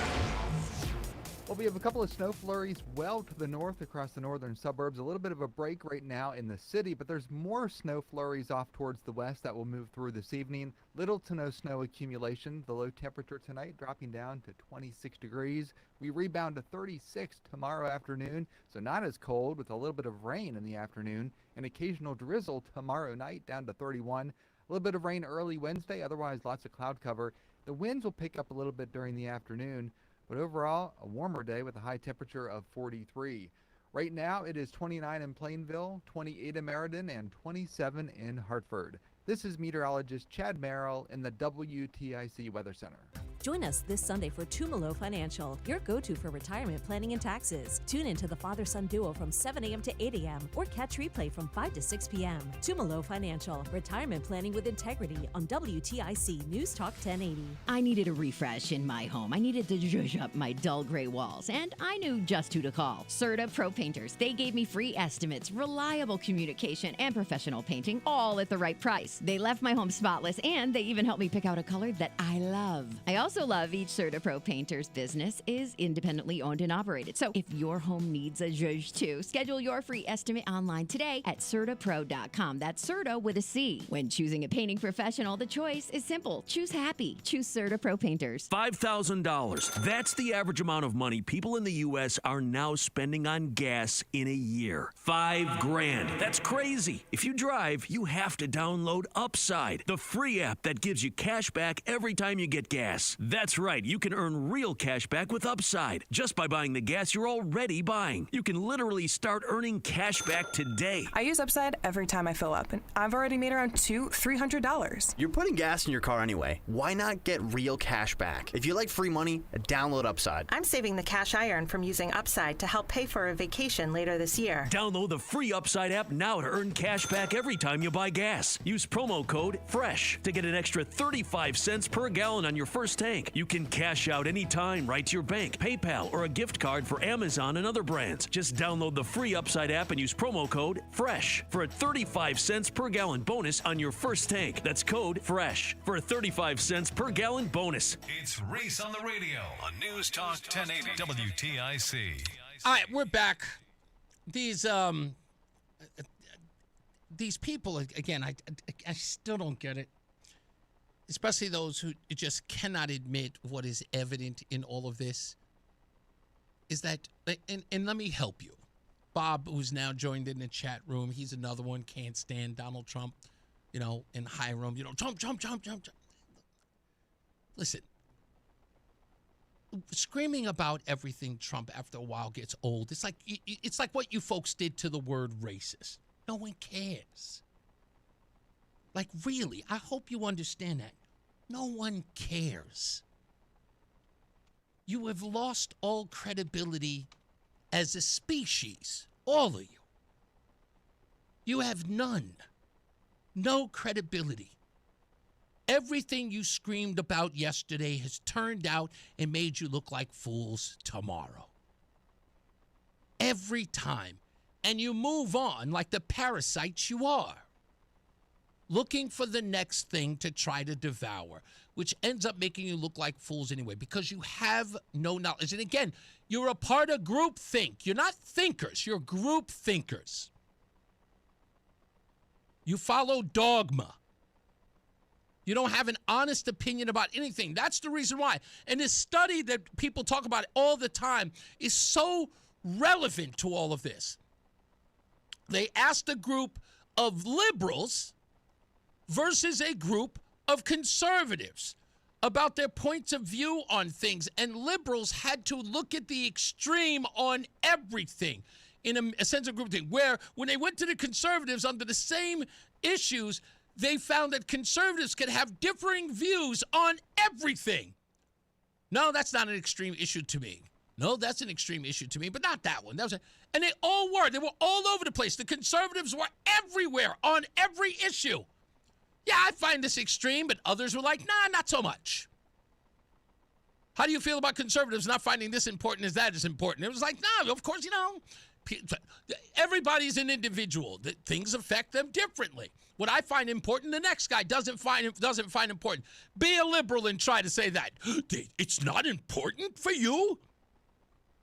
Well, we have a couple of snow flurries well to the north across the northern suburbs. A little bit of a break right now in the city, but there's more snow flurries off towards the west that will move through this evening. Little to no snow accumulation. The low temperature tonight dropping down to 26 degrees. We rebound to 36 tomorrow afternoon, so not as cold with a little bit of rain in the afternoon. An occasional drizzle tomorrow night down to 31. A little bit of rain early Wednesday, otherwise lots of cloud cover. The winds will pick up a little bit during the afternoon. But overall, a warmer day with a high temperature of 43. Right now, it is 29 in Plainville, 28 in Meriden, and 27 in Hartford. This is meteorologist Chad Merrill in the WTIC Weather Center. Join us this Sunday for Tumalo Financial, your go-to for retirement planning and taxes. Tune in to the father-son duo from 7 a.m. to 8 a.m. or catch replay from 5 to 6 p.m. Tumalo Financial, retirement planning with integrity on WTIC NewsTalk 1080. I needed a refresh in my home. I needed to zhuzh up my dull gray walls, and I knew just who to call. Serta Pro Painters. They gave me free estimates, reliable communication, and professional painting, all at the right price. They left my home spotless, and they even helped me pick out a color that I love. I also love each Serta Pro Painters business is independently owned and operated. So if your home needs a zhuzh too, schedule your free estimate online today at CertaPro.com. That's Serta with a C. When choosing a painting professional, the choice is simple. Choose happy. Choose Serta Pro Painters. $5,000. That's the average amount of money people in the U.S. are now spending on gas in a year. $5,000. That's crazy. If you drive, you have to download Upside, the free app that gives you cash back every time you get gas. That's right, you can earn real cash back with Upside just by buying the gas you're already buying. You can literally start earning cash back today. I use Upside every time I fill up, and I've already made around $300. You're putting gas in your car anyway. Why not get real cash back? If you like free money, download Upside. I'm saving the cash I earn from using Upside to help pay for a vacation later this year. Download the free Upside app now to earn cash back every time you buy gas. Use promo code FRESH to get an extra 35 cents per gallon on your first tank. bank. You can cash out anytime right to your bank, PayPal, or a gift card for Amazon and other brands. Just download the free Upside app and use promo code FRESH for a 35 cents per gallon bonus on your first tank. That's code FRESH for a 35 cents per gallon bonus. It's Reese on the Radio on News Talk 1080 WTIC. All right, we're back. These people, again, I still don't get it. Especially those who just cannot admit what is evident in all of this. Is that, and let me help you. Bob, who's now joined in the chat room, he's another one, can't stand Donald Trump, in Hiram, Trump. Listen, screaming about everything Trump after a while gets old. It's like what you folks did to the word racist. No one cares. Like, really, I hope you understand that. No one cares. You have lost all credibility as a species, all of you. You have none. No credibility. Everything you screamed about yesterday has turned out and made you look like fools tomorrow. Every time. And you move on like the parasites you are, looking for the next thing to try to devour, which ends up making you look like fools anyway, because you have no knowledge. And again, you're a part of groupthink. You're not thinkers. You're group thinkers. You follow dogma. You don't have an honest opinion about anything. That's the reason why. And this study that people talk about all the time is so relevant to all of this. They asked a group of liberals versus a group of conservatives about their points of view on things. And liberals had to look at the extreme on everything in a sense of groupthink, where when they went to the conservatives under the same issues, they found that conservatives could have differing views on everything. No, that's not an extreme issue to me. No, that's an extreme issue to me, but not that one. And they all were. They were all over the place. The conservatives were everywhere on every issue. Yeah, I find this extreme, but others were like, nah, not so much. How do you feel about conservatives not finding this important as that is important? It was like, no, of course, everybody's an individual. Things affect them differently. What I find important, the next guy doesn't find important. Be a liberal and try to say that. It's not important for you?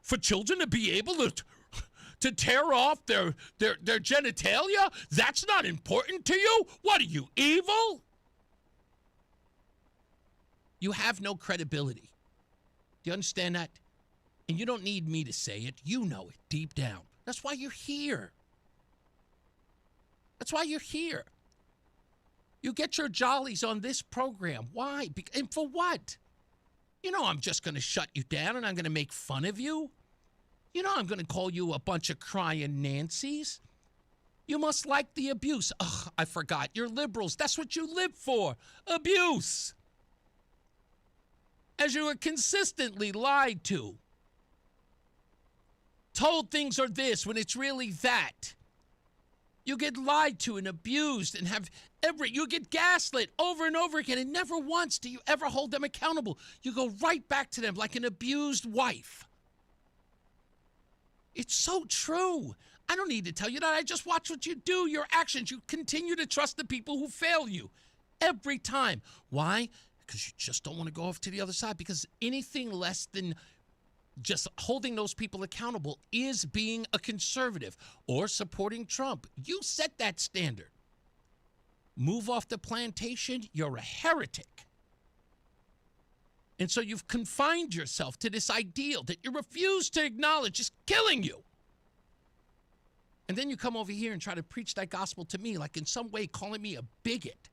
For children to be able to tear off their genitalia? That's not important to you? What are you, evil? You have no credibility. Do you understand that? And you don't need me to say it. You know it deep down. That's why you're here. That's why you're here. You get your jollies on this program. Why? And for what? I'm just going to shut you down and I'm going to make fun of you. I'm going to call you a bunch of crying Nancys. You must like the abuse. Ugh, I forgot. You're liberals. That's what you live for. Abuse. As you were consistently lied to. Told things are this when it's really that. You get lied to and abused and you get gaslit over and over again, and never once do you ever hold them accountable. You go right back to them like an abused wife. It's so true. I don't need to tell you that. I just watch what you do, your actions. You continue to trust the people who fail you every time. Why? Because you just don't want to go off to the other side, because anything less than just holding those people accountable is being a conservative or supporting Trump. You set that standard. Move off the plantation, you're a heretic. And so you've confined yourself to this ideal that you refuse to acknowledge is killing you. And then you come over here and try to preach that gospel to me, like in some way calling me a bigot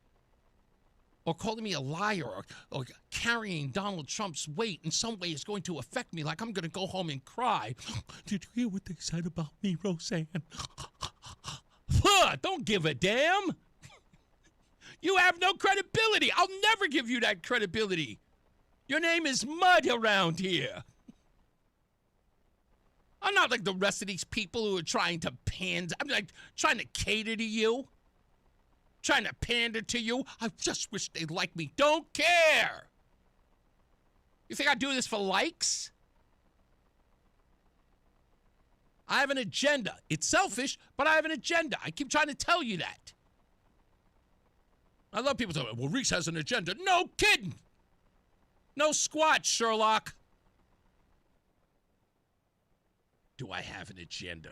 or calling me a liar or carrying Donald Trump's weight in some way is going to affect me, like I'm going to go home and cry. Did you hear what they said about me, Roseanne? Don't give a damn. You have no credibility. I'll never give you that credibility. Your name is mud around here. I'm not like the rest of these people who are trying to pander. I'm like trying to cater to you. Trying to pander to you. I just wish they'd like me. Don't care. You think I do this for likes? I have an agenda. It's selfish, but I have an agenda. I keep trying to tell you that. I love people telling me, well, Reese has an agenda. No kidding. No squat, Sherlock. Do I have an agenda?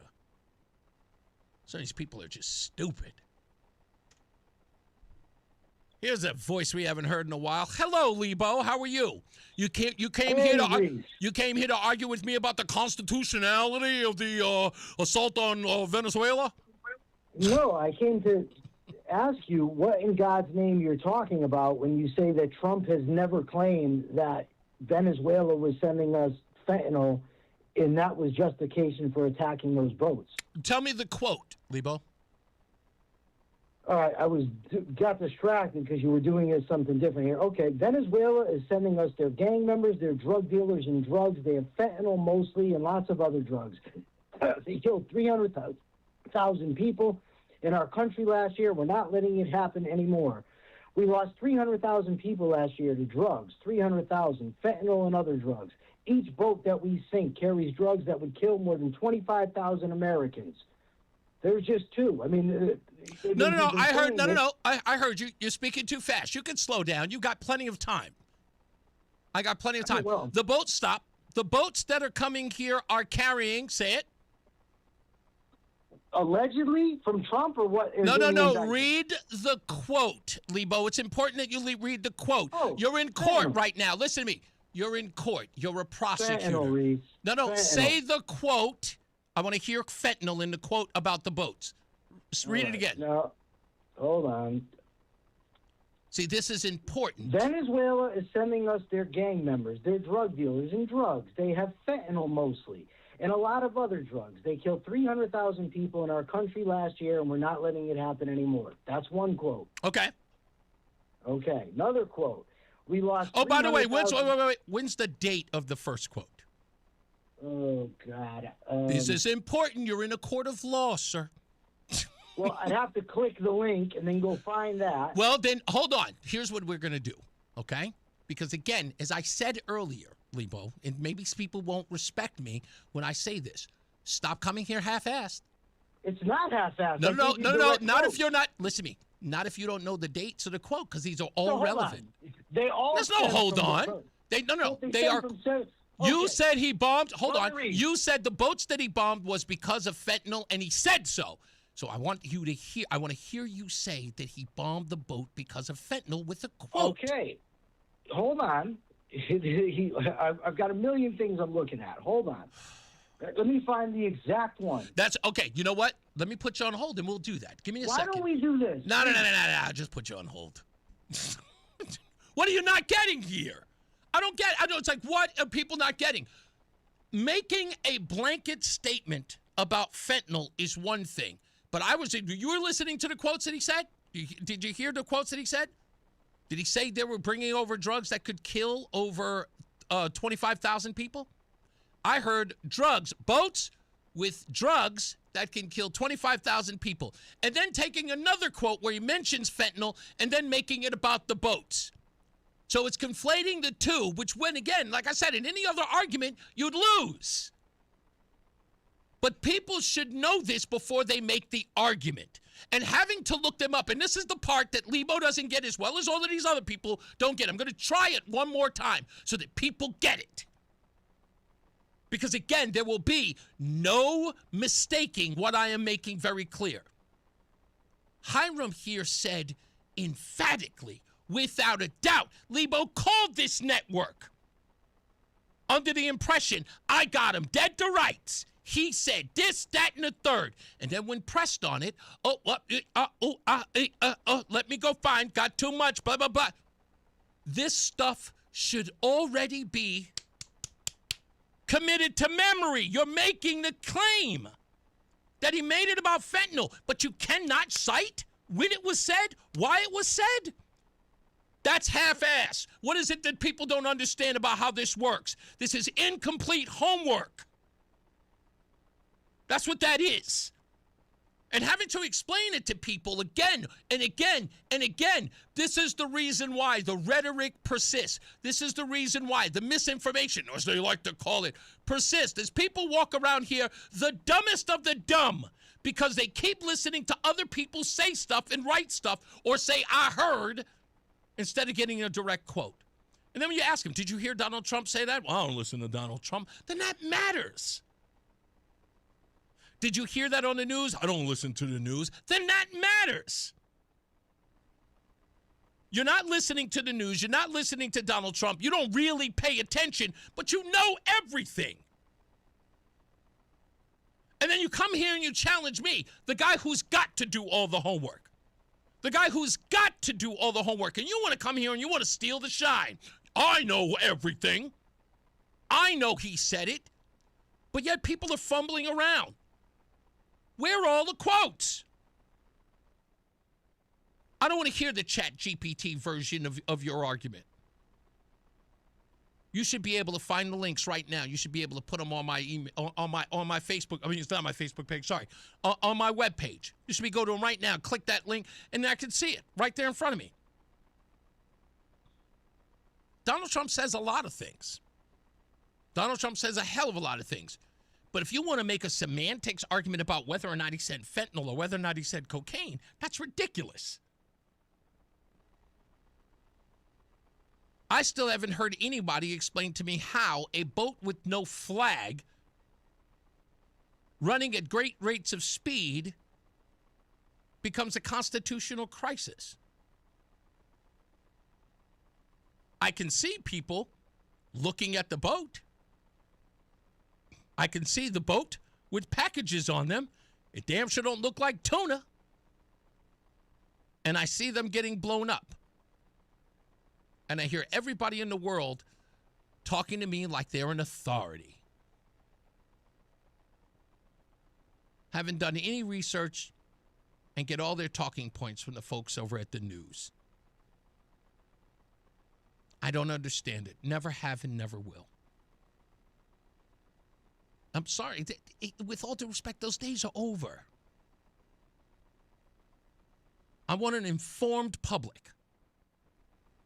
Some of these people are just stupid. Here's a voice we haven't heard in a while. Hello, Lebo. How are you? You came here to argue with me about the constitutionality of the assault on Venezuela? No, I came to ask you what in God's name you're talking about when you say that Trump has never claimed that Venezuela was sending us fentanyl and that was justification for attacking those boats. Tell me the quote, Lebo. All right, got distracted because you were doing something different here. Okay, Venezuela is sending us their gang members, their drug dealers and drugs. They have fentanyl mostly and lots of other drugs. They killed 300,000 people in our country last year. We're not letting it happen anymore. We lost 300,000 people last year to drugs, 300,000, fentanyl and other drugs. Each boat that we sink carries drugs that would kill more than 25,000 Americans. There's just two. I mean... No. I heard you. You're speaking too fast. You can slow down. You got plenty of time. I got plenty of time. Well, the boats stop. The boats that are coming here are carrying, say it. Allegedly from Trump or what? No. Read the quote, Lebo. It's important that you read the quote. Oh, you're in court right now. Listen to me. You're in court. You're a prosecutor. Fentanyl, no. Say the quote. I want to hear fentanyl in the quote about the boats. Just read it again. No, hold on. See, this is important. Venezuela is sending us their gang members, their drug dealers and drugs. They have fentanyl mostly and a lot of other drugs. They killed 300,000 people in our country last year, and we're not letting it happen anymore. That's one quote. Okay. Okay. Another quote. We lost. Oh, by the way, when's the date of the first quote? Oh, God. This is important. You're in a court of law, sir. Well, I'd have to click the link and then go find that. Well, then, hold on. Here's what we're going to do, okay? Because, again, as I said earlier, Lebo, and maybe people won't respect me when I say this, stop coming here half-assed. It's not half-assed. No. Not if you're not, listen to me, not if you don't know the dates of the quote, because these are all relevant. They all There's no hold on. They are. You said he bombed. Hold on. You said the boats that he bombed was because of fentanyl, and he said so. So I want you to hear. I want to hear you say that he bombed the boat because of fentanyl with a quote. Okay, hold on. I've got a million things I'm looking at. Hold on. Let me find the exact one. That's okay. You know what? Let me put you on hold, and we'll do that. Give me a second. Why don't we do this? No. I'll just put you on hold. What are you not getting here? I don't get. I know it's like, what are people not getting? Making a blanket statement about fentanyl is one thing. But you were listening to the quotes that he said? Did you hear the quotes that he said? Did he say they were bringing over drugs that could kill over 25,000 people? I heard boats with drugs that can kill 25,000 people. And then taking another quote where he mentions fentanyl and then making it about the boats. So it's conflating the two, which when, again, like I said, in any other argument, you'd lose. But people should know this before they make the argument. And having to look them up, and this is the part that Lebo doesn't get as well as all of these other people don't get. I'm going to try it one more time so that people get it. Because, again, there will be no mistaking what I am making very clear. Hiram here said emphatically, without a doubt, Lebo called this network under the impression I got him dead to rights. He said this, that, and the third. And then when pressed on it, let me go find, got too much, blah, blah, blah. This stuff should already be committed to memory. You're making the claim that he made it about fentanyl, but you cannot cite when it was said, why it was said. That's half-ass. What is it that people don't understand about how this works? This is incomplete homework. That's what that is. And having to explain it to people again and again and again. This is the reason why the rhetoric persists. This is the reason why the misinformation, as they like to call it, persists. As people walk around here, the dumbest of the dumb, because they keep listening to other people say stuff and write stuff or say, I heard, instead of getting a direct quote. And then when you ask them, did you hear Donald Trump say that? Well, I don't listen to Donald Trump. Then that matters. Did you hear that on the news? I don't listen to the news. Then that matters. You're not listening to the news. You're not listening to Donald Trump. You don't really pay attention, but you know everything. And then you come here and you challenge me, the guy who's got to do all the homework. The guy who's got to do all the homework. And you want to come here and you want to steal the shine. I know everything. I know he said it. But yet people are fumbling around. Where are all the quotes? I don't want to hear the Chat GPT version of your argument. You should be able to find the links right now. You should be able to put them on my email, on my Facebook. I mean, it's not my Facebook page. Sorry, on my webpage. You should be go to them right now. Click that link, and I can see it right there in front of me. Donald Trump says a lot of things. Donald Trump says a hell of a lot of things. But if you want to make a semantics argument about whether or not he said fentanyl or whether or not he said cocaine, that's ridiculous. I still haven't heard anybody explain to me how a boat with no flag running at great rates of speed becomes a constitutional crisis. I can see people looking at the boat. I can see the boat with packages on them. It damn sure don't look like tuna. And I see them getting blown up. And I hear everybody in the world talking to me like they're an authority. Haven't done any research and get all their talking points from the folks over at the news. I don't understand it. Never have and never will. I'm sorry. With all due respect, those days are over. I want an informed public.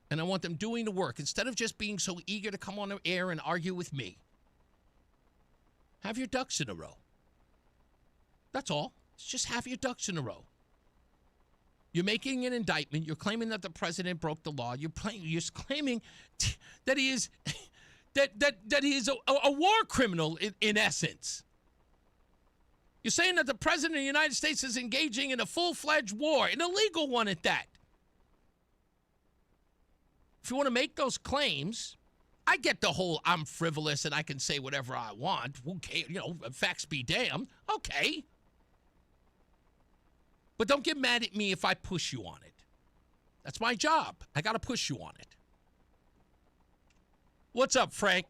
And I want them doing the work instead of just being so eager to come on the air and argue with me. Have your ducks in a row. That's all. Just have your ducks in a row. You're making an indictment. You're claiming that the president broke the law. You're claiming that he is that he is a war criminal in essence. You're saying that the president of the United States is engaging in a full-fledged war, an illegal one at that. If you want to make those claims, I get the whole I'm frivolous and I can say whatever I want. Who cares? You know, facts be damned. Okay. But don't get mad at me if I push you on it. That's my job. I got to push you on it. What's up, Frank?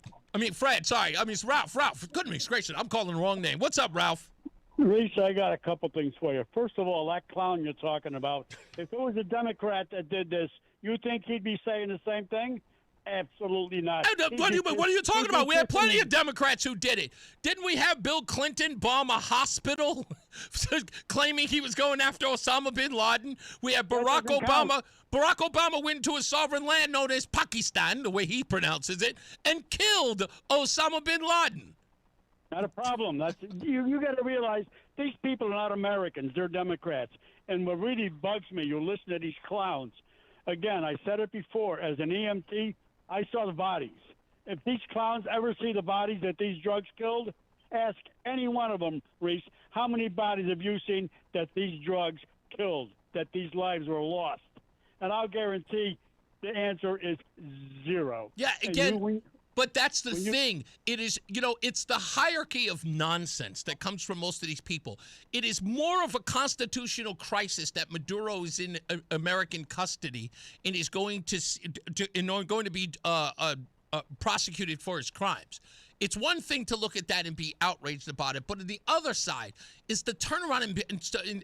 Fred, sorry. It's Ralph. Ralph, goodness gracious, I'm calling the wrong name. What's up, Ralph? Reese, I got a couple things for you. First of all, that clown you're talking about, if it was a Democrat that did this, you think he'd be saying the same thing? Absolutely not. What are you talking about? We had plenty of Democrats who did it. Didn't we have Bill Clinton bomb a hospital claiming he was going after Osama bin Laden? We had Barack Obama. Barack Obama went to a sovereign land known as Pakistan, the way he pronounces it, and killed Osama bin Laden. Not a problem. You got to realize these people are not Americans. They're Democrats. And what really bugs me, you listen to these clowns. Again, I said it before. As an EMT, I saw the bodies. If these clowns ever see the bodies that these drugs killed, ask any one of them, Reese, how many bodies have you seen that these drugs killed, that these lives were lost? And I'll guarantee the answer is zero. Yeah, again, but that's the thing. It is, it's the hierarchy of nonsense that comes from most of these people. It is more of a constitutional crisis that Maduro is in American custody and is going to be prosecuted for his crimes. It's one thing to look at that and be outraged about it, but on the other side is to turn around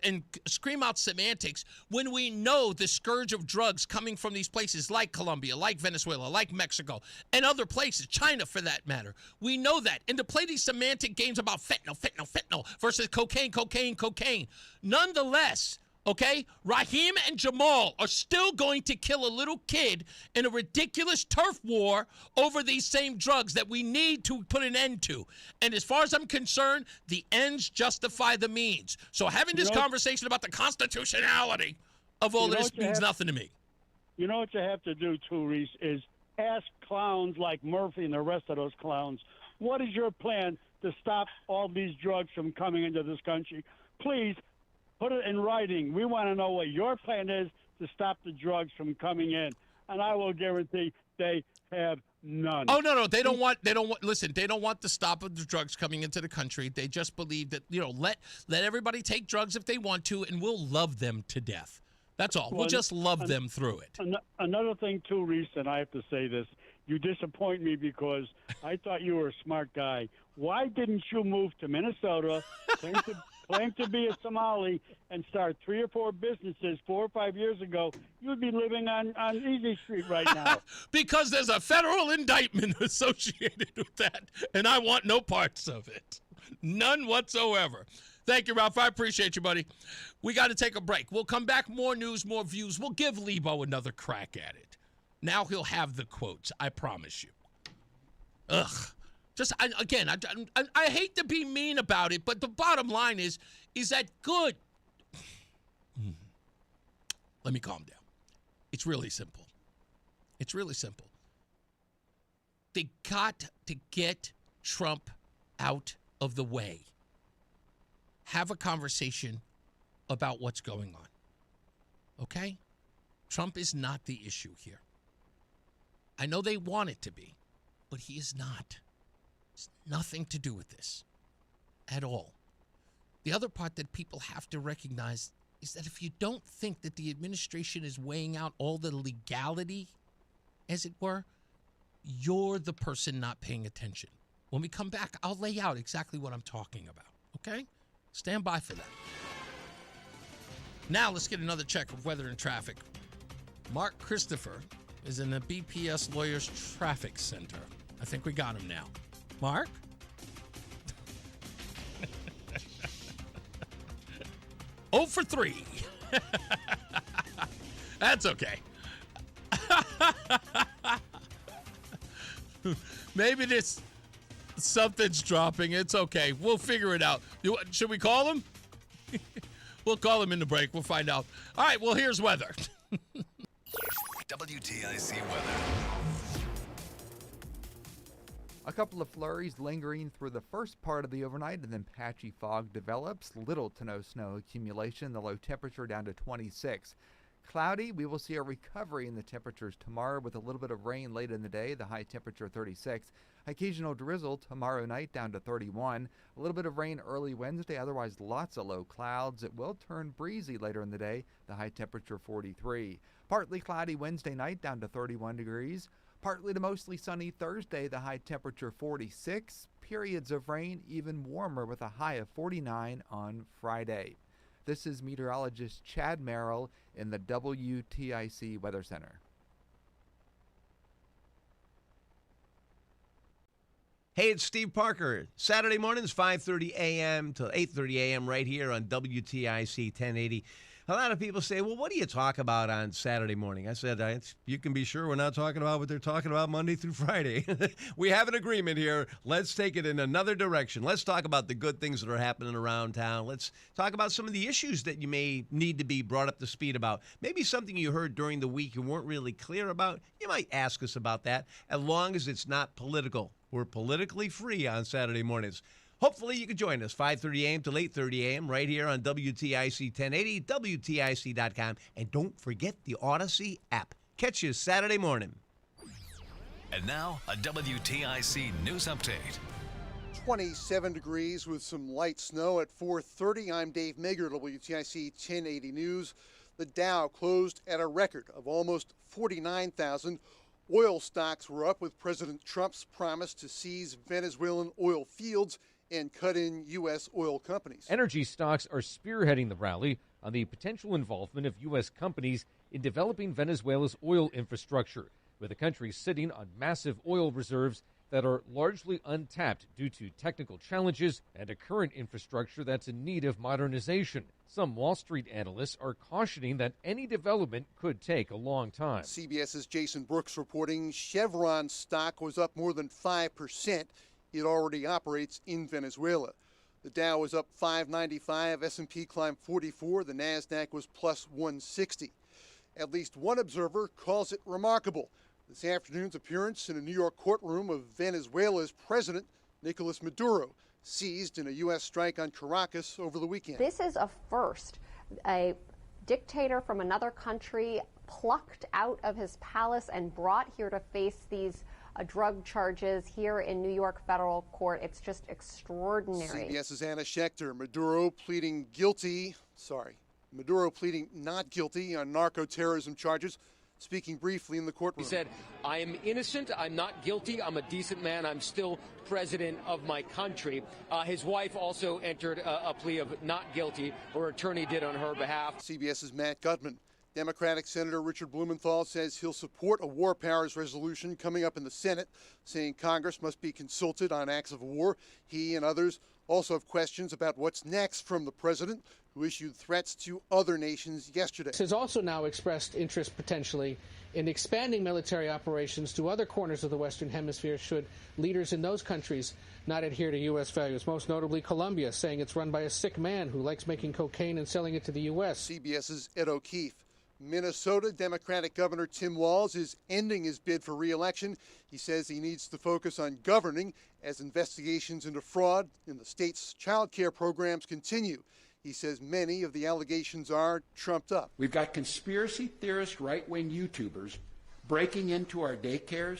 and scream out semantics when we know the scourge of drugs coming from these places like Colombia, like Venezuela, like Mexico, and other places, China for that matter. We know that. And to play these semantic games about fentanyl versus cocaine. Nonetheless, okay, Raheem and Jamal are still going to kill a little kid in a ridiculous turf war over these same drugs that we need to put an end to. And as far as I'm concerned, the ends justify the means. So having this conversation about the constitutionality of all of this means nothing to me. You know what you have to do, too, Reese, is ask clowns like Murphy and the rest of those clowns, what is your plan to stop all these drugs from coming into this country? Please, put it in writing. We want to know what your plan is to stop the drugs from coming in. And I will guarantee they have none. Oh, no, they don't want, listen, they don't want the stop of the drugs coming into the country. They just believe that, let everybody take drugs if they want to, and we'll love them to death. That's all. We'll just love them through it. Another thing, too, Reese, and I have to say this, you disappoint me because I thought you were a smart guy. Why didn't you move to Minnesota, claim to be a Somali, and start 3 or 4 businesses 4 or 5 years ago? You'd be living on Easy Street right now. Because there's a federal indictment associated with that, and I want no parts of it. None whatsoever. Thank you, Ralph. I appreciate you, buddy. We got to take a break. We'll come back. More news, more views. We'll give Lebo another crack at it. Now he'll have the quotes. I promise you. Ugh. I hate to be mean about it, but the bottom line is that good? Let me calm down. It's really simple. They got to get Trump out of the way. Have a conversation about what's going on. Okay? Trump is not the issue here. I know they want it to be, but he is not. It's nothing to do with this at all. The other part that people have to recognize is that if you don't think that the administration is weighing out all the legality, as it were, you're the person not paying attention. When we come back, I'll lay out exactly what I'm talking about, okay? Stand by for that. Now let's get another check of weather and traffic. Mark Christopher is in the BPS Lawyers Traffic Center. I think we got him now. Mark? Oh for 3. That's okay. Maybe something's dropping. It's okay. We'll figure it out. Should we call him? We'll call him in the break. We'll find out. All right, well, here's weather. WTIC weather. A couple of flurries lingering through the first part of the overnight, and then patchy fog develops. Little to no snow accumulation. The low temperature down to 26. Cloudy, we will see a recovery in the temperatures tomorrow with a little bit of rain late in the day. The high temperature 36. Occasional drizzle tomorrow night down to 31. A little bit of rain early Wednesday, otherwise lots of low clouds. It will turn breezy later in the day. The high temperature 43. Partly cloudy Wednesday night down to 31 degrees. Partly to mostly sunny Thursday, the high temperature 46. Periods of rain even warmer with a high of 49 on Friday. This is meteorologist Chad Merrill in the WTIC Weather Center. Hey, it's Steve Parker. Saturday mornings, 5:30 a.m. to 8:30 a.m. right here on WTIC 1080. A lot of people say, well, what do you talk about on Saturday morning? I said, you can be sure we're not talking about what they're talking about Monday through Friday. We have an agreement here. Let's take it in another direction. Let's talk about the good things that are happening around town. Let's talk about some of the issues that you may need to be brought up to speed about. Maybe something you heard during the week you weren't really clear about. You might ask us about that, as long as it's not political. We're politically free on Saturday mornings. Hopefully you can join us 5:30 a.m. to 8:30 a.m. right here on WTIC 1080, WTIC.com. And don't forget the Odyssey app. Catch you Saturday morning. And now, a WTIC news update. 27 degrees with some light snow at 4:30. I'm Dave Mager, WTIC 1080 News. The Dow closed at a record of almost 49,000. Oil stocks were up with President Trump's promise to seize Venezuelan oil fields and cut in U.S. oil companies. Energy stocks are spearheading the rally on the potential involvement of U.S. companies in developing Venezuela's oil infrastructure, with the country sitting on massive oil reserves that are largely untapped due to technical challenges and a current infrastructure that's in need of modernization. Some Wall Street analysts are cautioning that any development could take a long time. CBS's Jason Brooks reporting Chevron stock was up more than 5%. It already operates in Venezuela. The Dow was up 595, S&P climbed 44, the NASDAQ was plus 160. At least one observer calls it remarkable. This afternoon's appearance in a New York courtroom of Venezuela's president, Nicolas Maduro, seized in a U.S. strike on Caracas over the weekend. This is a first. A dictator from another country plucked out of his palace and brought here to face these drug charges here in New York federal court. It's just extraordinary. CBS's Anna Schechter. Maduro pleading not guilty on narco-terrorism charges, speaking briefly in the courtroom. He said, I am innocent, I'm not guilty, I'm a decent man, I'm still president of my country. His wife also entered a plea of not guilty, her attorney did on her behalf. CBS's Matt Gutman. Democratic Senator Richard Blumenthal says he'll support a war powers resolution coming up in the Senate, saying Congress must be consulted on acts of war. He and others also have questions about what's next from the president, who issued threats to other nations yesterday. Has also now expressed interest potentially in expanding military operations to other corners of the Western Hemisphere should leaders in those countries not adhere to U.S. values, most notably Colombia, saying it's run by a sick man who likes making cocaine and selling it to the U.S. CBS's Ed O'Keefe. Minnesota Democratic Governor Tim Walz is ending his bid for re-election. He says he needs to focus on governing as investigations into fraud in the state's child care programs continue. He says many of the allegations are trumped up. We've got conspiracy theorist right-wing YouTubers breaking into our daycares,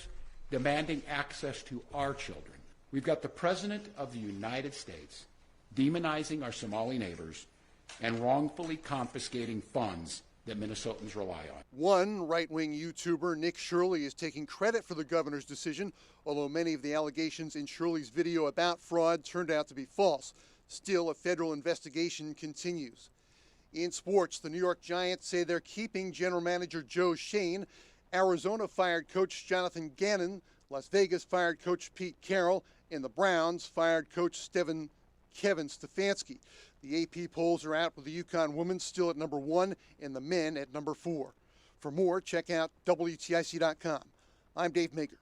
demanding access to our children. We've got the President of the United States demonizing our Somali neighbors and wrongfully confiscating funds that Minnesotans rely on. One right-wing YouTuber, Nick Shirley, is taking credit for the governor's decision, although many of the allegations in Shirley's video about fraud turned out to be false. Still, a federal investigation continues. In sports, the New York Giants say they're keeping general manager Joe Shane. Arizona fired coach Jonathan Gannon. Las Vegas fired coach Pete Carroll. And the Browns fired coach Kevin Stefanski. The AP polls are out with the UConn women still at number 1 and the men at number 4. For more, check out WTIC.com. I'm Dave Mager,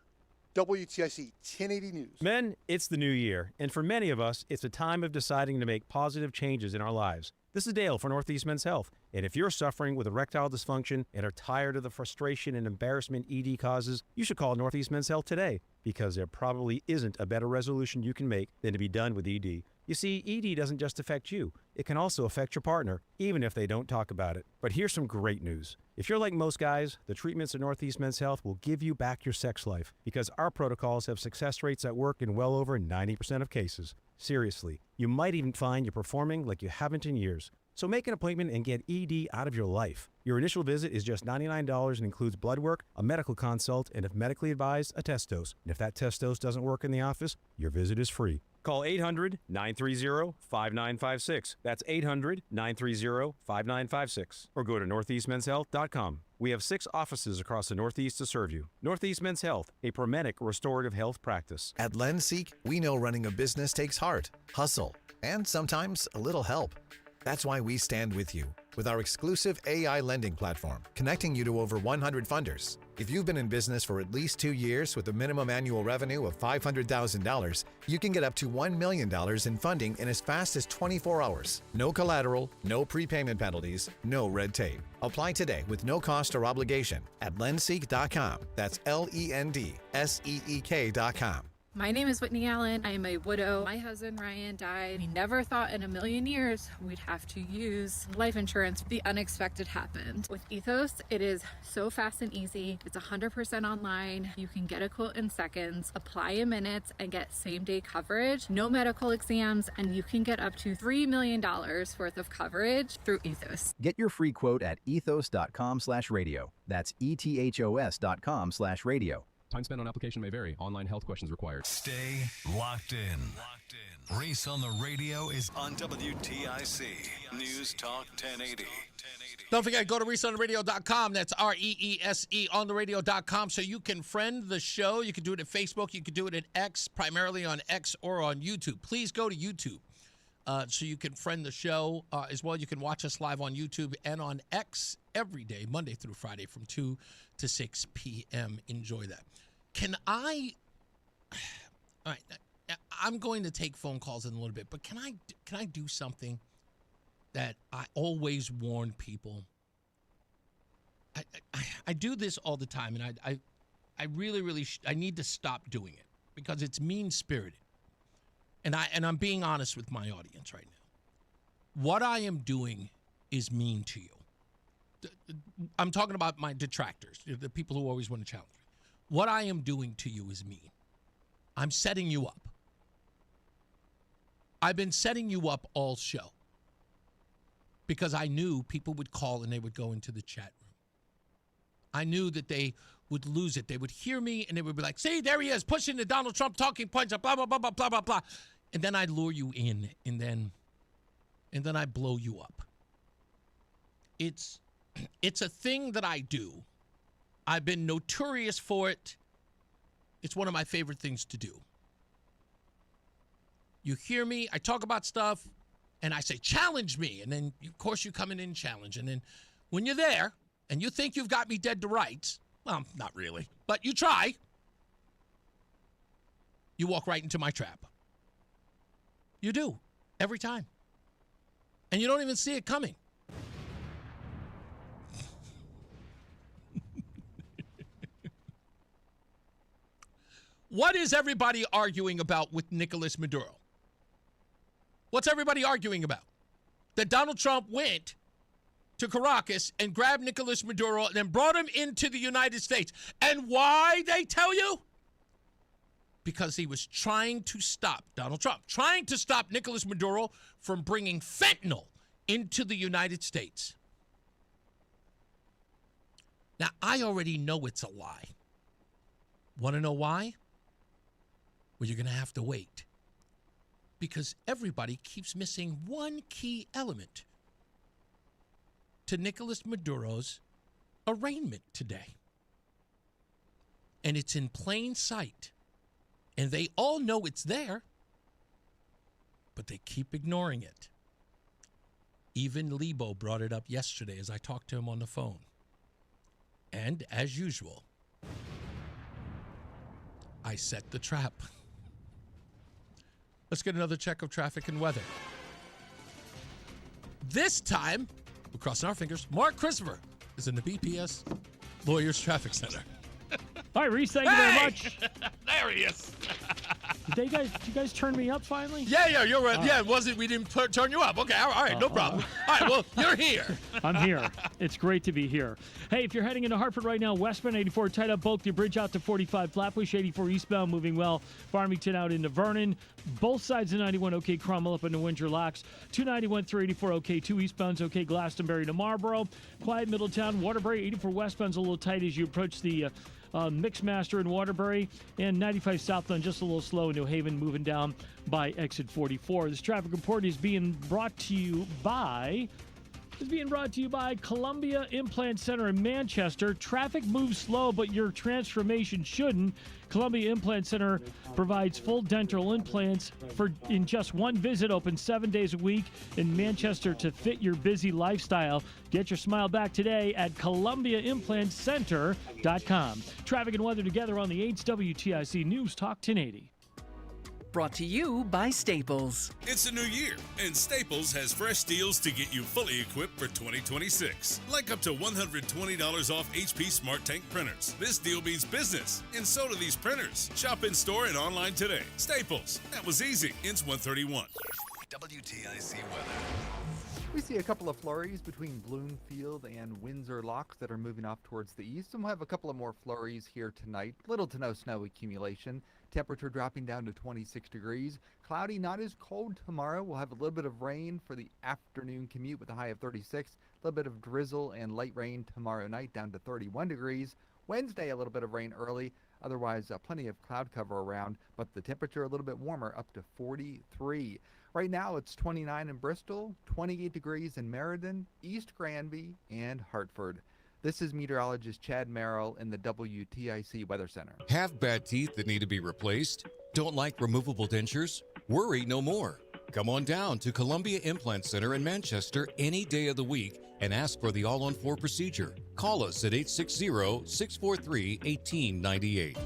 WTIC 1080 News. Men, it's the new year, and for many of us, it's a time of deciding to make positive changes in our lives. This is Dale for Northeast Men's Health, and if you're suffering with erectile dysfunction and are tired of the frustration and embarrassment ED causes, you should call Northeast Men's Health today, because there probably isn't a better resolution you can make than to be done with ED. You see, ED doesn't just affect you. It can also affect your partner, even if they don't talk about it. But here's some great news. If you're like most guys, the treatments at Northeast Men's Health will give you back your sex life, because our protocols have success rates that work in well over 90% of cases. Seriously, you might even find you're performing like you haven't in years. So make an appointment and get ED out of your life. Your initial visit is just $99 and includes blood work, a medical consult, and if medically advised, a test dose. And if that test dose doesn't work in the office, your visit is free. Call 800-930-5956. That's 800-930-5956. Or go to northeastmenshealth.com. We have 6 offices across the Northeast to serve you. Northeast Men's Health, a Promedic restorative health practice. At LendSeek, we know running a business takes heart, hustle, and sometimes a little help. That's why we stand with you with our exclusive AI lending platform, connecting you to over 100 funders. If you've been in business for at least 2 years with a minimum annual revenue of $500,000, you can get up to $1 million in funding in as fast as 24 hours. No collateral, no prepayment penalties, no red tape. Apply today with no cost or obligation at lendseek.com. That's LENDSEEK.com. My name is Whitney Allen. I am a widow. My husband, Ryan, died. We never thought in a million years we'd have to use life insurance. The unexpected happened. With Ethos, it is so fast and easy. It's 100% online. You can get a quote in seconds, apply in minutes, and get same-day coverage. No medical exams, and you can get up to $3 million worth of coverage through Ethos. Get your free quote at ethos.com/radio. That's ethos.com/radio. Time spent on application may vary. Online health questions required. Stay locked in. Reese on the Radio is on WTIC News Talk 1080. Don't forget, go to reeseontheradio.com. That's REESE on the radio.com, so you can friend the show. You can do it at Facebook. You can do it at X, primarily on X or on YouTube. Please go to YouTube so you can friend the show as well. You can watch us live on YouTube and on X every day, Monday through Friday from 2 to 6 p.m. Enjoy that. All right, I'm going to take phone calls in a little bit, but can I do something that I always warn people? I do this all the time, and I really I need to stop doing it because it's mean-spirited. And I'm being honest with my audience right now. What I am doing is mean to you. I'm talking about my detractors, the people who always want to challenge me. What I am doing to you is mean. I'm setting you up. I've been setting you up all show because I knew people would call and they would go into the chat room. I knew that they would lose it. They would hear me and they would be like, see, there he is, pushing the Donald Trump talking points, blah, blah, blah, blah, blah, blah, blah. And then I'd lure you in, and then I blow you up. It's a thing that I do. I've been notorious for it. It's one of my favorite things to do. You hear me, I talk about stuff, and I say, challenge me. And then, of course, you come in and challenge. And then when you're there, and you think you've got me dead to rights, well, not really, but you try, you walk right into my trap. You do, every time. And you don't even see it coming. What is everybody arguing about with Nicolas Maduro? What's everybody arguing about? That Donald Trump went to Caracas and grabbed Nicolas Maduro and then brought him into the United States. And why, they tell you? Because he was trying to stop Donald Trump, trying to stop Nicolas Maduro from bringing fentanyl into the United States. Now, I already know it's a lie. Want to know why? Well, you're going to have to wait. Because everybody keeps missing one key element to Nicolas Maduro's arraignment today. And it's in plain sight. And they all know it's there, but they keep ignoring it. Even Lebo brought it up yesterday as I talked to him on the phone. And as usual, I set the trap. Let's get another check of traffic and weather. This time, we're crossing our fingers, Mark Christopher is in the BPS Lawyers Traffic Center. Hi, Reese. Thank you very much. There he is. Did you guys turn me up finally? Yeah, you're right. Yeah, it wasn't. We didn't turn you up. Okay, all right, no problem. All right, well, you're here. I'm here. It's great to be here. Hey, if you're heading into Hartford right now, westbound 84 tight up Bulk, the bridge out to 45, Flatbush 84 eastbound moving well, Farmington out into Vernon. Both sides of 91 okay, Cromwell up into Windsor Locks. 291 through 84 okay, 2 eastbounds okay, Glastonbury to Marlboro. Quiet Middletown, Waterbury 84 westbound's a little tight as you approach the Mixmaster in Waterbury, and 95 southbound just a little slow in New Haven, moving down by exit 44. This traffic report is being brought to you by Columbia Implant Center in Manchester. Traffic moves slow, but your transformation shouldn't. Columbia Implant Center provides full dental implants in just one visit, open 7 days a week in Manchester to fit your busy lifestyle. Get your smile back today at ColumbiaImplantCenter.com. Traffic and weather together on the 8's WTIC News Talk 1080. Brought to you by Staples. It's a new year, and Staples has fresh deals to get you fully equipped for 2026. Like up to $120 off HP Smart Tank printers. This deal means business, and so do these printers. Shop in store and online today. Staples. That was easy. Ends 131. WTIC weather. We see a couple of flurries between Bloomfield and Windsor Locks that are moving off towards the east, and we'll have a couple of more flurries here tonight. Little to no snow accumulation. Temperature dropping down to 26 degrees. Cloudy, not as cold tomorrow. We'll have a little bit of rain for the afternoon commute with a high of 36. A little bit of drizzle and light rain tomorrow night down to 31 degrees. Wednesday, a little bit of rain early. Otherwise, plenty of cloud cover around, but the temperature a little bit warmer, up to 43. Right now, it's 29 in Bristol, 28 degrees in Meriden, East Granby, and Hartford. This is meteorologist Chad Merrill in the WTIC Weather Center. Have bad teeth that need to be replaced? Don't like removable dentures? Worry no more. Come on down to Columbia Implant Center in Manchester any day of the week and ask for the all-on-4 procedure. Call us at 860-643-1898.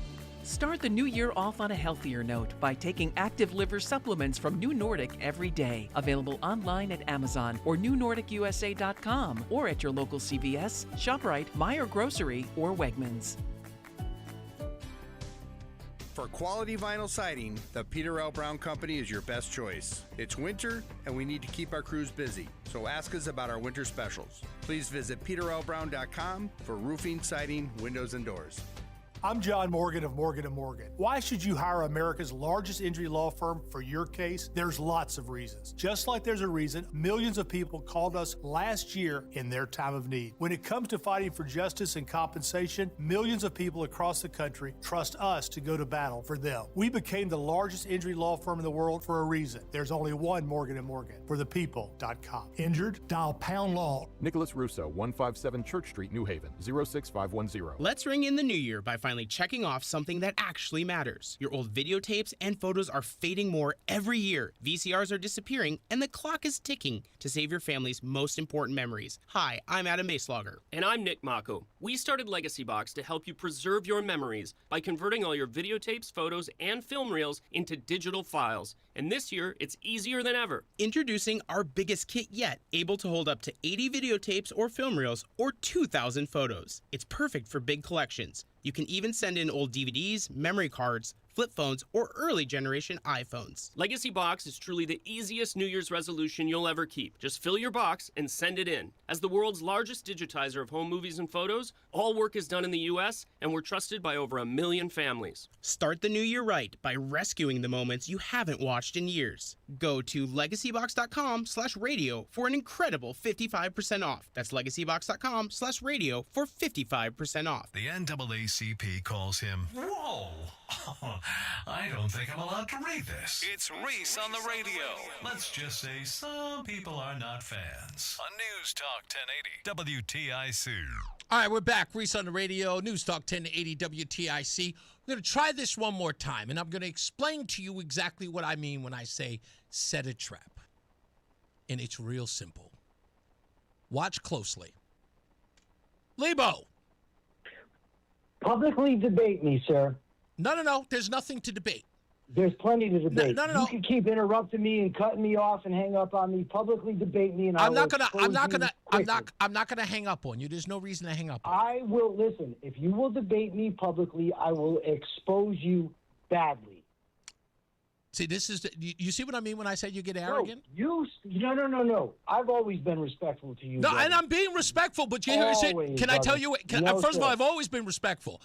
Start the new year off on a healthier note by taking active liver supplements from New Nordic every day. Available online at Amazon or newnordicusa.com or at your local CVS, ShopRite, Meijer Grocery, or Wegmans. For quality vinyl siding, the Peter L. Brown Company is your best choice. It's winter, and we need to keep our crews busy, so ask us about our winter specials. Please visit peterlbrown.com for roofing, siding, windows, and doors. I'm John Morgan of Morgan & Morgan. Why should you hire America's largest injury law firm for your case? There's lots of reasons. Just like there's a reason millions of people called us last year in their time of need. When it comes to fighting for justice and compensation, millions of people across the country trust us to go to battle for them. We became the largest injury law firm in the world for a reason. There's only one Morgan & Morgan, forthepeople.com. Injured? Dial pound law. Nicholas Russo, 157 Church Street, New Haven, 06510. Let's ring in the new year by finally checking off something that actually matters. Your old videotapes and photos are fading more every year. VCRs are disappearing, and the clock is ticking to save your family's most important memories. Hi, I'm Adam Baselogger. And I'm Nick Mako. We started Legacy Box to help you preserve your memories by converting all your videotapes, photos, and film reels into digital files. And this year, it's easier than ever. Introducing our biggest kit yet, able to hold up to 80 videotapes or film reels or 2,000 photos. It's perfect for big collections. You can even send in old DVDs, memory cards, flip phones, or early generation iPhones. Legacy Box is truly the easiest New Year's resolution you'll ever keep. Just fill your box and send it in. As the world's largest digitizer of home movies and photos, all work is done in the U.S., and we're trusted by over 1 million families. Start the new year right by rescuing the moments you haven't watched in years. Go to legacybox.com/radio for an incredible 55% off. That's legacybox.com/radio for 55% off. The NAACP calls him, whoa, I don't think I'm allowed to read this. It's Reese on the Radio. Let's just say some people are not fans. On News Talk 1080 WTIC. All right, we're back. Reese on the Radio, News Talk 1080 WTIC. We're going to try this one more time, and I'm going to explain to you exactly what I mean when I say set a trap. And it's real simple. Watch closely. Lebo. Publicly debate me, sir. No. There's nothing to debate. There's plenty to debate. No. You can keep interrupting me and cutting me off and hang up on me. Publicly debate me, and I'm not gonna hang up on you. There's no reason to hang up on you. I will listen. If you will debate me publicly, I will expose you badly. See, this is you see what I mean when I say you get arrogant? No. I've always been respectful to you. No, brother. and I'm being respectful, but can I tell you? First of all, I've always been respectful.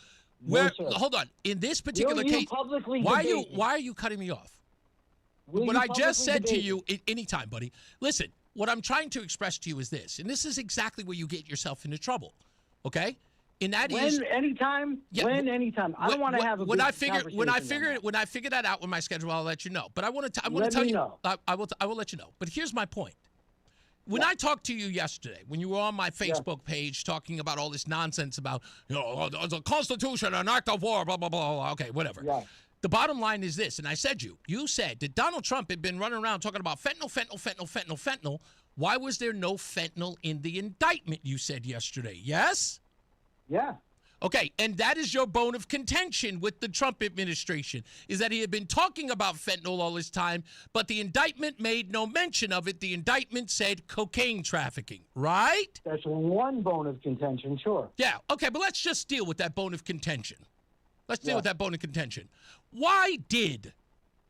Hold on. In this particular case, why are you cutting me off? What I just said to you, anytime, buddy. Listen, what I'm trying to express to you is this, and this is exactly where you get yourself into trouble. Okay? Anytime. I don't want to have a when I figure that out with my schedule, I'll let you know. But I want to tell you. I will let you know. But here's my point. When I talked to you yesterday, when you were on my Facebook page talking about all this nonsense about the Constitution, an act of war, blah blah blah. Okay, whatever. Yeah. The bottom line is this, and I said you said that Donald Trump had been running around talking about fentanyl. Why was there no fentanyl in the indictment? You said yesterday. Yes. Yeah. Okay, and that is your bone of contention with the Trump administration, is that he had been talking about fentanyl all this time, but the indictment made no mention of it. The indictment said cocaine trafficking, right? That's one bone of contention, sure. Yeah, okay, but let's just deal with that bone of contention. Why did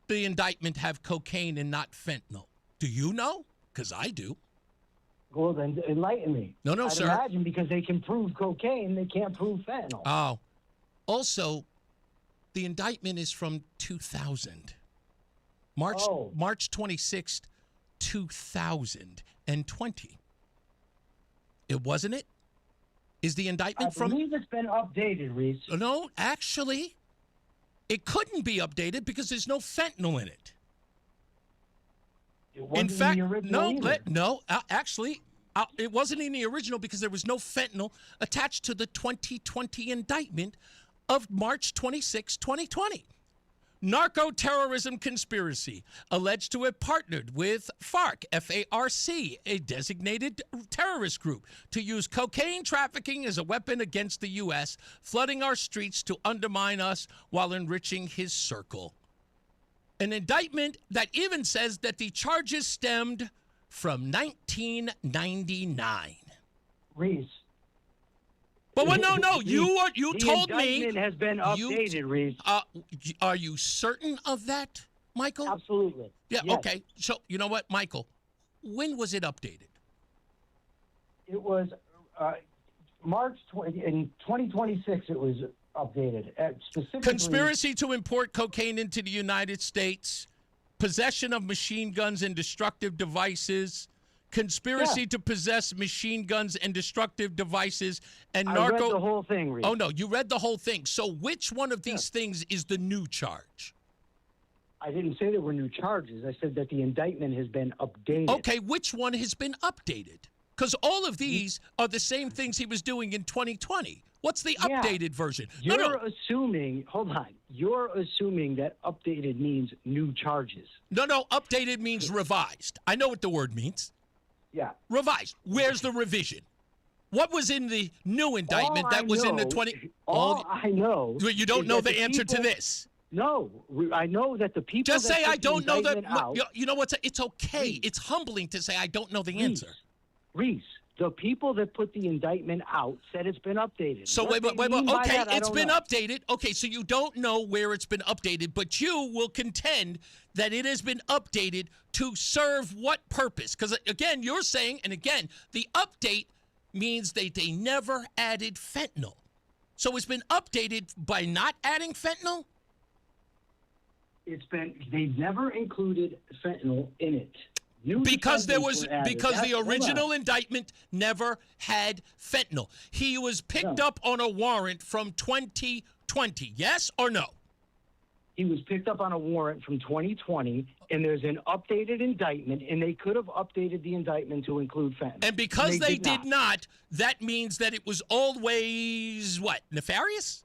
the indictment have cocaine and not fentanyl? Do you know? Because I do. Well, then enlighten me. No, I'd sir. imagine because they can prove cocaine, they can't prove fentanyl. Oh. Also, the indictment is from 2000. March 26th, 2020. It wasn't it? Is the indictment I believe it's been updated, Reese. No, actually, it couldn't be updated because there's no fentanyl in it. It wasn't in the original actually, it wasn't in the original because there was no fentanyl attached to the 2020 indictment of March 26, 2020. Narco-terrorism conspiracy, alleged to have partnered with FARC, F-A-R-C, a designated terrorist group, to use cocaine trafficking as a weapon against the U.S., flooding our streets to undermine us while enriching his circle. An indictment that even says that the charges stemmed from 1999. Reese. But no, you told me. The indictment has been updated, Reese. Are you certain of that, Michael? Absolutely. Yeah, yes. Okay. So, you know what, Michael? When was it updated? It was March in 2026, it was updated. Specifically, Conspiracy to import cocaine into the United States, possession of machine guns and destructive devices, conspiracy to possess machine guns and destructive devices, and narco. I read the whole thing, Reese. Oh, no, you read the whole thing. So which one of these things is the new charge? I didn't say there were new charges. I said that the indictment has been updated. Okay, which one has been updated? Because all of these are the same things he was doing in 2020. What's the updated version? You're assuming, hold on, you're assuming that updated means new charges. No, updated means revised. I know what the word means. Yeah. Revised. Where's the revision? What was in the new indictment that was in the 20? I know. You don't know the answer to this. No, I know that the people. Just say I don't know that. Out, you know what? It's okay. Reese, it's humbling to say I don't know the answer. Reese, the people that put the indictment out said it's been updated. So wait. Okay, it's been updated. Okay, so you don't know where it's been updated, but you will contend that it has been updated to serve what purpose? Because again, you're saying, and again, the update means they never added fentanyl. So it's been updated by not adding fentanyl? They've never included fentanyl in it. Because the original indictment never had fentanyl. He was picked up on a warrant from 2020. Yes or no? He was picked up on a warrant from 2020, and there's an updated indictment, and they could have updated the indictment to include fentanyl. And because they did not, that means that it was always, what, nefarious?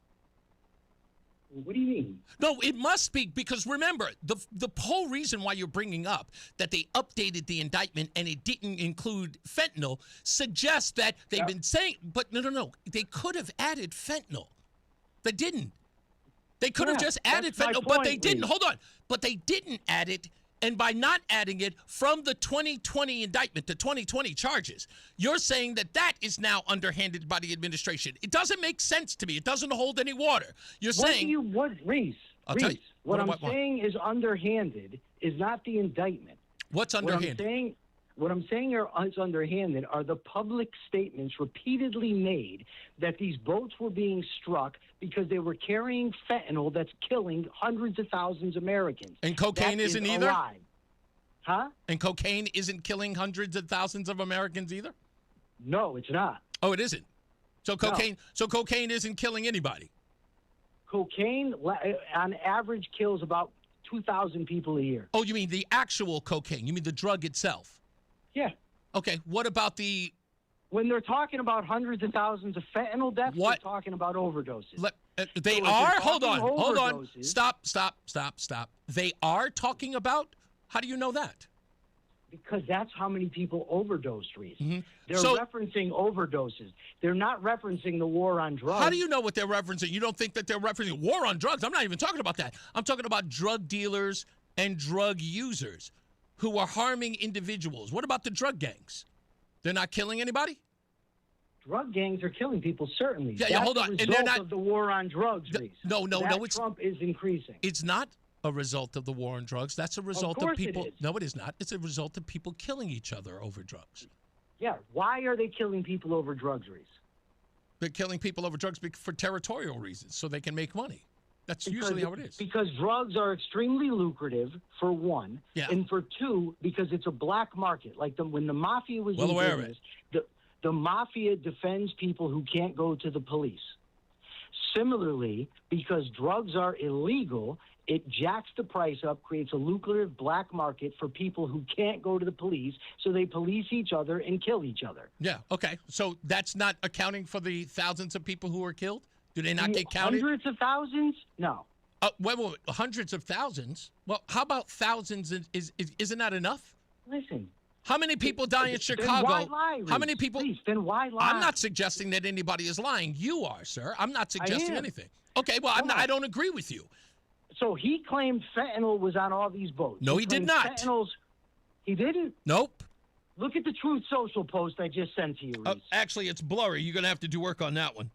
What do you mean? No, it must be, because remember, the whole reason why you're bringing up that they updated the indictment and it didn't include fentanyl suggests that they've been saying, but no, they could have added fentanyl. They didn't. They could have just added fentanyl, but they didn't. Hold on. But they didn't add it, and by not adding it from the 2020 indictment, the 2020 charges, you're saying that is now underhanded by the administration. It doesn't make sense to me. It doesn't hold any water. You're saying... Reese, what I'm saying is underhanded is not the indictment. What's underhanded? What I'm saying is underhanded are the public statements repeatedly made that these boats were being struck because they were carrying fentanyl that's killing hundreds of thousands of Americans. And cocaine isn't either? Huh? And cocaine isn't killing hundreds of thousands of Americans either? No, it's not. Oh, it isn't? So cocaine isn't killing anybody? Cocaine, on average, kills about 2,000 people a year. Oh, you mean the actual cocaine? You mean the drug itself? Yeah. Okay, what about the... When they're talking about hundreds of thousands of fentanyl deaths, they're talking about overdoses. They are? Hold on. Stop. They are talking about... How do you know that? Because that's how many people overdosed, Reese. Mm-hmm. They're referencing overdoses. They're not referencing the war on drugs. How do you know what they're referencing? You don't think that they're referencing war on drugs? I'm not even talking about that. I'm talking about drug dealers and drug users who are harming individuals. What about the drug gangs? They're not killing anybody? Drug gangs are killing people, certainly. Yeah, hold on. That's And the they're result not of the war on drugs, Reese. No, Trump is increasing. It's not a result of the war on drugs. That's a result of people. No, it is not. It's a result of people killing each other over drugs. Yeah. Why are they killing people over drugs, Reese? They're killing people over drugs for territorial reasons, so they can make money. That's usually how it is. Because drugs are extremely lucrative, for one, and for two, because it's a black market. Like when the mafia was in business, the mafia defends people who can't go to the police. Similarly, because drugs are illegal, it jacks the price up, creates a lucrative black market for people who can't go to the police, so they police each other and kill each other. Yeah, okay. So that's not accounting for the thousands of people who were killed? Do they not get counted? Hundreds of thousands? No. Well, hundreds of thousands? Well, how about thousands? Isn't that enough? Listen. How many people die in Chicago? Then why lie, How many people? Please, then why lie? I'm not suggesting that anybody is lying. You are, sir. I'm not suggesting anything. Okay, well, I don't agree with you. So he claimed fentanyl was on all these boats. No, he did not. He didn't? Nope. Look at the Truth Social post I just sent to you, Reese. Actually, it's blurry. You're going to have to do work on that one.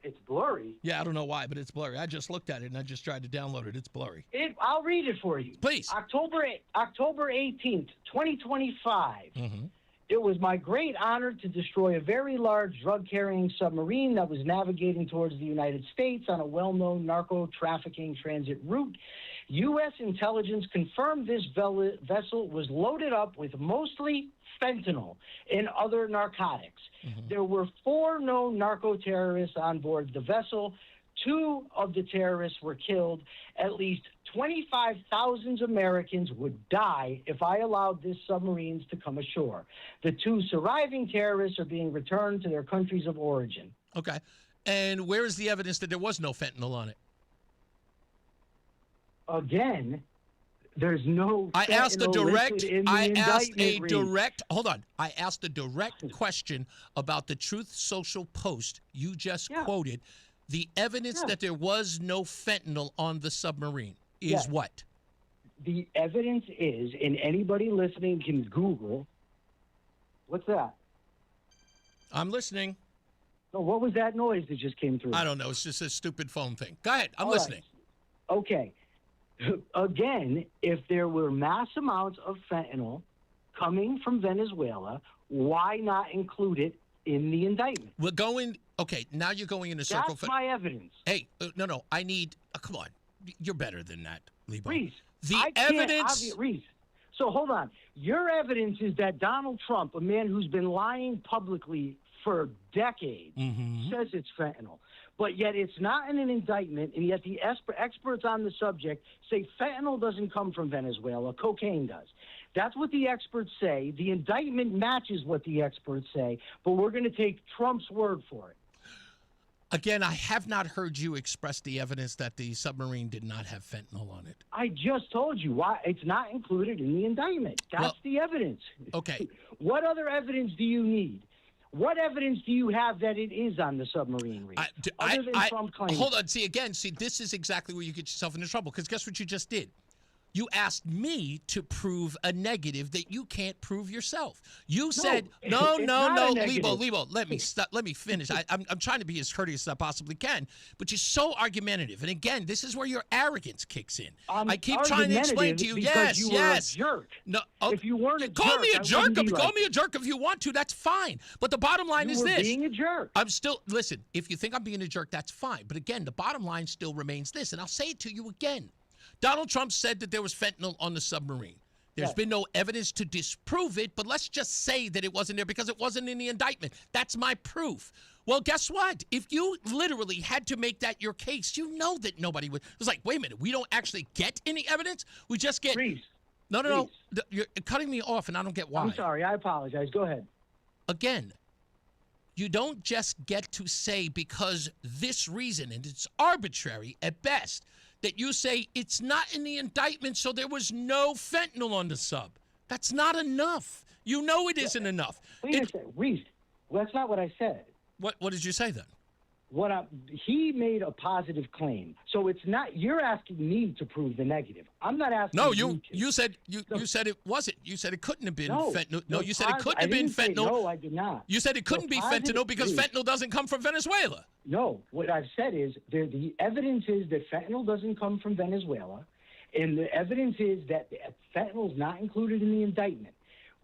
It's blurry? Yeah, I don't know why, but it's blurry. I just looked at it, and I just tried to download it. It's blurry. I'll read it for you. Please. October 18th, 2025. Mm-hmm. It was my great honor to destroy a very large drug-carrying submarine that was navigating towards the United States on a well-known narco-trafficking transit route. U.S. intelligence confirmed this vessel was loaded up with mostly fentanyl and other narcotics. Mm-hmm. There were 4 known narco-terrorists on board the vessel. 2 of the terrorists were killed. At least 25,000 Americans would die if I allowed these submarines to come ashore. The 2 surviving terrorists are being returned to their countries of origin. Okay. And where is the evidence that there was no fentanyl on it? Again, there's no. I asked a direct. Hold on. I asked a direct question about the Truth Social post you just quoted. The evidence that there was no fentanyl on the submarine is what? The evidence is, and anybody listening can Google. What's that? I'm listening. No, what was that noise that just came through? I don't know. It's just a stupid phone thing. Go ahead. I'm listening. Right. Okay. Again, if there were mass amounts of fentanyl coming from Venezuela, why not include it in the indictment? We're going. Okay, now you're going in a circle. That's my evidence. Hey, no. I need. Come on. You're better than that, Lebo. Reese, the evidence. Reese. So hold on. Your evidence is that Donald Trump, a man who's been lying publicly for decades, says it's fentanyl. But yet it's not in an indictment, and yet the experts on the subject say fentanyl doesn't come from Venezuela, cocaine does. That's what the experts say. The indictment matches what the experts say, but we're going to take Trump's word for it. Again, I have not heard you express the evidence that the submarine did not have fentanyl on it. I just told you why it's not included in the indictment. That's the evidence. Okay. What other evidence do you need? What evidence do you have that it is on the submarine, Reese? Other than Trump claims. Hold on. See, this is exactly where you get yourself into trouble, because guess what you just did? You asked me to prove a negative that you can't prove yourself. You said, no, Lebo, let me finish. I'm trying to be as courteous as I possibly can, but you're so argumentative. And again, this is where your arrogance kicks in. I keep trying to explain to you, yes. A jerk. No, if you weren't a call jerk, me a jerk. Call me a jerk if you want to. That's fine. But the bottom line is this. You were being a jerk. Listen, if you think I'm being a jerk, that's fine. But again, the bottom line still remains this, and I'll say it to you again. Donald Trump said that there was fentanyl on the submarine. There's been no evidence to disprove it, but let's just say that it wasn't there because it wasn't in the indictment. That's my proof. Well, guess what? If you literally had to make that your case, you know that nobody would. It was like, wait a minute, we don't actually get any evidence? We just get. Reese. No. You're cutting me off, and I don't get why. I'm sorry. I apologize. Go ahead. Again, you don't just get to say because this reason, and it's arbitrary at best, that you say it's not in the indictment, so there was no fentanyl on the sub. That's not enough. You know it isn't enough. Wait a second, Reese. Well, that's not what I said. What did you say then? He made a positive claim, so it's not. You're asking me to prove the negative. I'm not asking. No, you said you said it wasn't. You said it couldn't have been no, fentanyl. No, you said it couldn't have been fentanyl. No, I did not. You said it couldn't be fentanyl because fentanyl doesn't come from Venezuela. No, what I've said is the evidence is that fentanyl doesn't come from Venezuela, and the evidence is that fentanyl is not included in the indictment.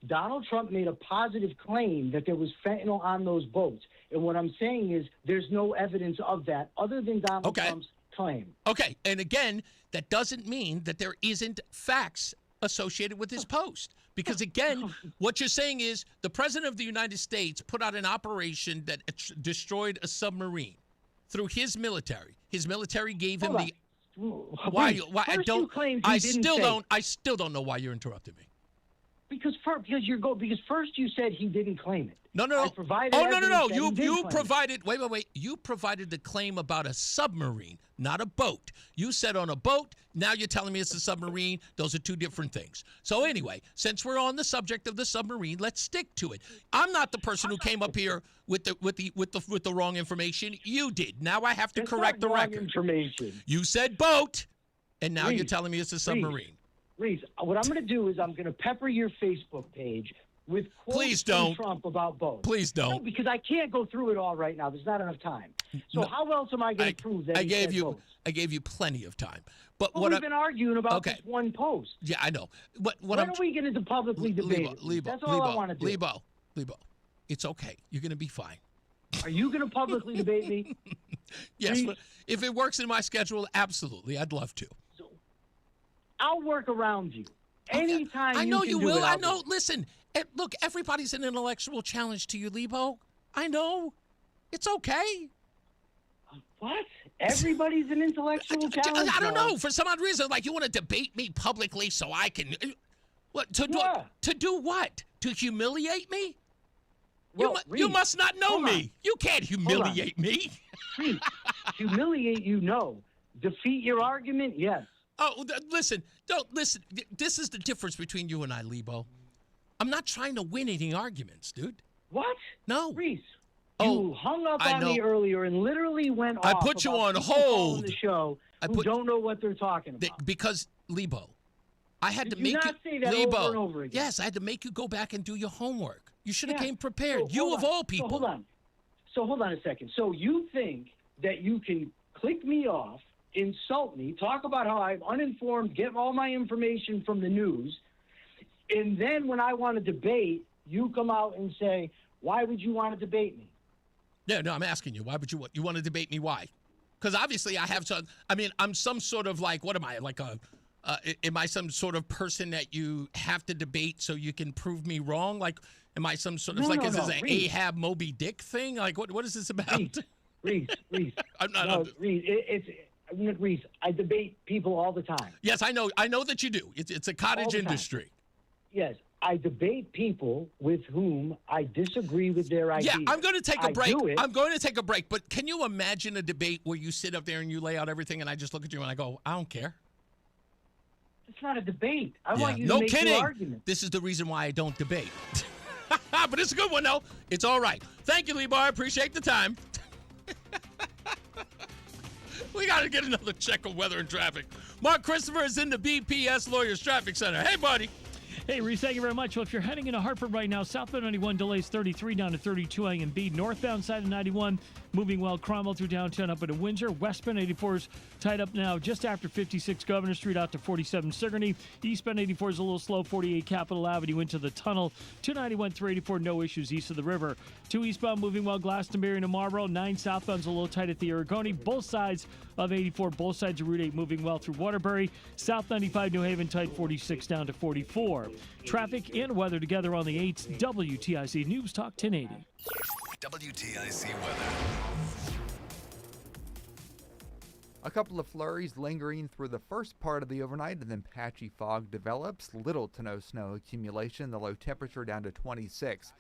Donald Trump made a positive claim that there was fentanyl on those boats. And what I'm saying is there's no evidence of that other than Donald Trump's claim. Okay. And again, that doesn't mean that there isn't facts associated with his post. Because again, what you're saying is the president of the United States put out an operation that destroyed a submarine through his military. His military gave him the... Why? I still don't know why you're interrupting me. Because first you said he didn't claim it. No. No. You provided. Wait. You provided the claim about a submarine, not a boat. You said on a boat. Now you're telling me it's a submarine. Those are two different things. So anyway, since we're on the subject of the submarine, let's stick to it. I'm not the person who came up here with the wrong information. You did. Now I have to correct the record. Information. You said boat, and now you're telling me it's a submarine. Reese, what I'm going to do is I'm going to pepper your Facebook page with quotes from Trump about both. Please don't. No, because I can't go through it all right now. There's not enough time. So how else am I going to prove that I gave you plenty of time. But we've been arguing about this one post. Yeah, I know. When are we going to publicly debate it? That's all I want to do. Lebo, it's okay. You're going to be fine. Are you going to publicly debate me? Yes, but if it works in my schedule, absolutely. I'd love to. I'll work around you. Anytime I know you will. I know. Listen, look, everybody's an intellectual challenge to you, Lebo. I know. It's okay. What? Everybody's an intellectual challenge? I don't know. For some odd reason, like you want to debate me publicly so I can... What? To do what? To humiliate me? Well, you must not know me. You can't humiliate me. Humiliate you, no. Defeat your argument, yes. Oh, listen. This is the difference between you and I, Lebo. I'm not trying to win any arguments, dude. What? No. Reese, you hung up on me earlier and literally went off. I put you on hold. On the show who don't know what they're talking about. Because, Lebo, I had to make not say that Lebo, over and over again? Yes, I had to make you go back and do your homework. You should have came prepared. You of all people. So hold on a second. So you think that you can click me off, insult me, talk about how I'm uninformed, get all my information from the news, and then when I want to debate, you come out and say, why would you want to debate me? No, I'm asking you. Why would you want to debate me? Why? Because obviously I have some, I'm some sort of what am I? Am I some sort of person that you have to debate so you can prove me wrong? Am I some sort of is this an Ahab Moby Dick thing? What is this about? Reese. I'm not. Reese, I debate people all the time. Yes, I know. I know that you do. It's a cottage industry. Yes, I debate people with whom I disagree with their ideas. Yeah, I'm going to take a break. I'm going to take a break. But can you imagine a debate where you sit up there and you lay out everything and I just look at you and I go, I don't care? It's not a debate. I want you to make your argument. This is the reason why I don't debate. But it's a good one, though. It's all right. Thank you, Lebo. I appreciate the time. We got to get another check of weather and traffic. Mark Christopher is in the BPS Lawyers Traffic Center. Hey, buddy. Hey, Reese, thank you very much. Well, if you're heading into Hartford right now, southbound 91 delays 33 down to 32 A and B. Northbound side of 91 moving well. Cromwell through downtown up into Windsor. Westbound 84 is tied up now just after 56 Governor Street out to 47 Sigourney. Eastbound 84 is a little slow. 48 Capitol Avenue into the tunnel. 291 through 84, no issues east of the river. 2 eastbound moving well. Glastonbury to Marlboro. 9 southbound's a little tight at the Aragoni. Both sides of 84, both sides of Route 8 moving well through Waterbury. South 95 New Haven tight 46 down to 44. Traffic and weather together on the 8th. WTIC News Talk 1080. WTIC weather. A couple of flurries lingering through the first part of the overnight, and then patchy fog develops. Little to no snow accumulation. The low temperature down to 26.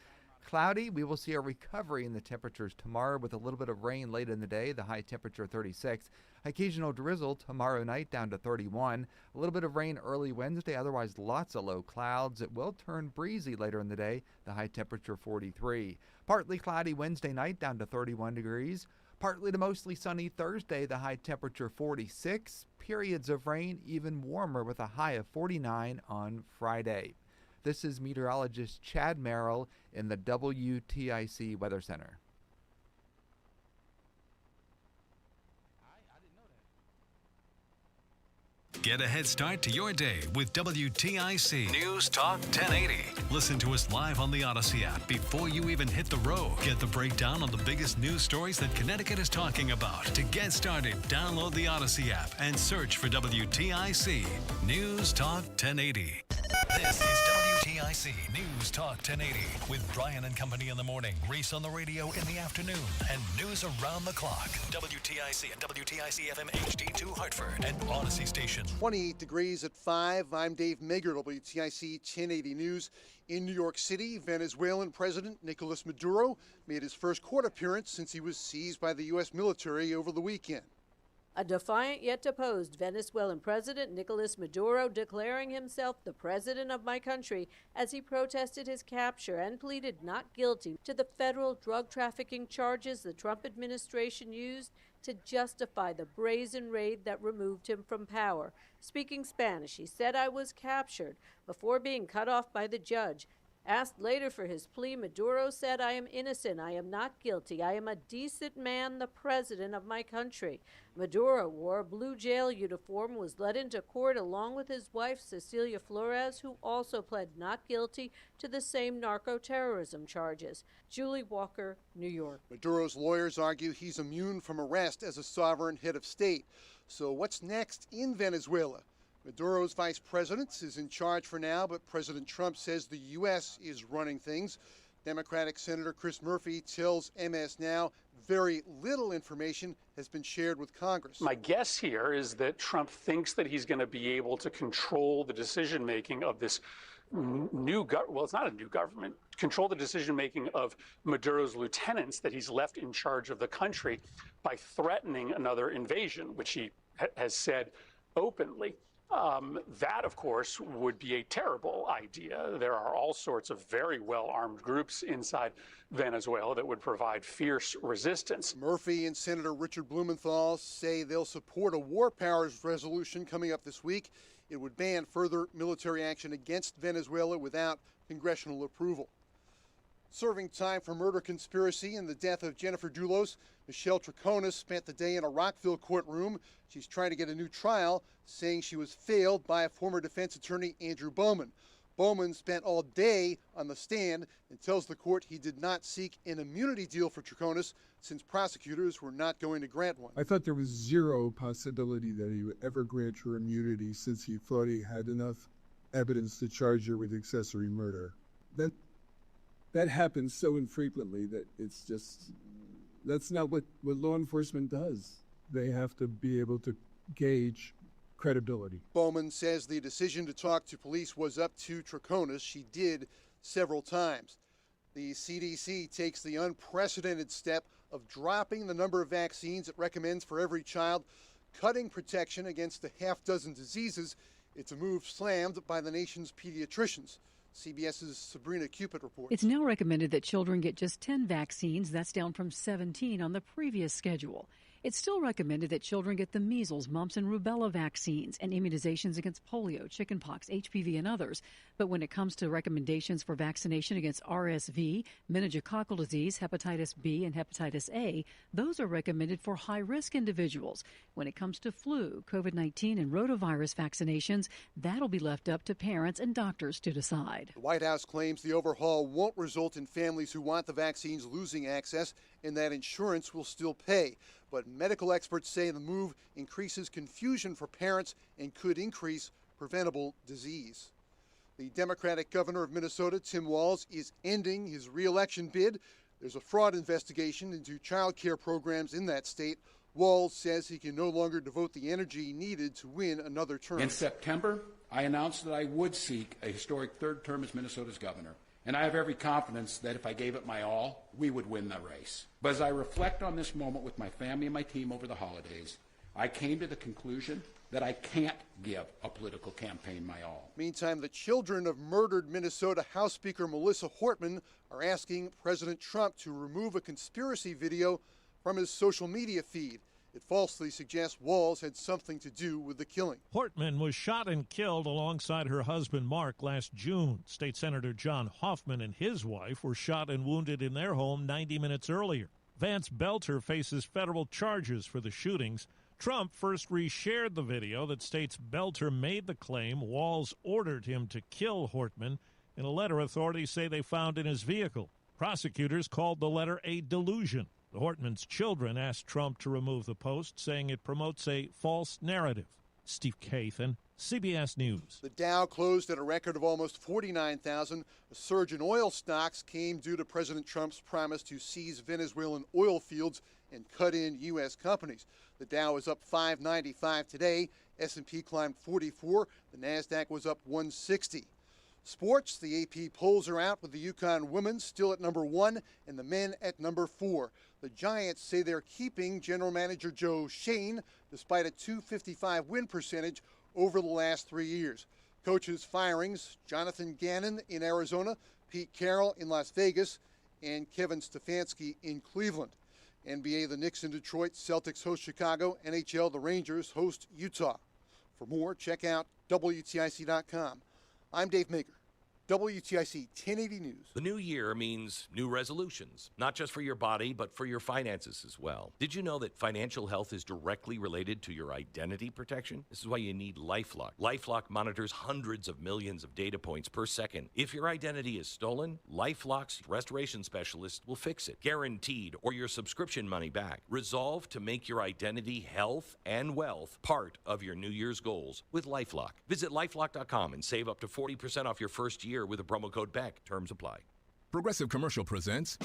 Cloudy, we will see a recovery in the temperatures tomorrow with a little bit of rain late in the day, the high temperature 36. Occasional drizzle tomorrow night down to 31. A little bit of rain early Wednesday, otherwise lots of low clouds. It will turn breezy later in the day, the high temperature 43. Partly cloudy Wednesday night down to 31 degrees. Partly to mostly sunny Thursday, the high temperature 46. Periods of rain even warmer with a high of 49 on Friday. This is meteorologist Chad Merrill in the WTIC Weather Center. Get a head start to your day with WTIC News Talk 1080. Listen to us live on the Odyssey app before you even hit the road. Get the breakdown on the biggest news stories that Connecticut is talking about. To get started, download the Odyssey app and search for WTIC News Talk 1080. This is WTIC News Talk 1080 with Brian and Company in the morning, Reese on the radio in the afternoon, and news around the clock. WTIC and WTIC FM HD2 Hartford and Odyssey Station. 28 degrees at 5. I'm Dave Mager, WTIC 1080 News. In New York City, Venezuelan President Nicolas Maduro made his first court appearance since he was seized by the U.S. military over the weekend. A defiant yet deposed Venezuelan President Nicolas Maduro declaring himself the president of my country as he protested his capture and pleaded not guilty to the federal drug trafficking charges the Trump administration used to justify the brazen raid that removed him from power. Speaking Spanish, he said, "I was captured," before being cut off by the judge. Asked later for his plea, Maduro said, "I am innocent. I am not guilty. I am a decent man, the president of my country." Maduro wore a blue jail uniform, was led into court along with his wife, Cecilia Flores, who also pled not guilty to the same narco-terrorism charges. Julie Walker, New York. Maduro's lawyers argue he's immune from arrest as a sovereign head of state. So what's next in Venezuela? Maduro's vice president is in charge for now, but President Trump says the U.S. is running things. Democratic Senator Chris Murphy tells MS Now very little information has been shared with Congress. My guess here is that Trump thinks that he's going to be able to control the decision-making of this it's not a new government, control the decision-making of Maduro's lieutenants that he's left in charge of the country by threatening another invasion, which he has said openly. That, of course, would be a terrible idea. There are all sorts of very well-armed groups inside Venezuela that would provide fierce resistance. Murphy and Senator Richard Blumenthal say they'll support a war powers resolution coming up this week. It would ban further military action against Venezuela without congressional approval. Serving time for murder conspiracy and the death of Jennifer Dulos, Michelle Troconis spent the day in a Rockville courtroom. She's trying to get a new trial, saying she was failed by a former defense attorney, Andrew Bowman. Bowman spent all day on the stand and tells the court he did not seek an immunity deal for Troconis since prosecutors were not going to grant one. I thought there was zero possibility that he would ever grant her immunity since he thought he had enough evidence to charge her with accessory murder. That happens so infrequently that it's just, that's not what law enforcement does. They have to be able to gauge credibility. Bowman says the decision to talk to police was up to Troconis. She did several times. The CDC takes the unprecedented step of dropping the number of vaccines it recommends for every child, cutting protection against a half dozen diseases. It's a move slammed by the nation's pediatricians. CBS's Sabrina Cupid reports. It's now recommended that children get just 10 vaccines. That's down from 17 on the previous schedule. It's still recommended that children get the measles, mumps, and rubella vaccines and immunizations against polio, chickenpox, HPV, and others. But when it comes to recommendations for vaccination against RSV, meningococcal disease, hepatitis B, and hepatitis A, those are recommended for high-risk individuals. When it comes to flu, COVID-19, and rotavirus vaccinations, that'll be left up to parents and doctors to decide. The White House claims the overhaul won't result in families who want the vaccines losing access and that insurance will still pay. But medical experts say the move increases confusion for parents and could increase preventable disease. The Democratic governor of Minnesota, Tim Walz, is ending his re-election bid. There's a fraud investigation into child care programs in that state. Walz says he can no longer devote the energy needed to win another term. In September, I announced that I would seek a historic third term as Minnesota's governor, And I have every confidence that if I gave it my all, we would win the race. But as I reflect on this moment with my family and my team over the holidays, I came to the conclusion that I can't give a political campaign my all. Meantime, the children of murdered Minnesota House Speaker Melissa Hortman are asking President Trump to remove a conspiracy video from his social media feed. It falsely suggests Walz had something to do with the killing. Hortman was shot and killed alongside her husband Mark last June. State Senator John Hoffman and his wife were shot and wounded in their home 90 minutes earlier. Vance Belter faces federal charges for the shootings. Trump first reshared the video that states Belter made the claim Walz ordered him to kill Hortman in a letter authorities say they found in his vehicle. Prosecutors called the letter a delusion. The Hortman's children asked Trump to remove the post, saying it promotes a false narrative. Steve Kathan, CBS News. The Dow closed at a record of almost 49,000. A surge in oil stocks came due to President Trump's promise to seize Venezuelan oil fields and cut in U.S. companies. The Dow is up 595 today. S&P climbed 44. The Nasdaq was up 160. Sports, the AP polls are out with the UConn women still at number 1 and the men at number 4. The Giants say they're keeping general manager Joe Shane despite a .255 win percentage over the last 3 years. Coaches firings, Jonathan Gannon in Arizona, Pete Carroll in Las Vegas, and Kevin Stefanski in Cleveland. NBA, the Knicks in Detroit, Celtics host Chicago, NHL, the Rangers host Utah. For more, check out WTIC.com. I'm Dave Maker, WTIC 1080 News. The new year means new resolutions, not just for your body, but for your finances as well. Did you know that financial health is directly related to your identity protection? This is why you need LifeLock. LifeLock monitors hundreds of millions of data points per second. If your identity is stolen, LifeLock's restoration specialist will fix it, guaranteed, or your subscription money back. Resolve to make your identity, health, and wealth part of your New Year's goals with LifeLock. Visit LifeLock.com and save up to 40% off your first year with a promo code BECK. Terms apply. Progressive Commercial presents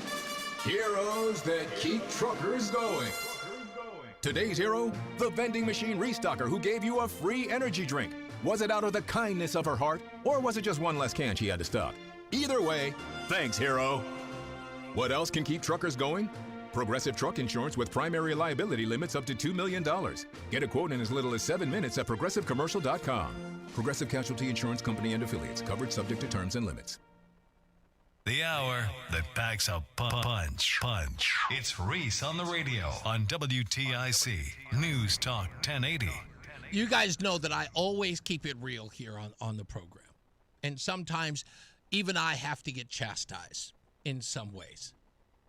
Heroes That Keep Truckers Going. Today's hero, the vending machine restocker who gave you a free energy drink. Was it out of the kindness of her heart, or was it just one less can she had to stock? Either way, thanks, hero. What else can keep truckers going? Progressive truck insurance with primary liability limits up to $2 million. Get a quote in as little as 7 minutes at progressivecommercial.com. Progressive Casualty Insurance Company and Affiliates. Covered subject to terms and limits. The hour that packs a punch. It's Reese on the Radio on WTIC News Talk 1080. You guys know that I always keep it real here on the program. And sometimes even I have to get chastised in some ways.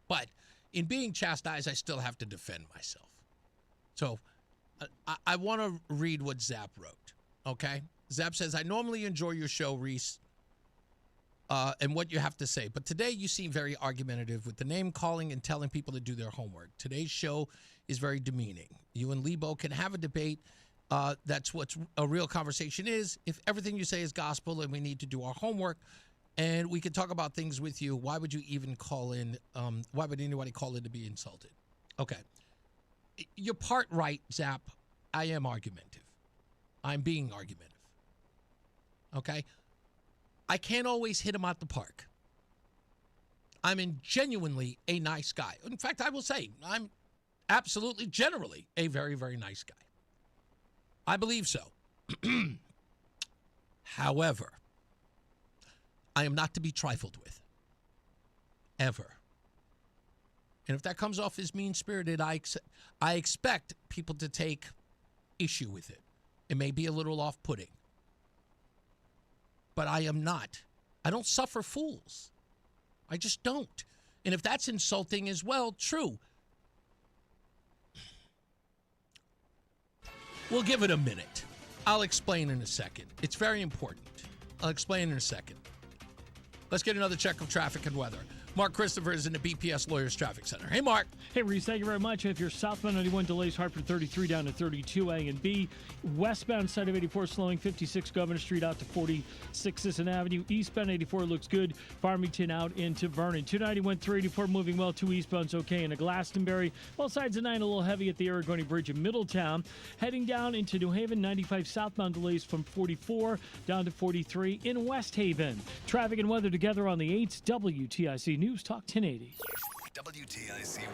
But in being chastised, I still have to defend myself. So I want to read what Zap wrote, okay? Zap says, I normally enjoy your show, Reese, and what you have to say. But today you seem very argumentative with the name calling and telling people to do their homework. Today's show is very demeaning. You and Lebo can have a debate. That's what a real conversation is. If everything you say is gospel and we need to do our homework and we can talk about things with you, why would you even call in? Why would anybody call in to be insulted? Okay. You're part right, Zap. I am argumentative. I'm being argumentative. Okay? I can't always hit him out the park. I'm genuinely a nice guy. In fact, I will say I'm absolutely, generally, a very, very nice guy. I believe so. However, I am not to be trifled with. Ever. And if that comes off as mean-spirited, I expect people to take issue with it. It may be a little off-putting. But I am not. I don't suffer fools. I just don't. And if that's insulting as well, true. We'll give it a minute. I'll explain in a second. It's very important. I'll explain in a second. Let's get another check of traffic and weather. Mark Christopher is in the BPS Lawyers Traffic Center. Hey, Mark. Hey, Reese, thank you very much. If you're southbound 91 delays, Hartford 33 down to 32 A and B. Westbound side of 84 slowing 56 Governor Street out to 46 Sisson Avenue. Eastbound 84 looks good. Farmington out into Vernon. 291 384 moving well. 2 eastbound's okay into Glastonbury. Both sides of 9 a little heavy at the Aragoni Bridge in Middletown. Heading down into New Haven, 95 southbound delays from 44 down to 43 in West Haven. Traffic and weather together on the 8th. WTIC News Talk 1080. WTIC weather.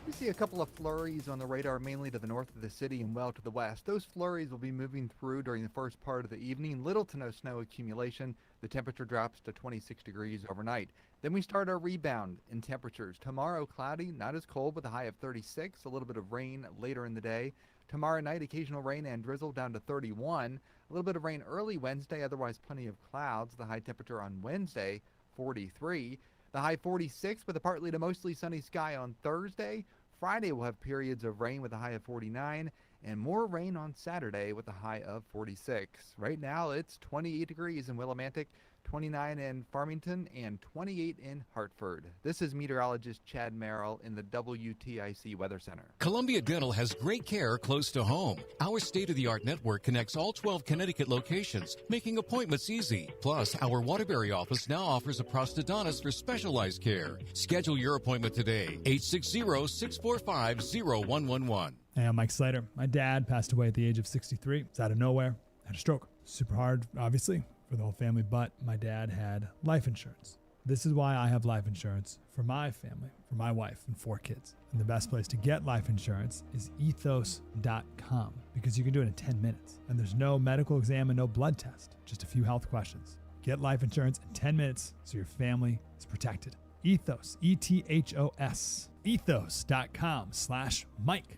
We see a couple of flurries on the radar, mainly to the north of the city and well to the west. Those flurries will be moving through during the first part of the evening. Little to no snow accumulation. The temperature drops to 26 degrees overnight. Then we start our rebound in temperatures. Tomorrow, cloudy, not as cold, with a high of 36. A little bit of rain later in the day. Tomorrow night, occasional rain and drizzle down to 31. A little bit of rain early Wednesday, otherwise plenty of clouds. The high temperature on Wednesday, 43. The high 46 with a partly to mostly sunny sky on Thursday. Friday will have periods of rain with a high of 49 and more rain on Saturday with a high of 46. Right now it's 28 degrees in Willimantic, 29 in Farmington, and 28 in Hartford. This is meteorologist Chad Merrill in the WTIC Weather Center. Columbia Dental has great care close to home. Our state-of-the-art network connects all 12 Connecticut locations, making appointments easy. Plus, our Waterbury office now offers a prosthodontist for specialized care. Schedule your appointment today, 860-645-0111. Hey, I'm Mike Slater. My dad passed away at the age of 63. It's out of nowhere. Had a stroke. Super hard, obviously, for the whole family, but my dad had life insurance. This is why I have life insurance for my family, for my wife and 4 kids. And the best place to get life insurance is ethos.com, because you can do it in 10 minutes. And there's no medical exam and no blood test, just a few health questions. Get life insurance in 10 minutes so your family is protected. Ethos, E-T-H-O-S, ethos.com/Mike.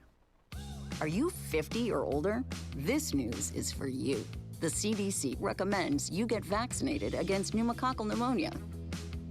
Are you 50 or older? This news is for you. The CDC recommends you get vaccinated against pneumococcal pneumonia.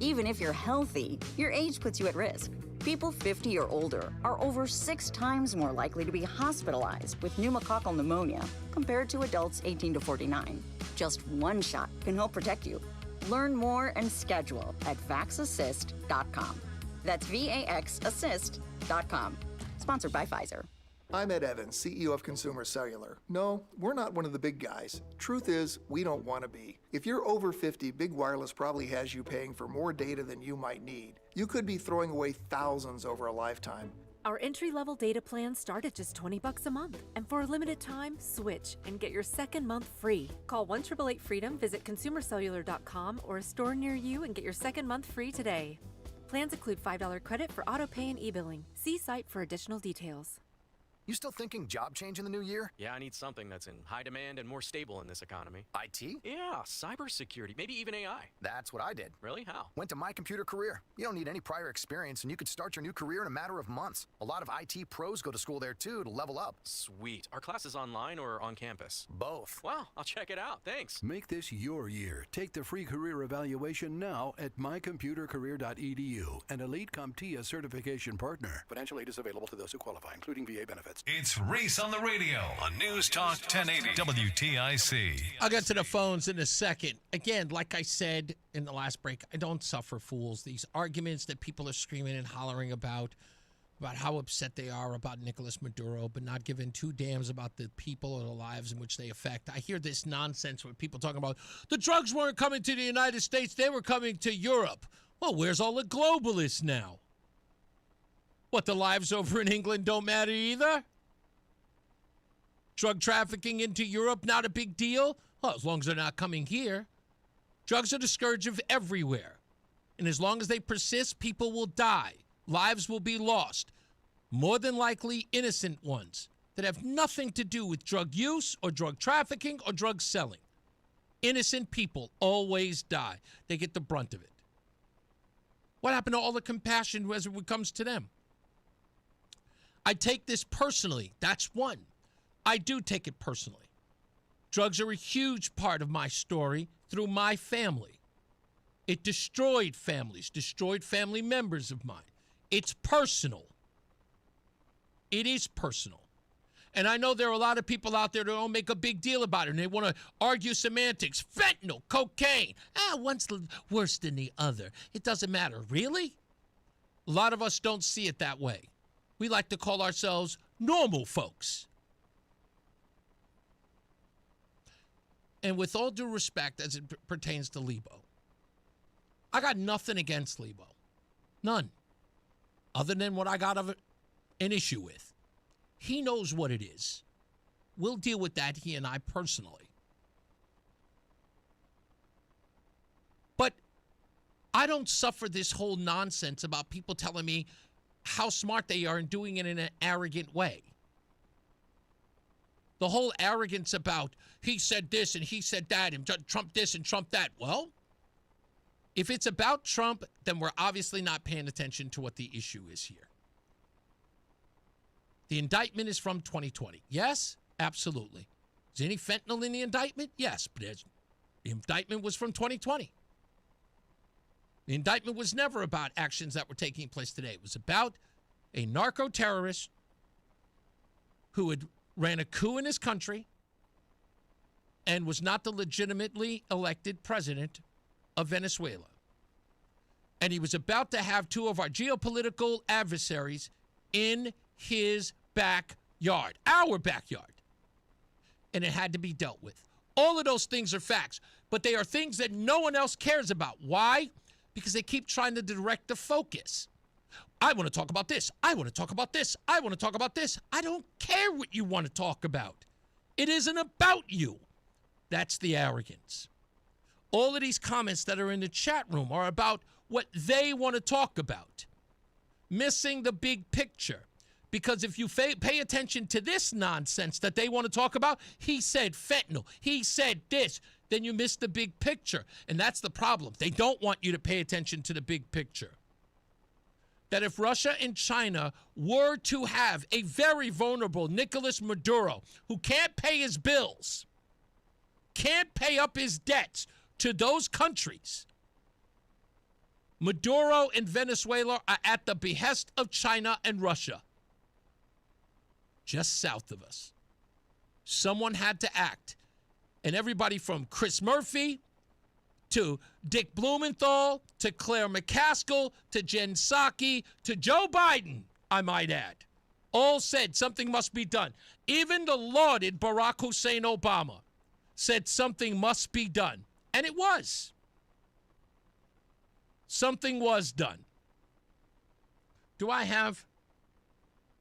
Even if you're healthy, your age puts you at risk. People 50 or older are over 6 times more likely to be hospitalized with pneumococcal pneumonia compared to adults 18 to 49. Just one shot can help protect you. Learn more and schedule at vaxassist.com. That's VAXassist.com. Sponsored by Pfizer. I'm Ed Evans, CEO of Consumer Cellular. No, we're not one of the big guys. Truth is, we don't want to be. If you're over 50, Big Wireless probably has you paying for more data than you might need. You could be throwing away thousands over a lifetime. Our entry-level data plans start at just $20 a month. And for a limited time, switch and get your second month free. Call 1-888-FREEDOM, visit consumercellular.com or a store near you and get your second month free today. Plans include $5 credit for auto pay and e-billing. See site for additional details. You still thinking job change in the new year? Yeah, I need something that's in high demand and more stable in this economy. IT? Yeah, cybersecurity, maybe even AI. That's what I did. Really? How? Went to My Computer Career. You don't need any prior experience, and you could start your new career in a matter of months. A lot of IT pros go to school there, too, to level up. Sweet. Are classes online or on campus? Both. Wow, I'll check it out. Thanks. Make this your year. Take the free career evaluation now at mycomputercareer.edu, an elite CompTIA certification partner. Financial aid is available to those who qualify, including VA benefits. It's Reese on the Radio on News Talk 1080 WTIC. I'll get to the phones in a second. Again, like I said in the last break, I don't suffer fools. These arguments that people are screaming and hollering about how upset they are about Nicolas Maduro, but not giving 2 damns about the people or the lives in which they affect. I hear this nonsense with people talking about the drugs weren't coming to the United States, they were coming to Europe. Well, where's all the globalists now? What, the lives over in England don't matter either? Drug trafficking into Europe, not a big deal? Well, as long as they're not coming here. Drugs are the scourge of everywhere. And as long as they persist, people will die. Lives will be lost. More than likely, innocent ones that have nothing to do with drug use or drug trafficking or drug selling. Innocent people always die. They get the brunt of it. What happened to all the compassion as it comes to them? I take this personally. That's one. I do take it personally. Drugs are a huge part of my story through my family. It destroyed families, destroyed family members of mine. It's personal. It is personal. And I know there are a lot of people out there that don't make a big deal about it, and they want to argue semantics. Fentanyl, cocaine. One's worse than the other. It doesn't matter. Really? A lot of us don't see it that way. We like to call ourselves normal folks. And with all due respect as it pertains to Lebo, I got nothing against Lebo. None. Other than what I got an issue with. He knows what it is. We'll deal with that, he and I personally. But I don't suffer this whole nonsense about people telling me how smart they are and doing it in an arrogant way. The whole arrogance about he said this and he said that and Trump this and Trump that. Well, if it's about Trump, then we're obviously not paying attention to what the issue is here. The indictment is from 2020. Yes, absolutely. Is there any fentanyl in the indictment? Yes, but the indictment was from 2020. The indictment was never about actions that were taking place today. It was about a narco-terrorist who had ran a coup in his country and was not the legitimately elected president of Venezuela. And he was about to have two of our geopolitical adversaries in his backyard, our backyard. And it had to be dealt with. All of those things are facts, but they are things that no one else cares about. Why? Because they keep trying to direct the focus. I want to talk about this. I want to talk about this. I want to talk about this. I don't care what you want to talk about. It isn't about you. That's the arrogance. All of these comments that are in the chat room are about what they want to talk about. Missing the big picture. Because if you pay attention to this nonsense that they want to talk about, he said fentanyl, he said this, then you miss the big picture. And that's the problem. They don't want you to pay attention to the big picture. That if Russia and China were to have a very vulnerable Nicolas Maduro who can't pay his bills, can't pay up his debts to those countries, Maduro and Venezuela are at the behest of China and Russia. Just south of us. Someone had to act. And everybody from Chris Murphy to Dick Blumenthal to Claire McCaskill to Jen Psaki to Joe Biden, I might add, all said something must be done. Even the lauded Barack Hussein Obama said something must be done. And it was. Something was done. Do I have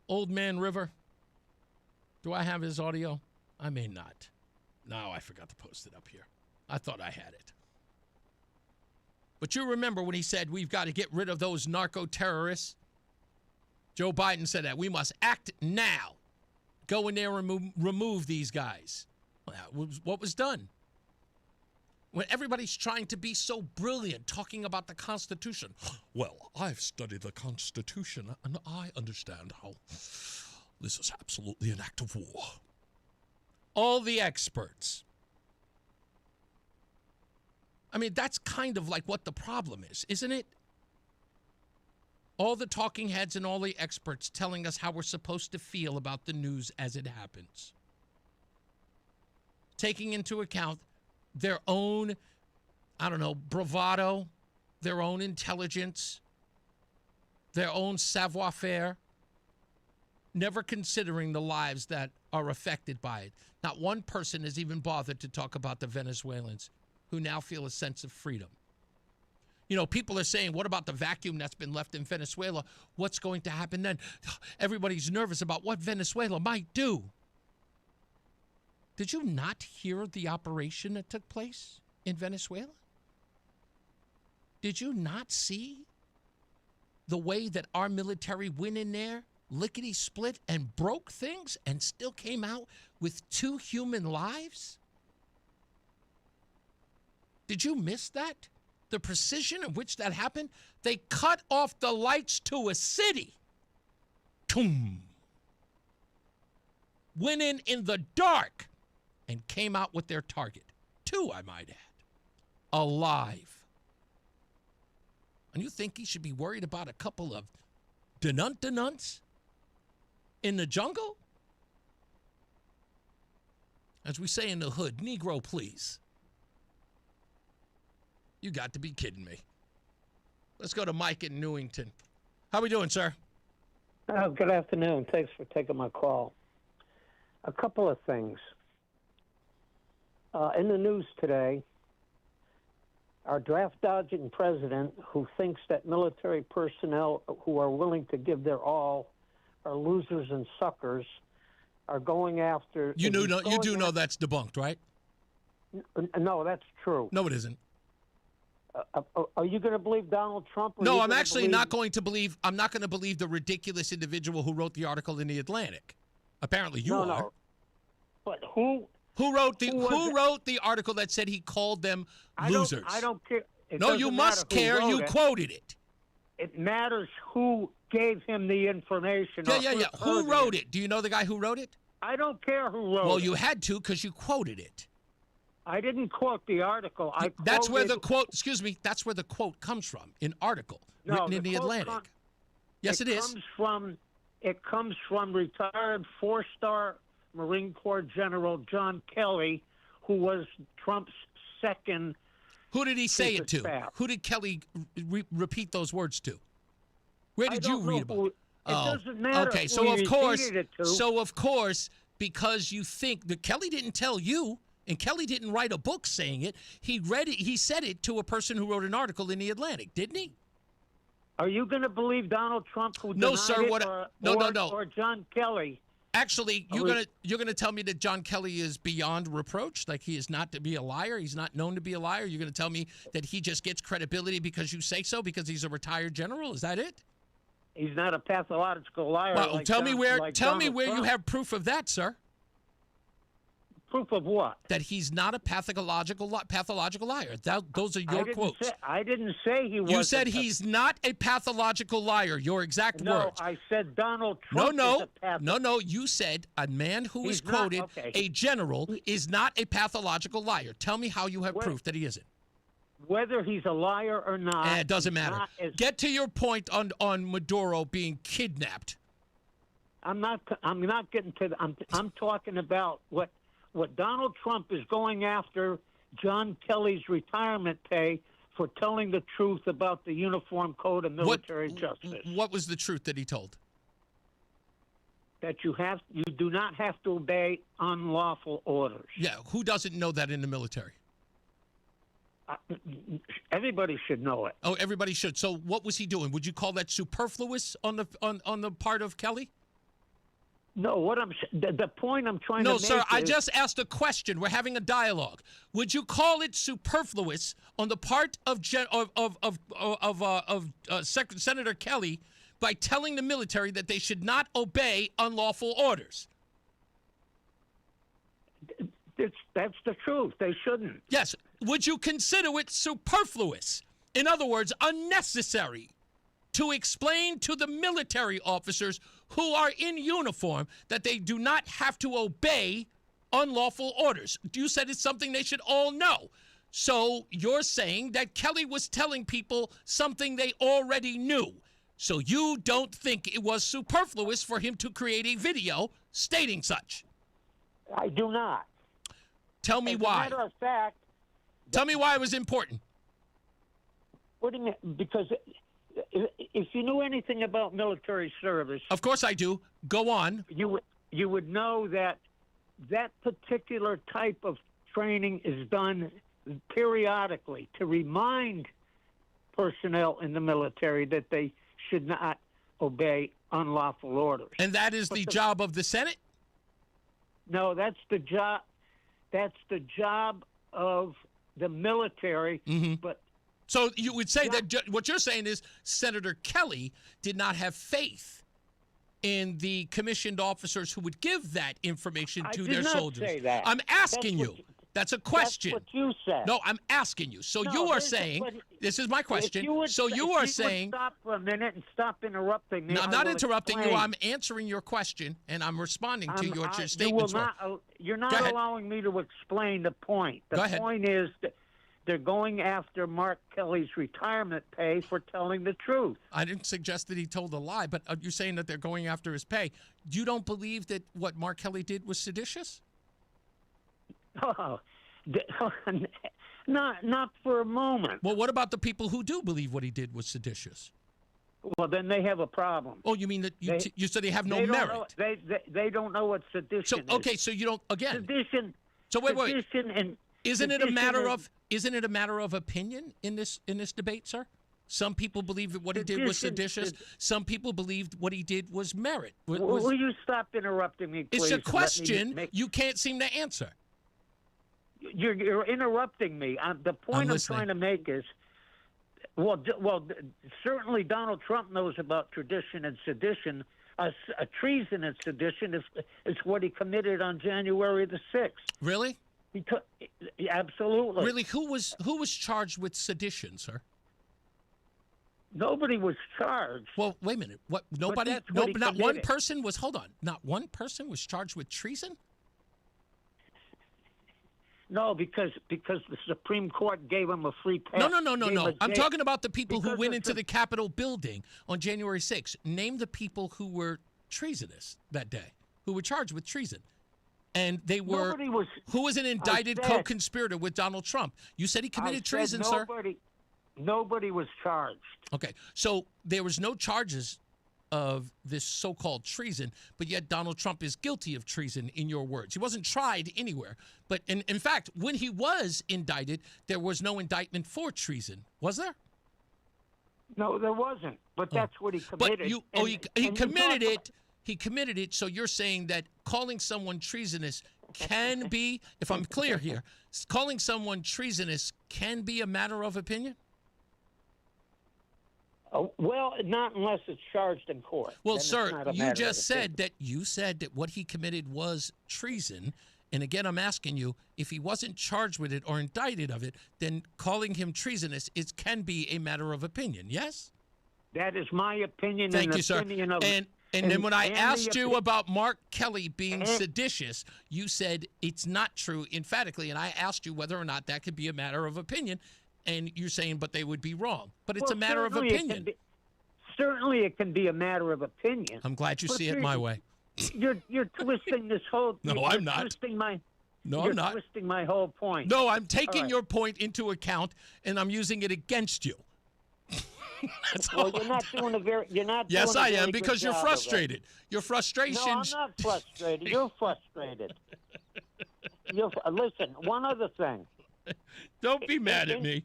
Old Man River? Do I have his audio? I may not. No, I forgot to post it up here. I thought I had it. But you remember when he said we've got to get rid of those narco-terrorists? Joe Biden said that. We must act now. Go in there and remove these guys. Well, that was what was done. When everybody's trying to be so brilliant talking about the Constitution. Well, I've studied the Constitution, and I understand how this is absolutely an act of war. All the experts. I mean, that's kind of like what the problem is, isn't it? All the talking heads and all the experts telling us how we're supposed to feel about the news as it happens. Taking into account their own, bravado, their own intelligence, their own savoir-faire, never considering the lives that are affected by it. Not one person has even bothered to talk about the Venezuelans who now feel a sense of freedom. You know, people are saying, what about the vacuum that's been left in Venezuela? What's going to happen then? Everybody's nervous about what Venezuela might do. Did you not hear the operation that took place in Venezuela? Did you not see the way that our military went in there, lickety-split, and broke things and still came out with 2 human lives? Did you miss that? The precision in which that happened? They cut off the lights to a city. Toom. Went in the dark and came out with their target. 2, I might add. Alive. And you think he should be worried about a couple of denunts in the jungle? As we say in the hood, Negro, please. You got to be kidding me. Let's go to Mike in Newington. How we doing, sir? Good afternoon. Thanks for taking my call. A couple of things. In the news today, our draft-dodging president, who thinks that military personnel who are willing to give their all are losers and suckers, are going after... You do know that's debunked, right? No, that's true. No, it isn't. Are you going to believe Donald Trump? No, I'm actually not going to believe. I'm not going to believe the ridiculous individual who wrote the article in the Atlantic. Apparently, you are. No. But who wrote the article that said he called them losers? I don't care. No, you must care. You quoted it. It matters who gave him the information. Yeah. Who wrote it? Do you know the guy who wrote it? I don't care who wrote it. Well, you had to because you quoted it. I didn't quote the article. That's where the quote. Excuse me. That's where the quote comes from. An article written in the Atlantic. Yes, it is. It comes from retired 4-star Marine Corps General John Kelly, who was Trump's second. Who did he say it to? Staff. Who did Kelly repeat those words to? Where did you read about it? It doesn't matter. Okay, so of course, because you think that Kelly didn't tell you. And Kelly didn't write a book saying it. He read it. He said it to a person who wrote an article in the Atlantic, didn't he? Are you going to believe Donald Trump who no, denied sir. it, or John Kelly? Actually, you're gonna tell me that John Kelly is beyond reproach, like he is not to be a liar. He's not known to be a liar. You're going to tell me that he just gets credibility because you say so, because he's a retired general. Is that it? He's not a pathological liar. Well, tell me where you have proof of that, sir. Proof of what? That he's not a pathological liar. Those are your quotes. I didn't say he was. You said he's not a pathological liar. Your exact words. No, I said Donald Trump is a pathological. No. You said a man who is quoted, a general, is not a pathological liar. Tell me how you have proof that he isn't. Whether he's a liar or not. It doesn't matter. Get to your point on Maduro being kidnapped. I'm not getting to. I'm talking about what Donald Trump is going after John Kelly's retirement pay for telling the truth about the Uniform Code of Military Justice. What was the truth that he told? That you do not have to obey unlawful orders. Yeah, who doesn't know that in the military? Everybody should know it. Oh, everybody should. So what was he doing? Would you call that superfluous on the part of Kelly? No, the point I'm trying to make. No, sir, I just asked a question. We're having a dialogue. Would you call it superfluous on the part of Senator Kelly by telling the military that they should not obey unlawful orders? That's the truth. They shouldn't. Yes. Would you consider it superfluous? In other words, unnecessary to explain to the military officers who are in uniform that they do not have to obey unlawful orders. You said it's something they should all know. So you're saying that Kelly was telling people something they already knew. So you don't think it was superfluous for him to create a video stating such? I do not. Tell me why. As a matter of fact. Tell me why it was important. What do you mean? Because if you knew anything about military service, of course I do. Go on. You would know that particular type of training is done periodically to remind personnel in the military that they should not obey unlawful orders. And that is the job of the Senate? No, that's the job. That's the job of the military. Mm-hmm. But so you would say that what you're saying is Senator Kelly did not have faith in the commissioned officers who would give that information to their soldiers. I did not say that. I'm asking you. That's a question. That's what you said. No, I'm asking you. So you are saying, this is my question. You are saying. Stop for a minute and stop interrupting me. No, I'm not interrupting you. I'm answering your question, and I'm responding to your statements. You're not allowing me to explain the point. The point is that they're going after Mark Kelly's retirement pay for telling the truth. I didn't suggest that he told a lie, but you're saying that they're going after his pay. You don't believe that what Mark Kelly did was seditious? Oh, not for a moment. Well, what about the people who do believe what he did was seditious? Well, then they have a problem. Oh, you mean that you said they have no merit? They don't know what sedition is. Okay, so you don't again. Sedition. So wait. Isn't it a sedition matter of opinion in this debate, sir? Some people believe that what he did was seditious. Some people believed what he did was merit. Will you stop interrupting me, please? It's a question you can't seem to answer. You're interrupting me. The point I'm trying to make is, well, certainly Donald Trump knows about tradition and sedition. A treason and sedition is what he committed on January the 6th. Really? Absolutely. Really? Who was charged with sedition, sir? Nobody was charged. Well, wait a minute. What? Nobody? No, not one person was. Hold on. Not one person was charged with treason? No, because the Supreme Court gave him a free pass. No. I'm talking about the people who went into the Capitol building on January 6th. Name the people who were treasonous that day, who were charged with treason. And they were. Who was an indicted co-conspirator with Donald Trump? You said he committed treason, sir. Nobody was charged. Okay, so there was no charges of this so-called treason, but yet Donald Trump is guilty of treason, in your words. He wasn't tried anywhere. But in fact, when he was indicted, there was no indictment for treason, was there? No, there wasn't. But that's what he committed. But he committed it. He committed it. So you're saying that calling someone treasonous can be, if I'm clear here, calling someone treasonous can be a matter of opinion? Well, not unless it's charged in court. Well, then sir, you just said that what he committed was treason. And again, I'm asking you, if he wasn't charged with it or indicted of it, then calling him treasonous can be a matter of opinion, yes? That is my opinion. Thank you, sir. And then when I asked you about Mark Kelly being seditious, you said it's not true emphatically. And I asked you whether or not that could be a matter of opinion. And you're saying, but they would be wrong. But it's a matter of opinion. Certainly it can be a matter of opinion. I'm glad you see it my way. You're twisting this whole... No, I'm not. I'm not. You're twisting my whole point. No, I'm taking your point into account, and I'm using it against you. Well, you're not doing a very... Yes, I am, because you're frustrated. Your frustration... No, I'm not frustrated. You're frustrated. Listen, one other thing. Don't be mad at me.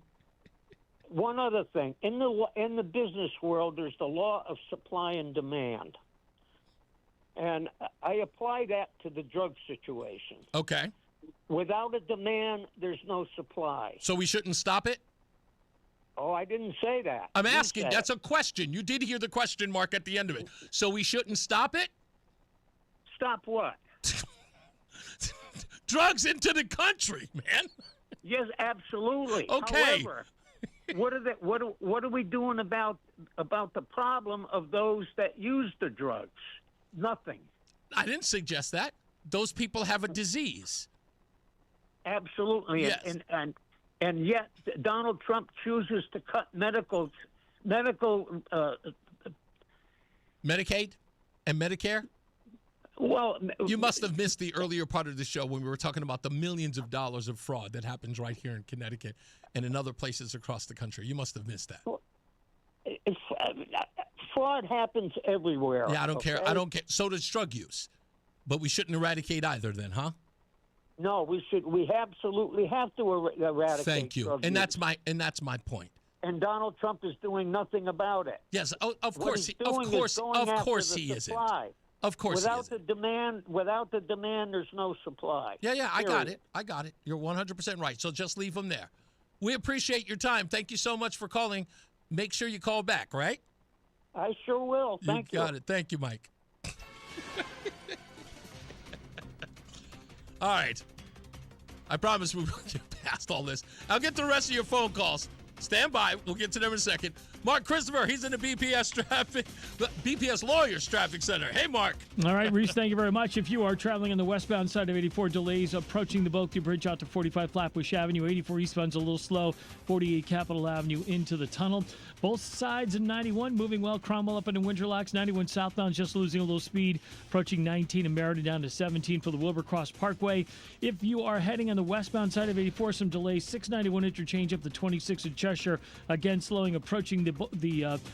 One other thing. In the business world, there's the law of supply and demand. And I apply that to the drug situation. Okay. Without a demand, there's no supply. So we shouldn't stop it? Oh, I didn't say that. I'm asking. That's a question. You did hear the question mark at the end of it. So we shouldn't stop it? Stop what? Drugs into the country, man. Yes, absolutely. Okay. However, what are we doing about the problem of those that use the drugs? Nothing. I didn't suggest that. Those people have a disease. Absolutely. Yes. And yet Donald Trump chooses to cut medical Medicaid and Medicare? Well, you must have missed the earlier part of the show when we were talking about the millions of dollars of fraud that happens right here in Connecticut and in other places across the country. You must have missed that. Fraud happens everywhere. Yeah, I don't care. I don't care. So does drug use. But we shouldn't eradicate either then, huh? No, we should. We absolutely have to eradicate. Thank you. And that's my point. And Donald Trump is doing nothing about it. Yes, of course he isn't. Of course, without the demand, there's no supply. Yeah, I got it. You're 100% right. So just leave them there. We appreciate your time. Thank you so much for calling. Make sure you call back, right? I sure will. Thank you. You got it. Thank you, Mike. All right. I promise we will get past all this. I'll get the rest of your phone calls. Stand by. We'll get to them in a second. Mark Christopher, he's in the BPS Lawyers Traffic Center. Hey, Mark. All right, Reese, thank you very much. If you are traveling on the westbound side of 84, delays approaching the Bulky Bridge out to 45 Flatbush Avenue. 84 eastbound's a little slow. 48 Capitol Avenue into the tunnel. Both sides of 91 moving well. Cromwell up into Winterlocks. 91 southbound just losing a little speed. Approaching 19 and Meriden down to 17 for the Wilbur-Cross Parkway. If you are heading on the westbound side of 84, some delays. 691 interchange up to 26 in Cheshire. Again, slowing, approaching the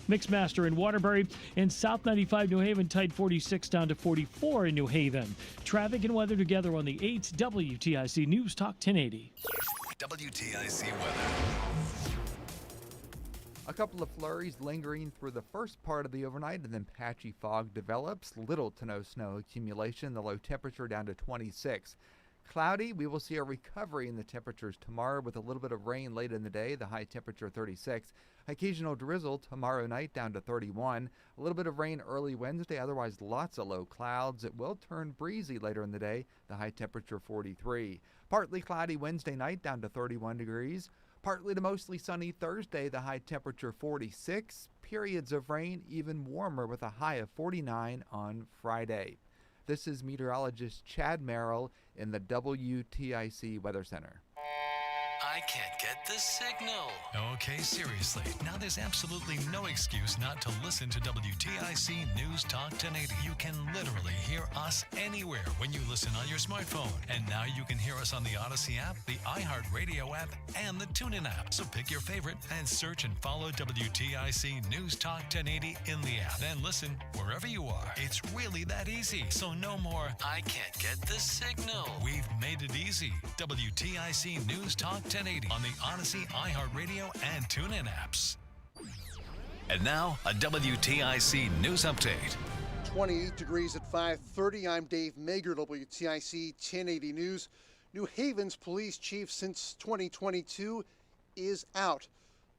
Mixmaster in Waterbury. And South 95 New Haven, tight 46 down to 44 in New Haven. Traffic and weather together on the 8 WTIC News Talk 1080. WTIC weather. A couple of flurries lingering through the first part of the overnight, and then patchy fog develops. Little to no snow accumulation. The low temperature down to 26. Cloudy, we will see a recovery in the temperatures tomorrow with a little bit of rain late in the day. The high temperature 36. Occasional drizzle tomorrow night down to 31. A little bit of rain early Wednesday, otherwise lots of low clouds. It will turn breezy later in the day. The high temperature 43. Partly cloudy Wednesday night down to 31 degrees. Partly to mostly sunny Thursday, the high temperature 46. Periods of rain even warmer with a high of 49 on Friday. This is meteorologist Chad Merrill in the WTIC Weather Center. I can't get the signal. Okay, seriously. Now there's absolutely no excuse not to listen to WTIC News Talk 1080. You can literally hear us anywhere when you listen on your smartphone. And now you can hear us on the Odyssey app, the iHeartRadio app, and the TuneIn app. So pick your favorite and search and follow WTIC News Talk 1080 in the app. Then listen wherever you are. It's really that easy. So no more, I can't get the signal. We've made it easy. WTIC News Talk 1080 on the Odyssey, iHeartRadio, and TuneIn apps. And now, a WTIC news update. 28 degrees at 5:30. I'm Dave Mager, WTIC 1080 News. New Haven's police chief since 2022 is out.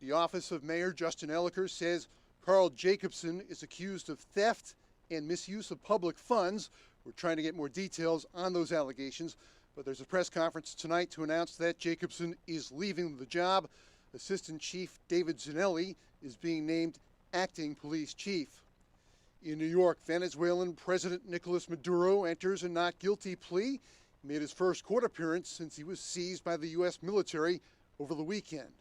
The office of Mayor Justin Elicker says Carl Jacobson is accused of theft and misuse of public funds. We're trying to get more details on those allegations. But there's a press conference tonight to announce that Jacobson is leaving the job. Assistant Chief David Zanelli is being named acting police chief. In New York, Venezuelan President Nicolas Maduro enters a not guilty plea. He made his first court appearance since he was seized by the U.S. military over the weekend.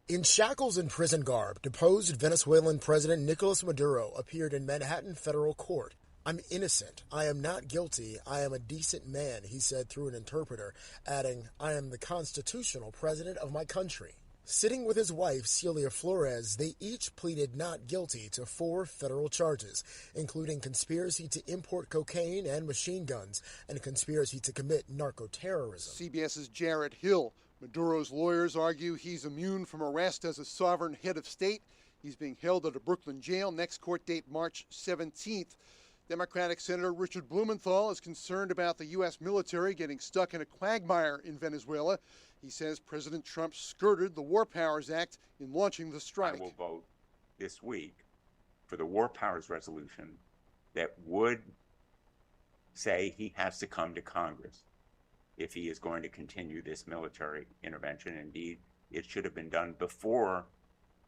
In shackles and prison garb, deposed Venezuelan President Nicolas Maduro appeared in Manhattan federal court. "I'm innocent. I am not guilty. I am a decent man," he said through an interpreter, adding, "I am the constitutional president of my country." Sitting with his wife, Celia Flores, they each pleaded not guilty to 4 federal charges, including conspiracy to import cocaine and machine guns, and conspiracy to commit narco-terrorism. CBS's Jarrett Hill. Maduro's lawyers argue he's immune from arrest as a sovereign head of state. He's being held at a Brooklyn jail. Next court date, March 17th. Democratic Senator Richard Blumenthal is concerned about the U.S. military getting stuck in a quagmire in Venezuela. He says President Trump skirted the War Powers Act in launching the strike. I will vote this week for the War Powers resolution that would say he has to come to Congress if he is going to continue this military intervention. Indeed, it should have been done before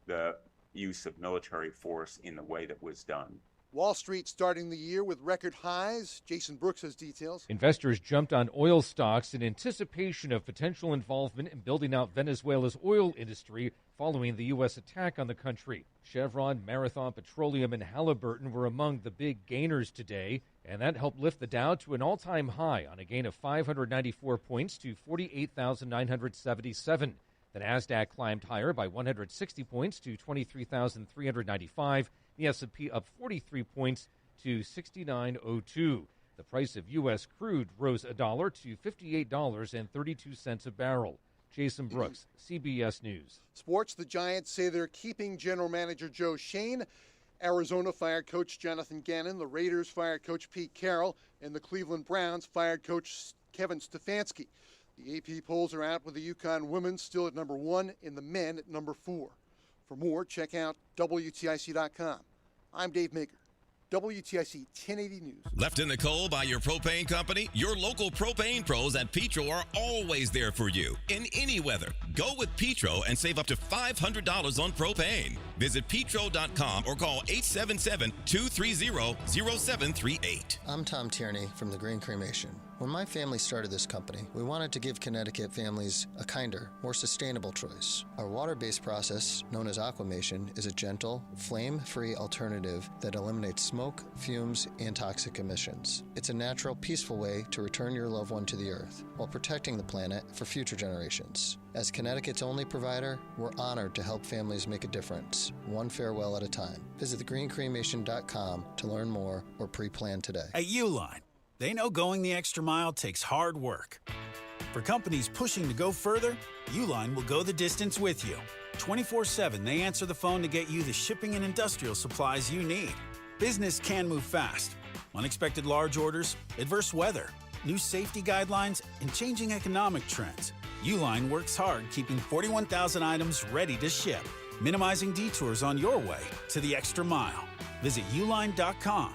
the use of military force in the way that was done. Wall Street starting the year with record highs. Jason Brooks has details. Investors jumped on oil stocks in anticipation of potential involvement in building out Venezuela's oil industry following the U.S. attack on the country. Chevron, Marathon Petroleum, and Halliburton were among the big gainers today, and that helped lift the Dow to an all-time high on a gain of 594 points to 48,977. The NASDAQ climbed higher by 160 points to 23,395. The S&P up 43 points to 69.02. The price of U.S. crude rose $1 to $58.32 a barrel. Jason Brooks, CBS News. Sports, the Giants say they're keeping general manager Joe Shane. Arizona fired coach Jonathan Gannon. The Raiders fired coach Pete Carroll. And the Cleveland Browns fired coach Kevin Stefanski. The AP polls are out with the UConn women still at number 1 and the men at number 4. For more, check out WTIC.com. I'm Dave Maker, WTIC 1080 News. Left in the cold by your propane company? Your local propane pros at Petro are always there for you in any weather. Go with Petro and save up to $500 on propane. Visit petro.com or call 877-230-0738. I'm Tom Tierney from the Green Cremation. When my family started this company, we wanted to give Connecticut families a kinder, more sustainable choice. Our water-based process, known as aquamation, is a gentle, flame-free alternative that eliminates smoke, fumes, and toxic emissions. It's a natural, peaceful way to return your loved one to the earth while protecting the planet for future generations. As Connecticut's only provider, we're honored to help families make a difference, one farewell at a time. Visit thegreencremation.com to learn more or pre-plan today. At Uline, they know going the extra mile takes hard work. For companies pushing to go further, Uline will go the distance with you. 24/7, they answer the phone to get you the shipping and industrial supplies you need. Business can move fast. Unexpected large orders, adverse weather, new safety guidelines, and changing economic trends. Uline works hard keeping 41,000 items ready to ship, minimizing detours on your way to the extra mile. Visit uline.com.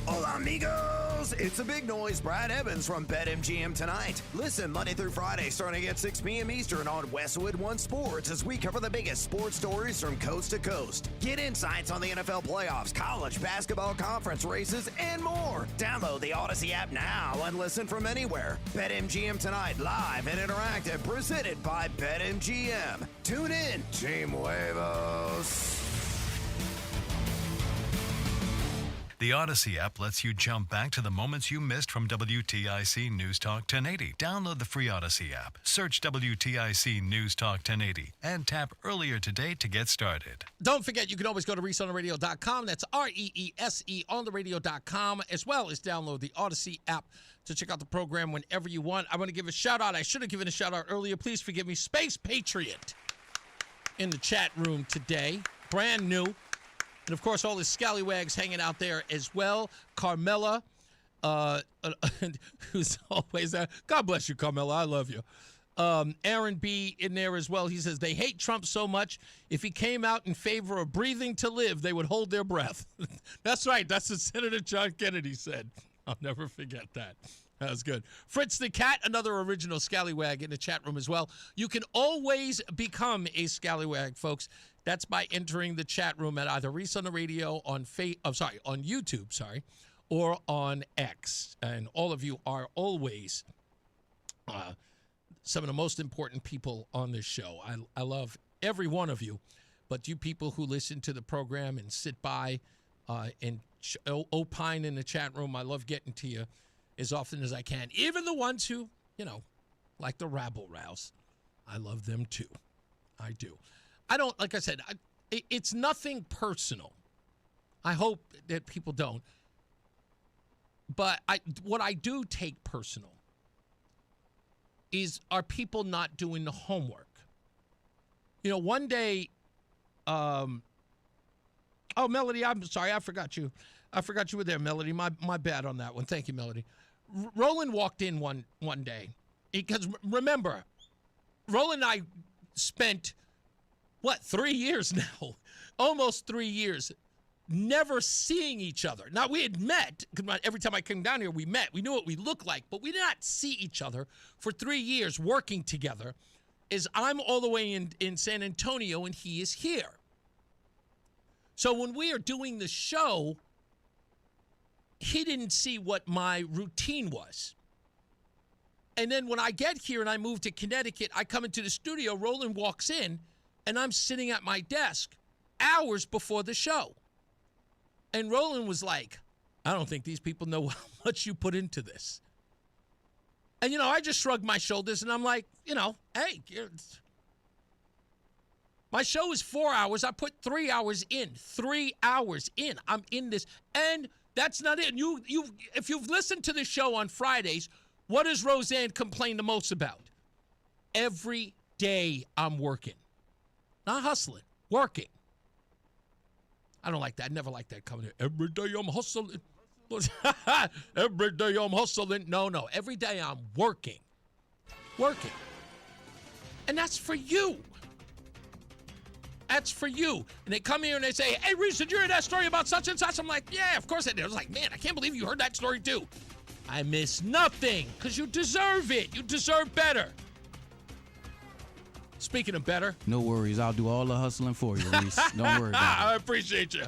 Hola, amigos! It's a big noise. Brad Evans from BetMGM tonight. Listen Monday through Friday starting at 6 p.m. Eastern on Westwood One Sports as we cover the biggest sports stories from coast to coast. Get insights on the NFL playoffs, college basketball conference races, and more. Download the Odyssey app now and listen from anywhere. BetMGM tonight, live and interactive, presented by BetMGM. Tune in, Team Huevos. The Odyssey app lets you jump back to the moments you missed from WTIC News Talk 1080. Download the free Odyssey app, search WTIC News Talk 1080, and tap earlier today to get started. Don't forget, you can always go to ReeseOnTheRadio.com. That's REESE on the radio.com, as well as download the Odyssey app to check out the program whenever you want. I want to give a shout-out. I should have given a shout-out earlier. Please forgive me. Space Patriot in the chat room today. Brand new. And, of course, all the scallywags hanging out there as well. Carmela, who's always there. God bless you, Carmela. I love you. Aaron B. in there as well. He says, they hate Trump so much, if he came out in favor of breathing to live, they would hold their breath. That's right. That's what Senator John Kennedy said. I'll never forget that. That was good. Fritz the Cat, another original scallywag in the chat room as well. You can always become a scallywag, folks. That's by entering the chat room at either Reese on the Radio on YouTube, or on X. And all of you are always some of the most important people on this show. I love every one of you, but you people who listen to the program and sit by and opine in the chat room, I love getting to you as often as I can. Even the ones who, like the rabble-rouse. I love them too. I do. I don't, like I said, it's nothing personal. I hope that people don't. But what I do take personal are people not doing the homework. One day, Melody, I'm sorry, I forgot you. I forgot you were there, Melody. My bad on that one. Thank you, Melody. Roland walked in one day. Because remember, Roland and I spent, 3 years now? Almost 3 years. Never seeing each other. Now, we had met. Every time I came down here, we met. We knew what we looked like. But we did not see each other for 3 years working together. As I'm all the way in San Antonio and he is here. So when we are doing the show, he didn't see what my routine was. And then when I get here and I move to Connecticut, I come into the studio, Roland walks in, and I'm sitting at my desk hours before the show. And Roland was like, I don't think these people know how much you put into this. And, I just shrugged my shoulders, and I'm like, hey, my show is 4 hours. I put 3 hours in. 3 hours in. I'm in this. And that's not it. If you've listened to the show on Fridays, what does Roseanne complain the most about? Every day I'm working. Not hustling. Working. I don't like that. I never like that coming here. Every day I'm hustling. Every day I'm hustling. No. Every day I'm working. Working. And that's for you. That's for you. And they come here and they say, hey, Reese, did you hear that story about such and such? I'm like, yeah, of course I did. I was like, man, I can't believe you heard that story too. I miss nothing because you deserve it. You deserve better. Speaking of better. No worries. I'll do all the hustling for you, Reese. Don't worry about it. I appreciate you.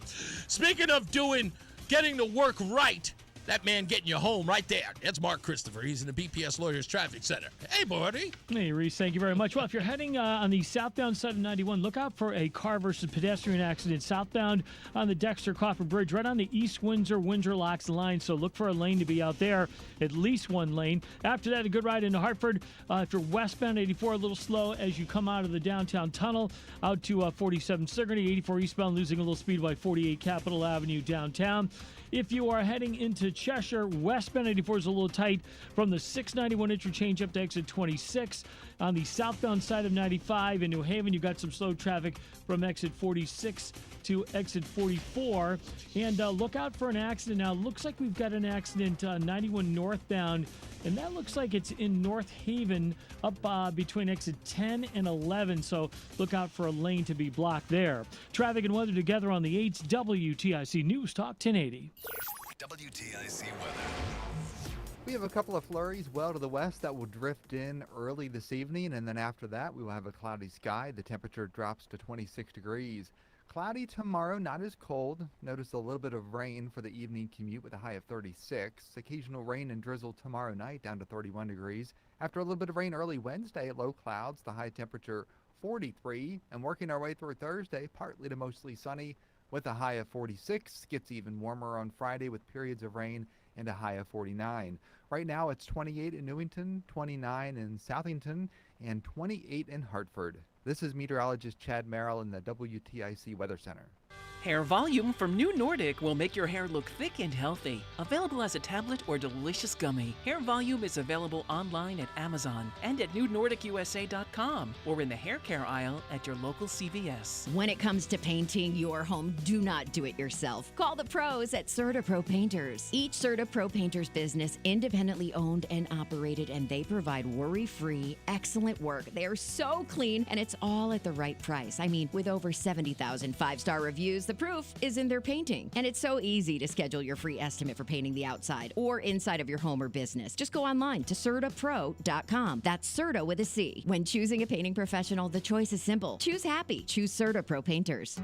Speaking of getting the work right, that man getting you home right there. That's Mark Christopher. He's in the BPS Lawyers Traffic Center. Hey, buddy. Hey, Reese, thank you very much. Well, if you're heading on the southbound side of 91, look out for a car versus pedestrian accident southbound on the Dexter-Crawford Bridge, right on the East Windsor Locks line. So look for a lane to be out there, at least one lane. After that, a good ride into Hartford. If you're westbound 84, a little slow as you come out of the downtown tunnel out to 47 Sigourney, 84 eastbound, losing a little speed by 48 Capitol Avenue downtown. If you are heading into Cheshire, westbound 84 is a little tight from the 691 interchange up to exit 26. On the southbound side of 95 in New Haven, you got some slow traffic from exit 46 to exit 44. And look out for an accident now. Looks like we've got an accident 91 northbound, and that looks like it's in North Haven up between exit 10 and 11. So look out for a lane to be blocked there. Traffic and weather together on the 8th WTIC News Talk 1080. WTIC weather. We have a couple of flurries well to the west that will drift in early this evening, and then after that we will have a cloudy sky. The temperature drops to 26 degrees. Cloudy tomorrow, not as cold. Notice a little bit of rain for the evening commute with a high of 36. Occasional rain and drizzle tomorrow night down to 31 degrees. After a little bit of rain early Wednesday, low clouds, the high temperature 43. And working our way through Thursday, partly to mostly sunny with a high of 46. Gets even warmer on Friday with periods of rain and a high of 49. Right now it's 28 in Newington, 29 in Southington, and 28 in Hartford. This is meteorologist Chad Merrill in the WTIC Weather Center. Hair Volume from New Nordic will make your hair look thick and healthy. Available as a tablet or delicious gummy. Hair Volume is available online at Amazon and at newnordicusa.com or in the hair care aisle at your local CVS. When it comes to painting your home, do not do it yourself. Call the pros at Serta Pro Painters. Each Serta Pro Painters business independently owned and operated, and they provide worry-free, excellent work. They are so clean, and it's all at the right price. I mean, with over 70,000 five-star reviews, the proof is in their painting. And it's so easy to schedule your free estimate for painting the outside or inside of your home or business. Just go online to CertaPro.com. That's Serta with a C. When choosing a painting professional, the choice is simple. Choose happy. Choose Serta Pro Painters.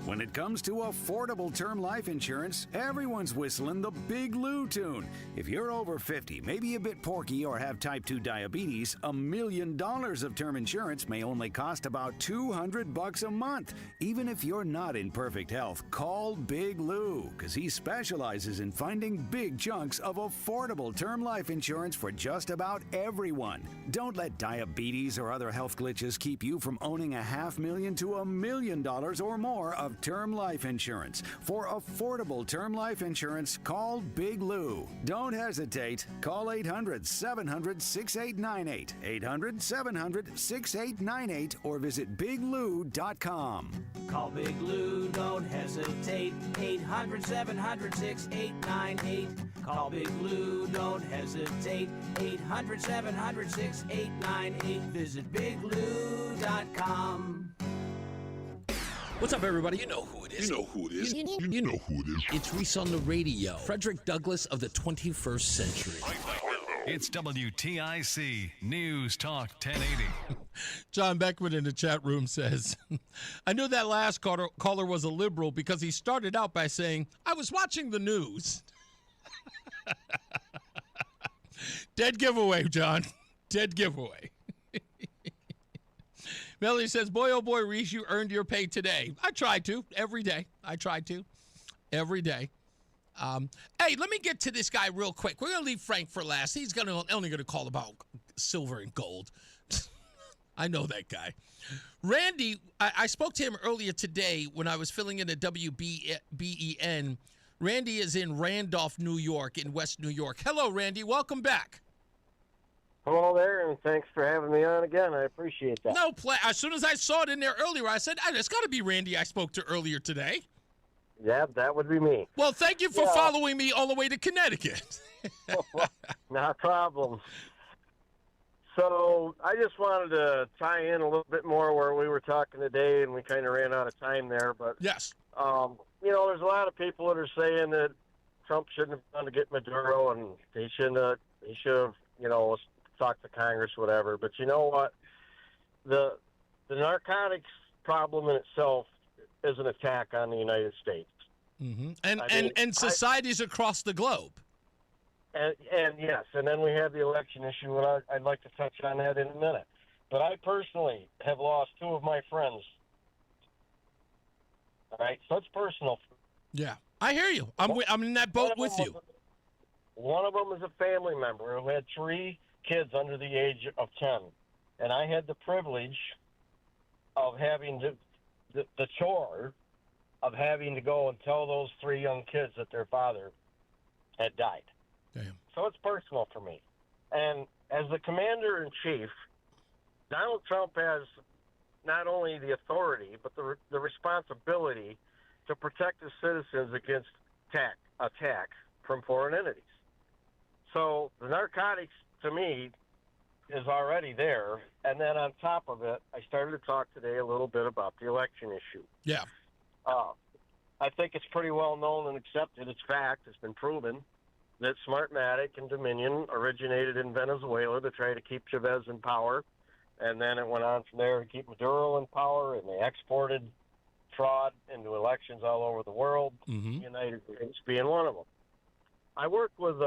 When it comes to affordable term life insurance, everyone's whistling the Big Lou tune. If you're over 50, maybe a bit porky, or have type 2 diabetes, $1 million of term insurance may only cost about $200 a month. Even if you're not in perfect health, call Big Lou, because he specializes in finding big chunks of affordable term life insurance for just about everyone. Don't let diabetes or other health glitches keep you from owning $500,000 to $1 million or more of term life insurance. For affordable term life insurance, call Big Lou. Don't hesitate. Call 800-700-6898, 800-700-6898, or visit biglou.com. Call Big Lou, don't hesitate, 800-700-6898. Call Big Lou, don't hesitate, 800-700-6898. Visit biglou.com. What's up, everybody? You know who it is. You know who it is. You know who it is. It's Reese on the Radio. Frederick Douglass of the 21st century. It's WTIC News Talk 1080. John Beckman in the chat room says, I knew that last caller was a liberal because he started out by saying, I was watching the news. Dead giveaway, John. Dead giveaway. Melanie says, boy, oh boy, Reese, you earned your pay today. I tried to. Every day. I tried to. Every day. Hey, let me get to this guy real quick. We're going to leave Frank for last. He's only going to call about silver and gold. I know that guy. Randy, I spoke to him earlier today when I was filling in a WBEN. Randy is in Randolph, New York, in West New York. Hello, Randy. Welcome back. Hello there, and thanks for having me on again. I appreciate that. No play. As soon as I saw it in there earlier, I said, it's got to be Randy I spoke to earlier today. Yeah, that would be me. Well, thank you for following me all the way to Connecticut. Not a problem. So I just wanted to tie in a little bit more where we were talking today, and we kind of ran out of time there. But yes, there's a lot of people that are saying that Trump shouldn't have gone to get Maduro, and he should have, talked to Congress, whatever. But you know what? The narcotics problem in itself is an attack on the United States. Mm-hmm. And societies across the globe. And yes, and then we have the election issue, and I'd like to touch on that in a minute. But I personally have lost 2 of my friends. All right, so it's personal. Yeah, I hear you. I'm in that boat with you. One of them is a family member who had 3 kids under the age of 10, and I had the privilege of having the chore of having to go and tell those 3 young kids that their father had died. Damn. So it's personal for me. And as the commander-in-chief, Donald Trump has not only the authority, but the responsibility to protect his citizens against attack from foreign entities. So the narcotics, to me, is already there. And then on top of it, I started to talk today a little bit about the election issue. Yeah. I think it's pretty well known and accepted. It's fact. It's been proven that Smartmatic and Dominion originated in Venezuela to try to keep Chavez in power. And then it went on from there to keep Maduro in power, and they exported fraud into elections all over the world, mm-hmm. United States being one of them. I work with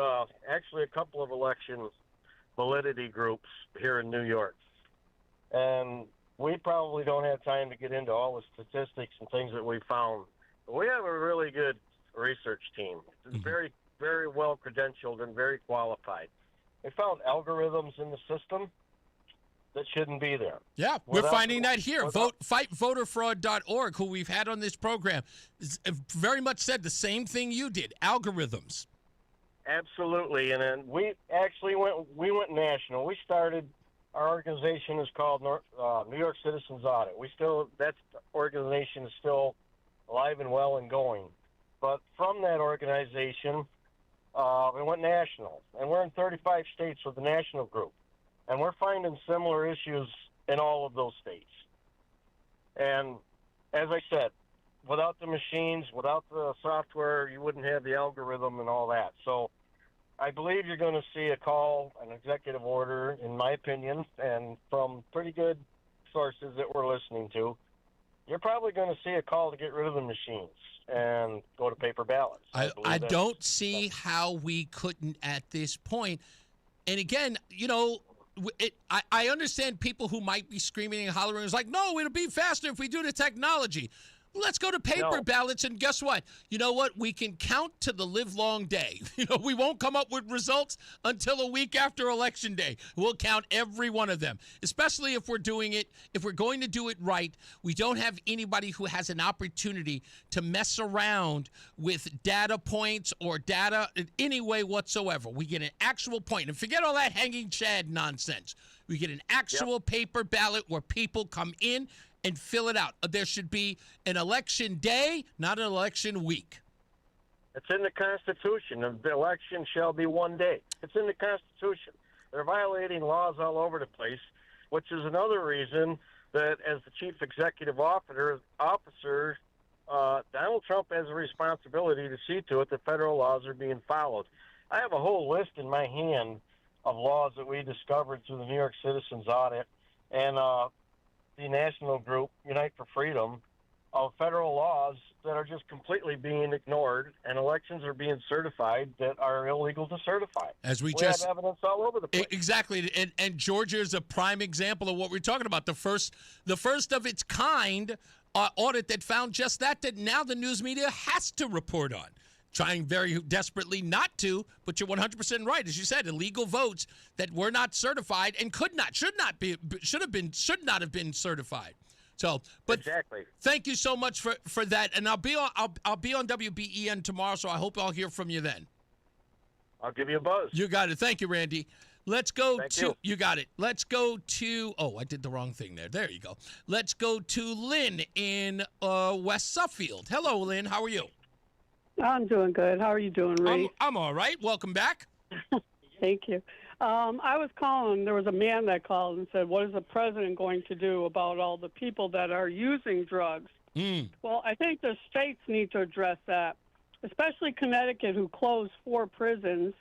actually a couple of election validity groups here in New York. And we probably don't have time to get into all the statistics and things that we found. But we have a really good research team. It's Mm-hmm. very, very well credentialed and very qualified. They found algorithms in the system that shouldn't be there. Yeah, we're finding that here. FightVoterFraud.org, who we've had on this program, very much said the same thing you did, algorithms. Absolutely, and then we actually went national. We started, our organization is called New York Citizens Audit. That organization is still alive and well and going. But from that organization, we went national, and we're in 35 states with the national group. And we're finding similar issues in all of those states. And as I said, without the machines, without the software, you wouldn't have the algorithm and all that. So I believe you're going to see an executive order, in my opinion, and from pretty good sources that we're listening to, you're probably going to see a call to get rid of the machines and go to paper ballots. I don't see how we couldn't at this point. And again, I understand people who might be screaming and hollering. It's like, no, it'll be faster if we do the technology. Let's go to paper ballots, and guess what? You know what? We can count to the livelong day. We won't come up with results until a week after Election Day. We'll count every one of them, especially if we're doing it. If we're going to do it right, we don't have anybody who has an opportunity to mess around with data points or data in any way whatsoever. We get an actual point, and forget all that hanging chad nonsense. We get an actual paper ballot where people come in and fill it out. There should be an election day, not an election week. It's in the Constitution. The election shall be one day. It's in the Constitution. They're violating laws all over the place, which is another reason that as the chief executive officer, Donald Trump has a responsibility to see to it that federal laws are being followed. I have a whole list in my hand of laws that we discovered through the New York Citizens Audit and the national group, Unite for Freedom, of federal laws that are just completely being ignored, and elections are being certified that are illegal to certify. We have evidence all over the place. Exactly, and Georgia is a prime example of what we're talking about. The first of its kind audit that found just that now the news media has to report on. Trying very desperately not to, but you're 100% right. As you said, illegal votes that were not certified and should not have been certified. So, but exactly. Thank you so much for that. And I'll be on WBEN tomorrow, so I hope I'll hear from you then. I'll give you a buzz. You got it. Thank you, Randy. Let's go you got it. Let's go to, I did the wrong thing there. There you go. Let's go to Lynn in West Suffield. Hello, Lynn. How are you? I'm doing good. How are you doing, Ray? I'm all right. Welcome back. Thank you. I was calling. There was a man that called and said, what is the president going to do about all the people that are using drugs? Well, I think the states need to address that, especially Connecticut, who closed 4 prisons,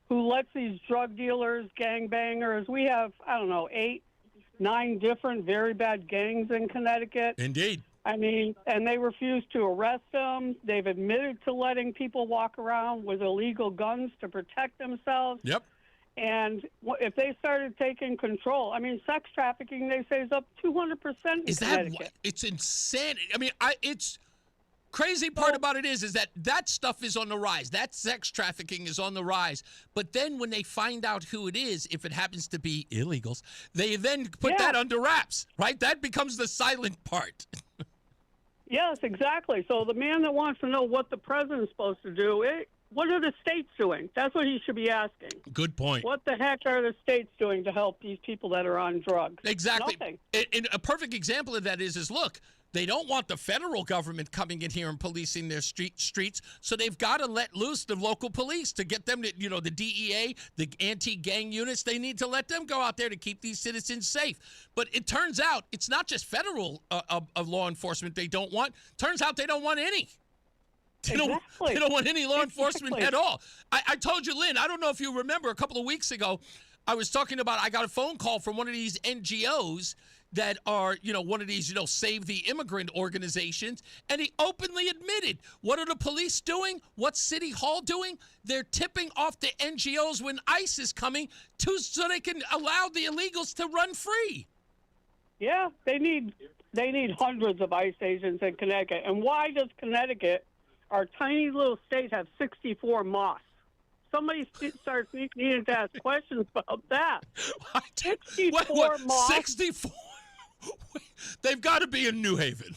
who lets these drug dealers, gangbangers, we have, 8, 9 different very bad gangs in Connecticut. Indeed. I mean, and they refuse to arrest them. They've admitted to letting people walk around with illegal guns to protect themselves. Yep. And if they started taking control, sex trafficking, they say, is up 200% in Connecticut. It's insane. It's crazy part about it is that stuff is on the rise. That sex trafficking is on the rise. But then when they find out who it is, if it happens to be illegals, they then put that under wraps, right? That becomes the silent part. Yes, exactly. So the man that wants to know what the president's supposed to do, what are the states doing? That's what he should be asking. Good point. What the heck are the states doing to help these people that are on drugs? Exactly. Nothing. And a perfect example of that is look, they don't want the federal government coming in here and policing their streets, so they've got to let loose the local police to get them to, the DEA, the anti-gang units, they need to let them go out there to keep these citizens safe. But it turns out it's not just federal law enforcement they don't want. Turns out they don't want any. They don't want any law enforcement at all. I told you, Lynn, I don't know if you remember a couple of weeks ago, I was talking about I got a phone call from one of these NGOs that are, one of these, Save the Immigrant organizations, and he openly admitted, what are the police doing? What's City Hall doing? They're tipping off the NGOs when ICE is coming so they can allow the illegals to run free. Yeah, they need hundreds of ICE agents in Connecticut. And why does Connecticut, our tiny little state, have 64 mosques? Somebody starts needing to ask questions about that. 64 mosques. 64? They've got to be in New Haven.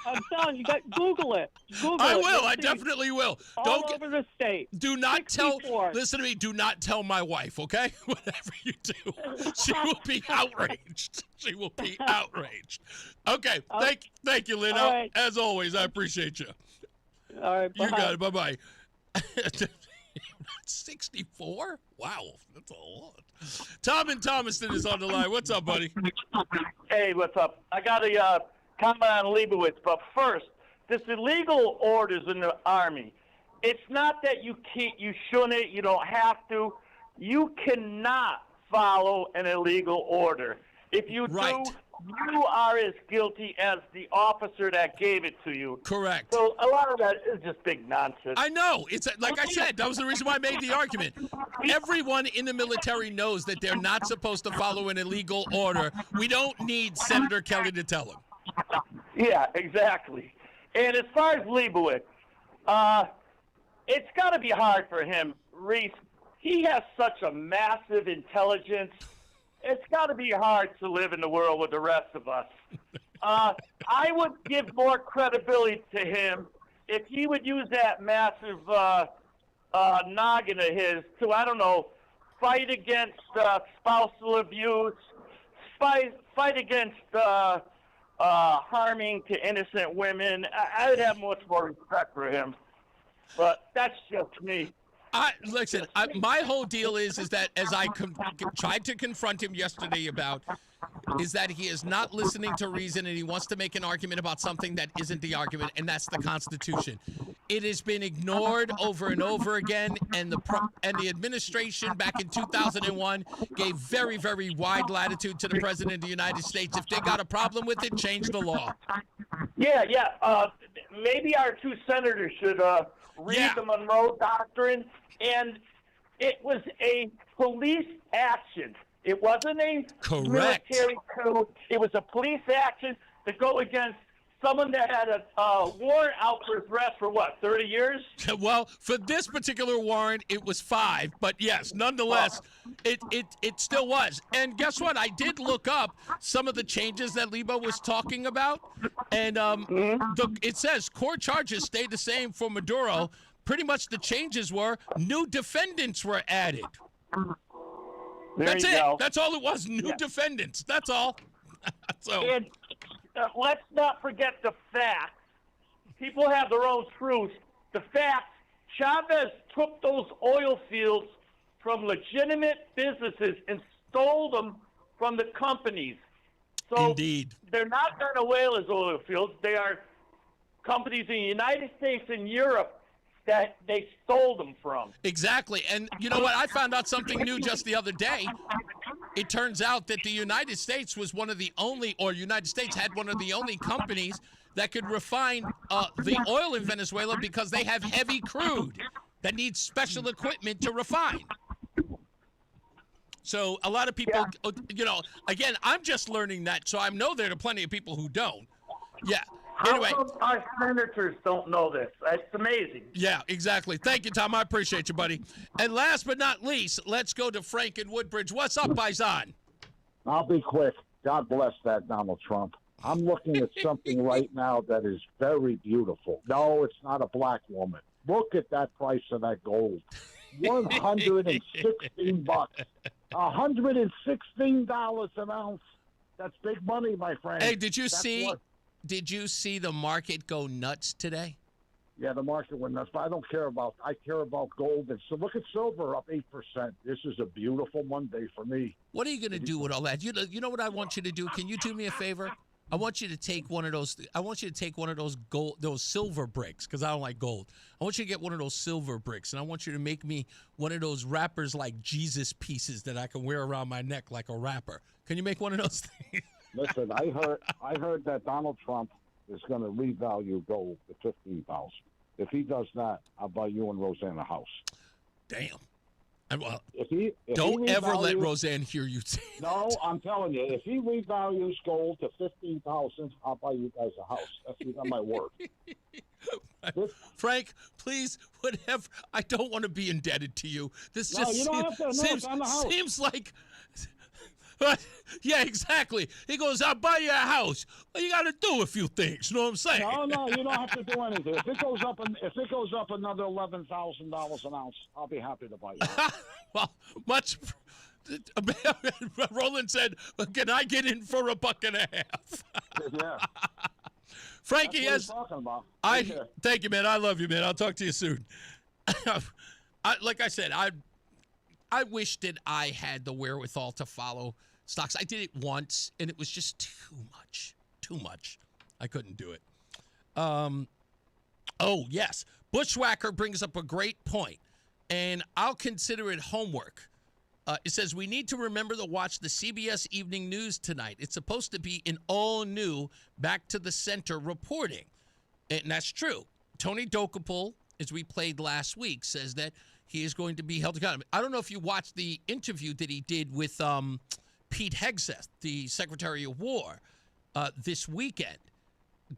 I'm telling you, Google it. I will. I definitely will. All over the state. Do not 64. Listen to me. Do not tell my wife, okay? Whatever you do, she will be outraged. She will be outraged. Okay. Thank you, Lynn. Right. As always, I appreciate you. All right. Bye. You got it. Bye-bye. 64? Wow, that's a lot. Tom in Thomaston is on the line. What's up, buddy? Hey, what's up? I got a comment on Leibowitz, but first, this illegal orders in the Army, it's not that you shouldn't, you don't have to. You cannot follow an illegal order. If you do, you are as guilty as the officer that gave it to you. Correct. So a lot of that is just big nonsense. I know. It's like I said, that was the reason why I made the argument. Everyone in the military knows that they're not supposed to follow an illegal order. We don't need Senator Kelly to tell them. Yeah, exactly. And as far as Leibowitz, it's got to be hard for him, Reese. He has such a massive intelligence. It's got to be hard to live in the world with the rest of us. I would give more credibility to him if he would use that massive noggin of his to, I don't know, fight against spousal abuse, fight against harming to innocent women. I would have much more respect for him. But that's just me. Listen, my whole deal is that as I tried to confront him yesterday about, is that he is not listening to reason and he wants to make an argument about something that isn't the argument, and that's the Constitution. It has been ignored over and over again, and the administration back in 2001 gave very, very wide latitude to the President of the United States. If they got a problem with it, change the law. Yeah. Maybe our two senators should read the Monroe Doctrine, and it was a police action. It wasn't a military coup. It was a police action to go against someone that had a warrant out for his arrest for, 30 years? Well, for this particular warrant, it was 5. But, yes, nonetheless, it still was. And guess what? I did look up some of the changes that Lebo was talking about. And it says core charges stayed the same for Maduro. Pretty much the changes were new defendants were added. That's it. Go. That's all it was. New defendants. That's all. And let's not forget the facts. People have their own truths. The facts, Chavez took those oil fields from legitimate businesses and stole them from the companies. So Indeed. They're not Venezuela's oil fields. They are companies in the United States and Europe that they stole them from. Exactly. And you know what? I found out something new just the other day. It turns out that the United States was one of the only, or United States had one of the only companies that could refine the oil in Venezuela because they have heavy crude that needs special equipment to refine. So a lot of people, you know, again, I'm just learning that, so I know there are plenty of people who don't. Yeah. Anyway. How come our senators don't know this? It's amazing. Yeah, exactly. Thank you, Tom. I appreciate you, buddy. And last but not least, let's go to Frank in Woodbridge. What's up, Paisan? I'll be quick. God bless that Donald Trump. I'm looking at something right now that is very beautiful. No, it's not a black woman. Look at that price of that gold. $116. $116 an ounce. That's big money, my friend. Hey, did you see the market go nuts today? Yeah, the market went nuts, but I don't care about. I care about gold. And so look at silver up 8%. This is a beautiful Monday for me. What are you going to do with all that? You know what I want you to do? Can you do me a favor? I want you to take one of those. I want you to take one of those those silver bricks, because I don't like gold. I want you to get one of those silver bricks, and I want you to make me one of those wrappers like Jesus pieces that I can wear around my neck like a wrapper. Can you make one of those things? Listen, I heard that Donald Trump is going to revalue gold to $15,000. If he does that, I'll buy you and Roseanne a house. Damn. Well, don't ever let Roseanne hear you say No, I'm telling you, if he revalues gold to $15,000, I'll buy you guys a house. That's my word. Frank, please, whatever. I don't want to be indebted to you. This No, just you don't have to. No, it's on the house. seems like. Yeah, exactly. He goes, I'll buy you a house. Well, you got to do a few things. You know what I'm saying? No, you don't have to do anything. If it goes up another $11,000 an ounce, I'll be happy to buy you. Well, much. Roland said, "Can I get in for $1.50?" Yeah. Frankie, that's what he's talking about. Thank you, man. I love you, man. I'll talk to you soon. Like I said, I wish that I had the wherewithal to follow stocks. I did it once, and it was just too much. I couldn't do it. Oh, yes. Bushwhacker brings up a great point, and I'll consider it homework. It says, we need to remember to watch the CBS Evening News tonight. It's supposed to be an all-new Back to the Center reporting, and that's true. Tony Dokapol, as we played last week, says that he is going to be held accountable. I don't know if you watched the interview that he did with Pete Hegseth, the Secretary of War, this weekend.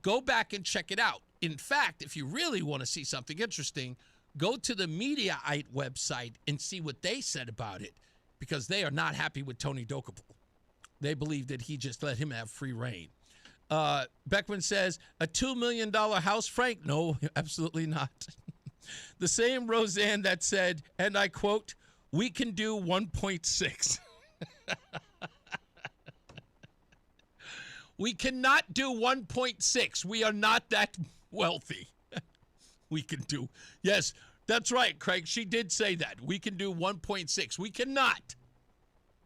Go back and check it out. In fact, if you really want to see something interesting, go to the Mediaite website and see what they said about it, because they are not happy with Tony Dokapol. They believe that he just let him have free reign. Beckman says, a $2 million house, Frank? No, absolutely not. The same Roseanne that said, and I quote, we can do 1.6. We cannot do 1.6. We are not that wealthy. We can do. Yes, that's right, Craig. She did say that. We can do 1.6. We cannot.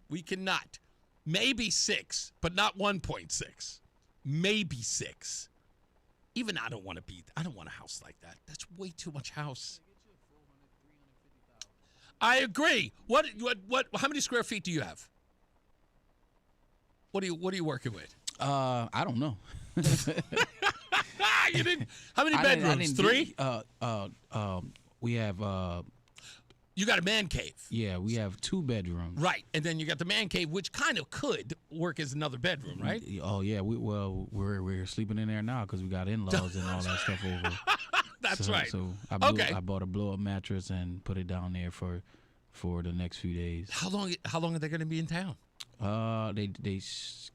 We cannot. Maybe 6, but not 1.6. Maybe 6. Even I don't want a house like that. That's way too much house. I agree. What how many square feet do you have? What are you working with? I don't know. You didn't. How many bedrooms? 3? We have you got a man cave. Yeah, we have 2 bedrooms. Right, and then you got the man cave, which kind of could work as another bedroom, right? Oh yeah, we're sleeping in there now because we got in-laws and all that stuff over. That's right. So I bought a blow-up mattress and put it down there for the next few days. How long are they going to be in town? They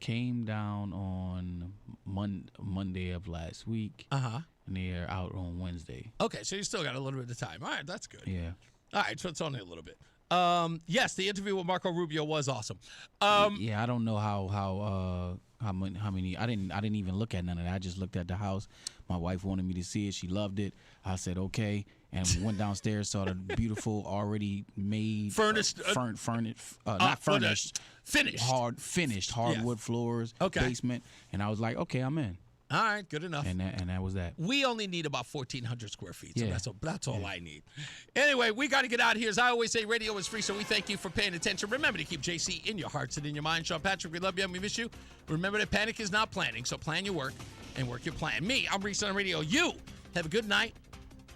came down on Monday of last week. Uh-huh. And they're out on Wednesday. Okay, so you still got a little bit of time. All right, that's good. Yeah. All right, so it's only a little bit. Yes, the interview with Marco Rubio was awesome. Yeah, I don't know how how many. I didn't even look at none of that. I just looked at the house. My wife wanted me to see it. She loved it. I said okay, and we went downstairs, saw the beautiful already made Furnished, not furnished, finished hardwood floors, basement, and I was like, okay, I'm in. All right, good enough. And that was that. We only need about 1,400 square feet, so Yeah. that's all I need. Anyway, we got to get out of here. As I always say, radio is free, so we thank you for paying attention. Remember to keep JC in your hearts and in your mind. Sean Patrick, we love you and we miss you. Remember that panic is not planning, so plan your work and work your plan. Me, I'm Reese On The Radio. You have a good night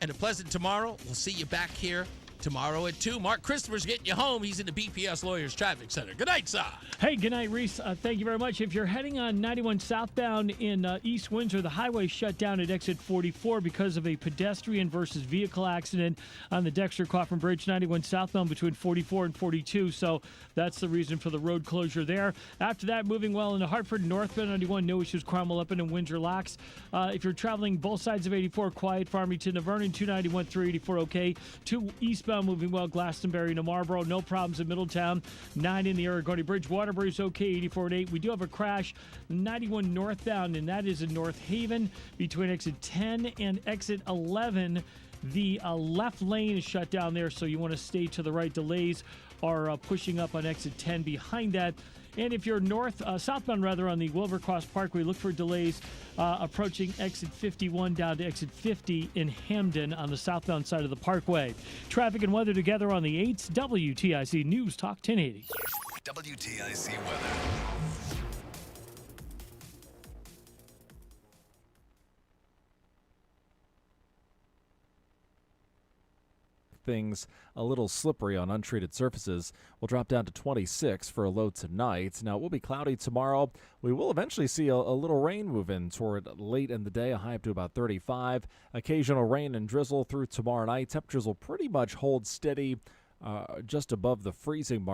and a pleasant tomorrow. We'll see you back here tomorrow at 2. Mark Christopher's getting you home. He's in the BPS Lawyers Traffic Center. Good night, sir. Hey, good night, Reese. Thank you very much. If you're heading on 91 southbound in East Windsor, the highway shut down at exit 44 because of a pedestrian versus vehicle accident on the Dexter Coffin Bridge, 91 southbound between 44 and 42. So that's the reason for the road closure there. After that, moving well into Hartford, northbound 91, no issues. Cromwell up and Windsor locks. If you're traveling both sides of 84, quiet. Farmington to Vernon, 291, 384, okay. 2 eastbound moving well, Glastonbury to Marlboro, no problems in Middletown. 9 in the Aragoni Bridge, Waterbury's okay, 84 and 8. We do have a crash, 91 northbound, and that is in North Haven between exit 10 and exit 11. The left lane is shut down there, so you want to stay to the right. Delays are pushing up on exit 10 behind that. And if you're southbound on the Wilbercross Parkway, look for delays approaching exit 51 down to exit 50 in Hamden on the southbound side of the parkway. Traffic and weather together on the 8s. WTIC News Talk 1080. WTIC weather. Things a little slippery on untreated surfaces. Will drop down to 26 for a low tonight. Now, it will be cloudy tomorrow. We will eventually see a little rain move in toward late in the day, a high up to about 35. Occasional rain and drizzle through tomorrow night. Temperatures will pretty much hold steady just above the freezing mark.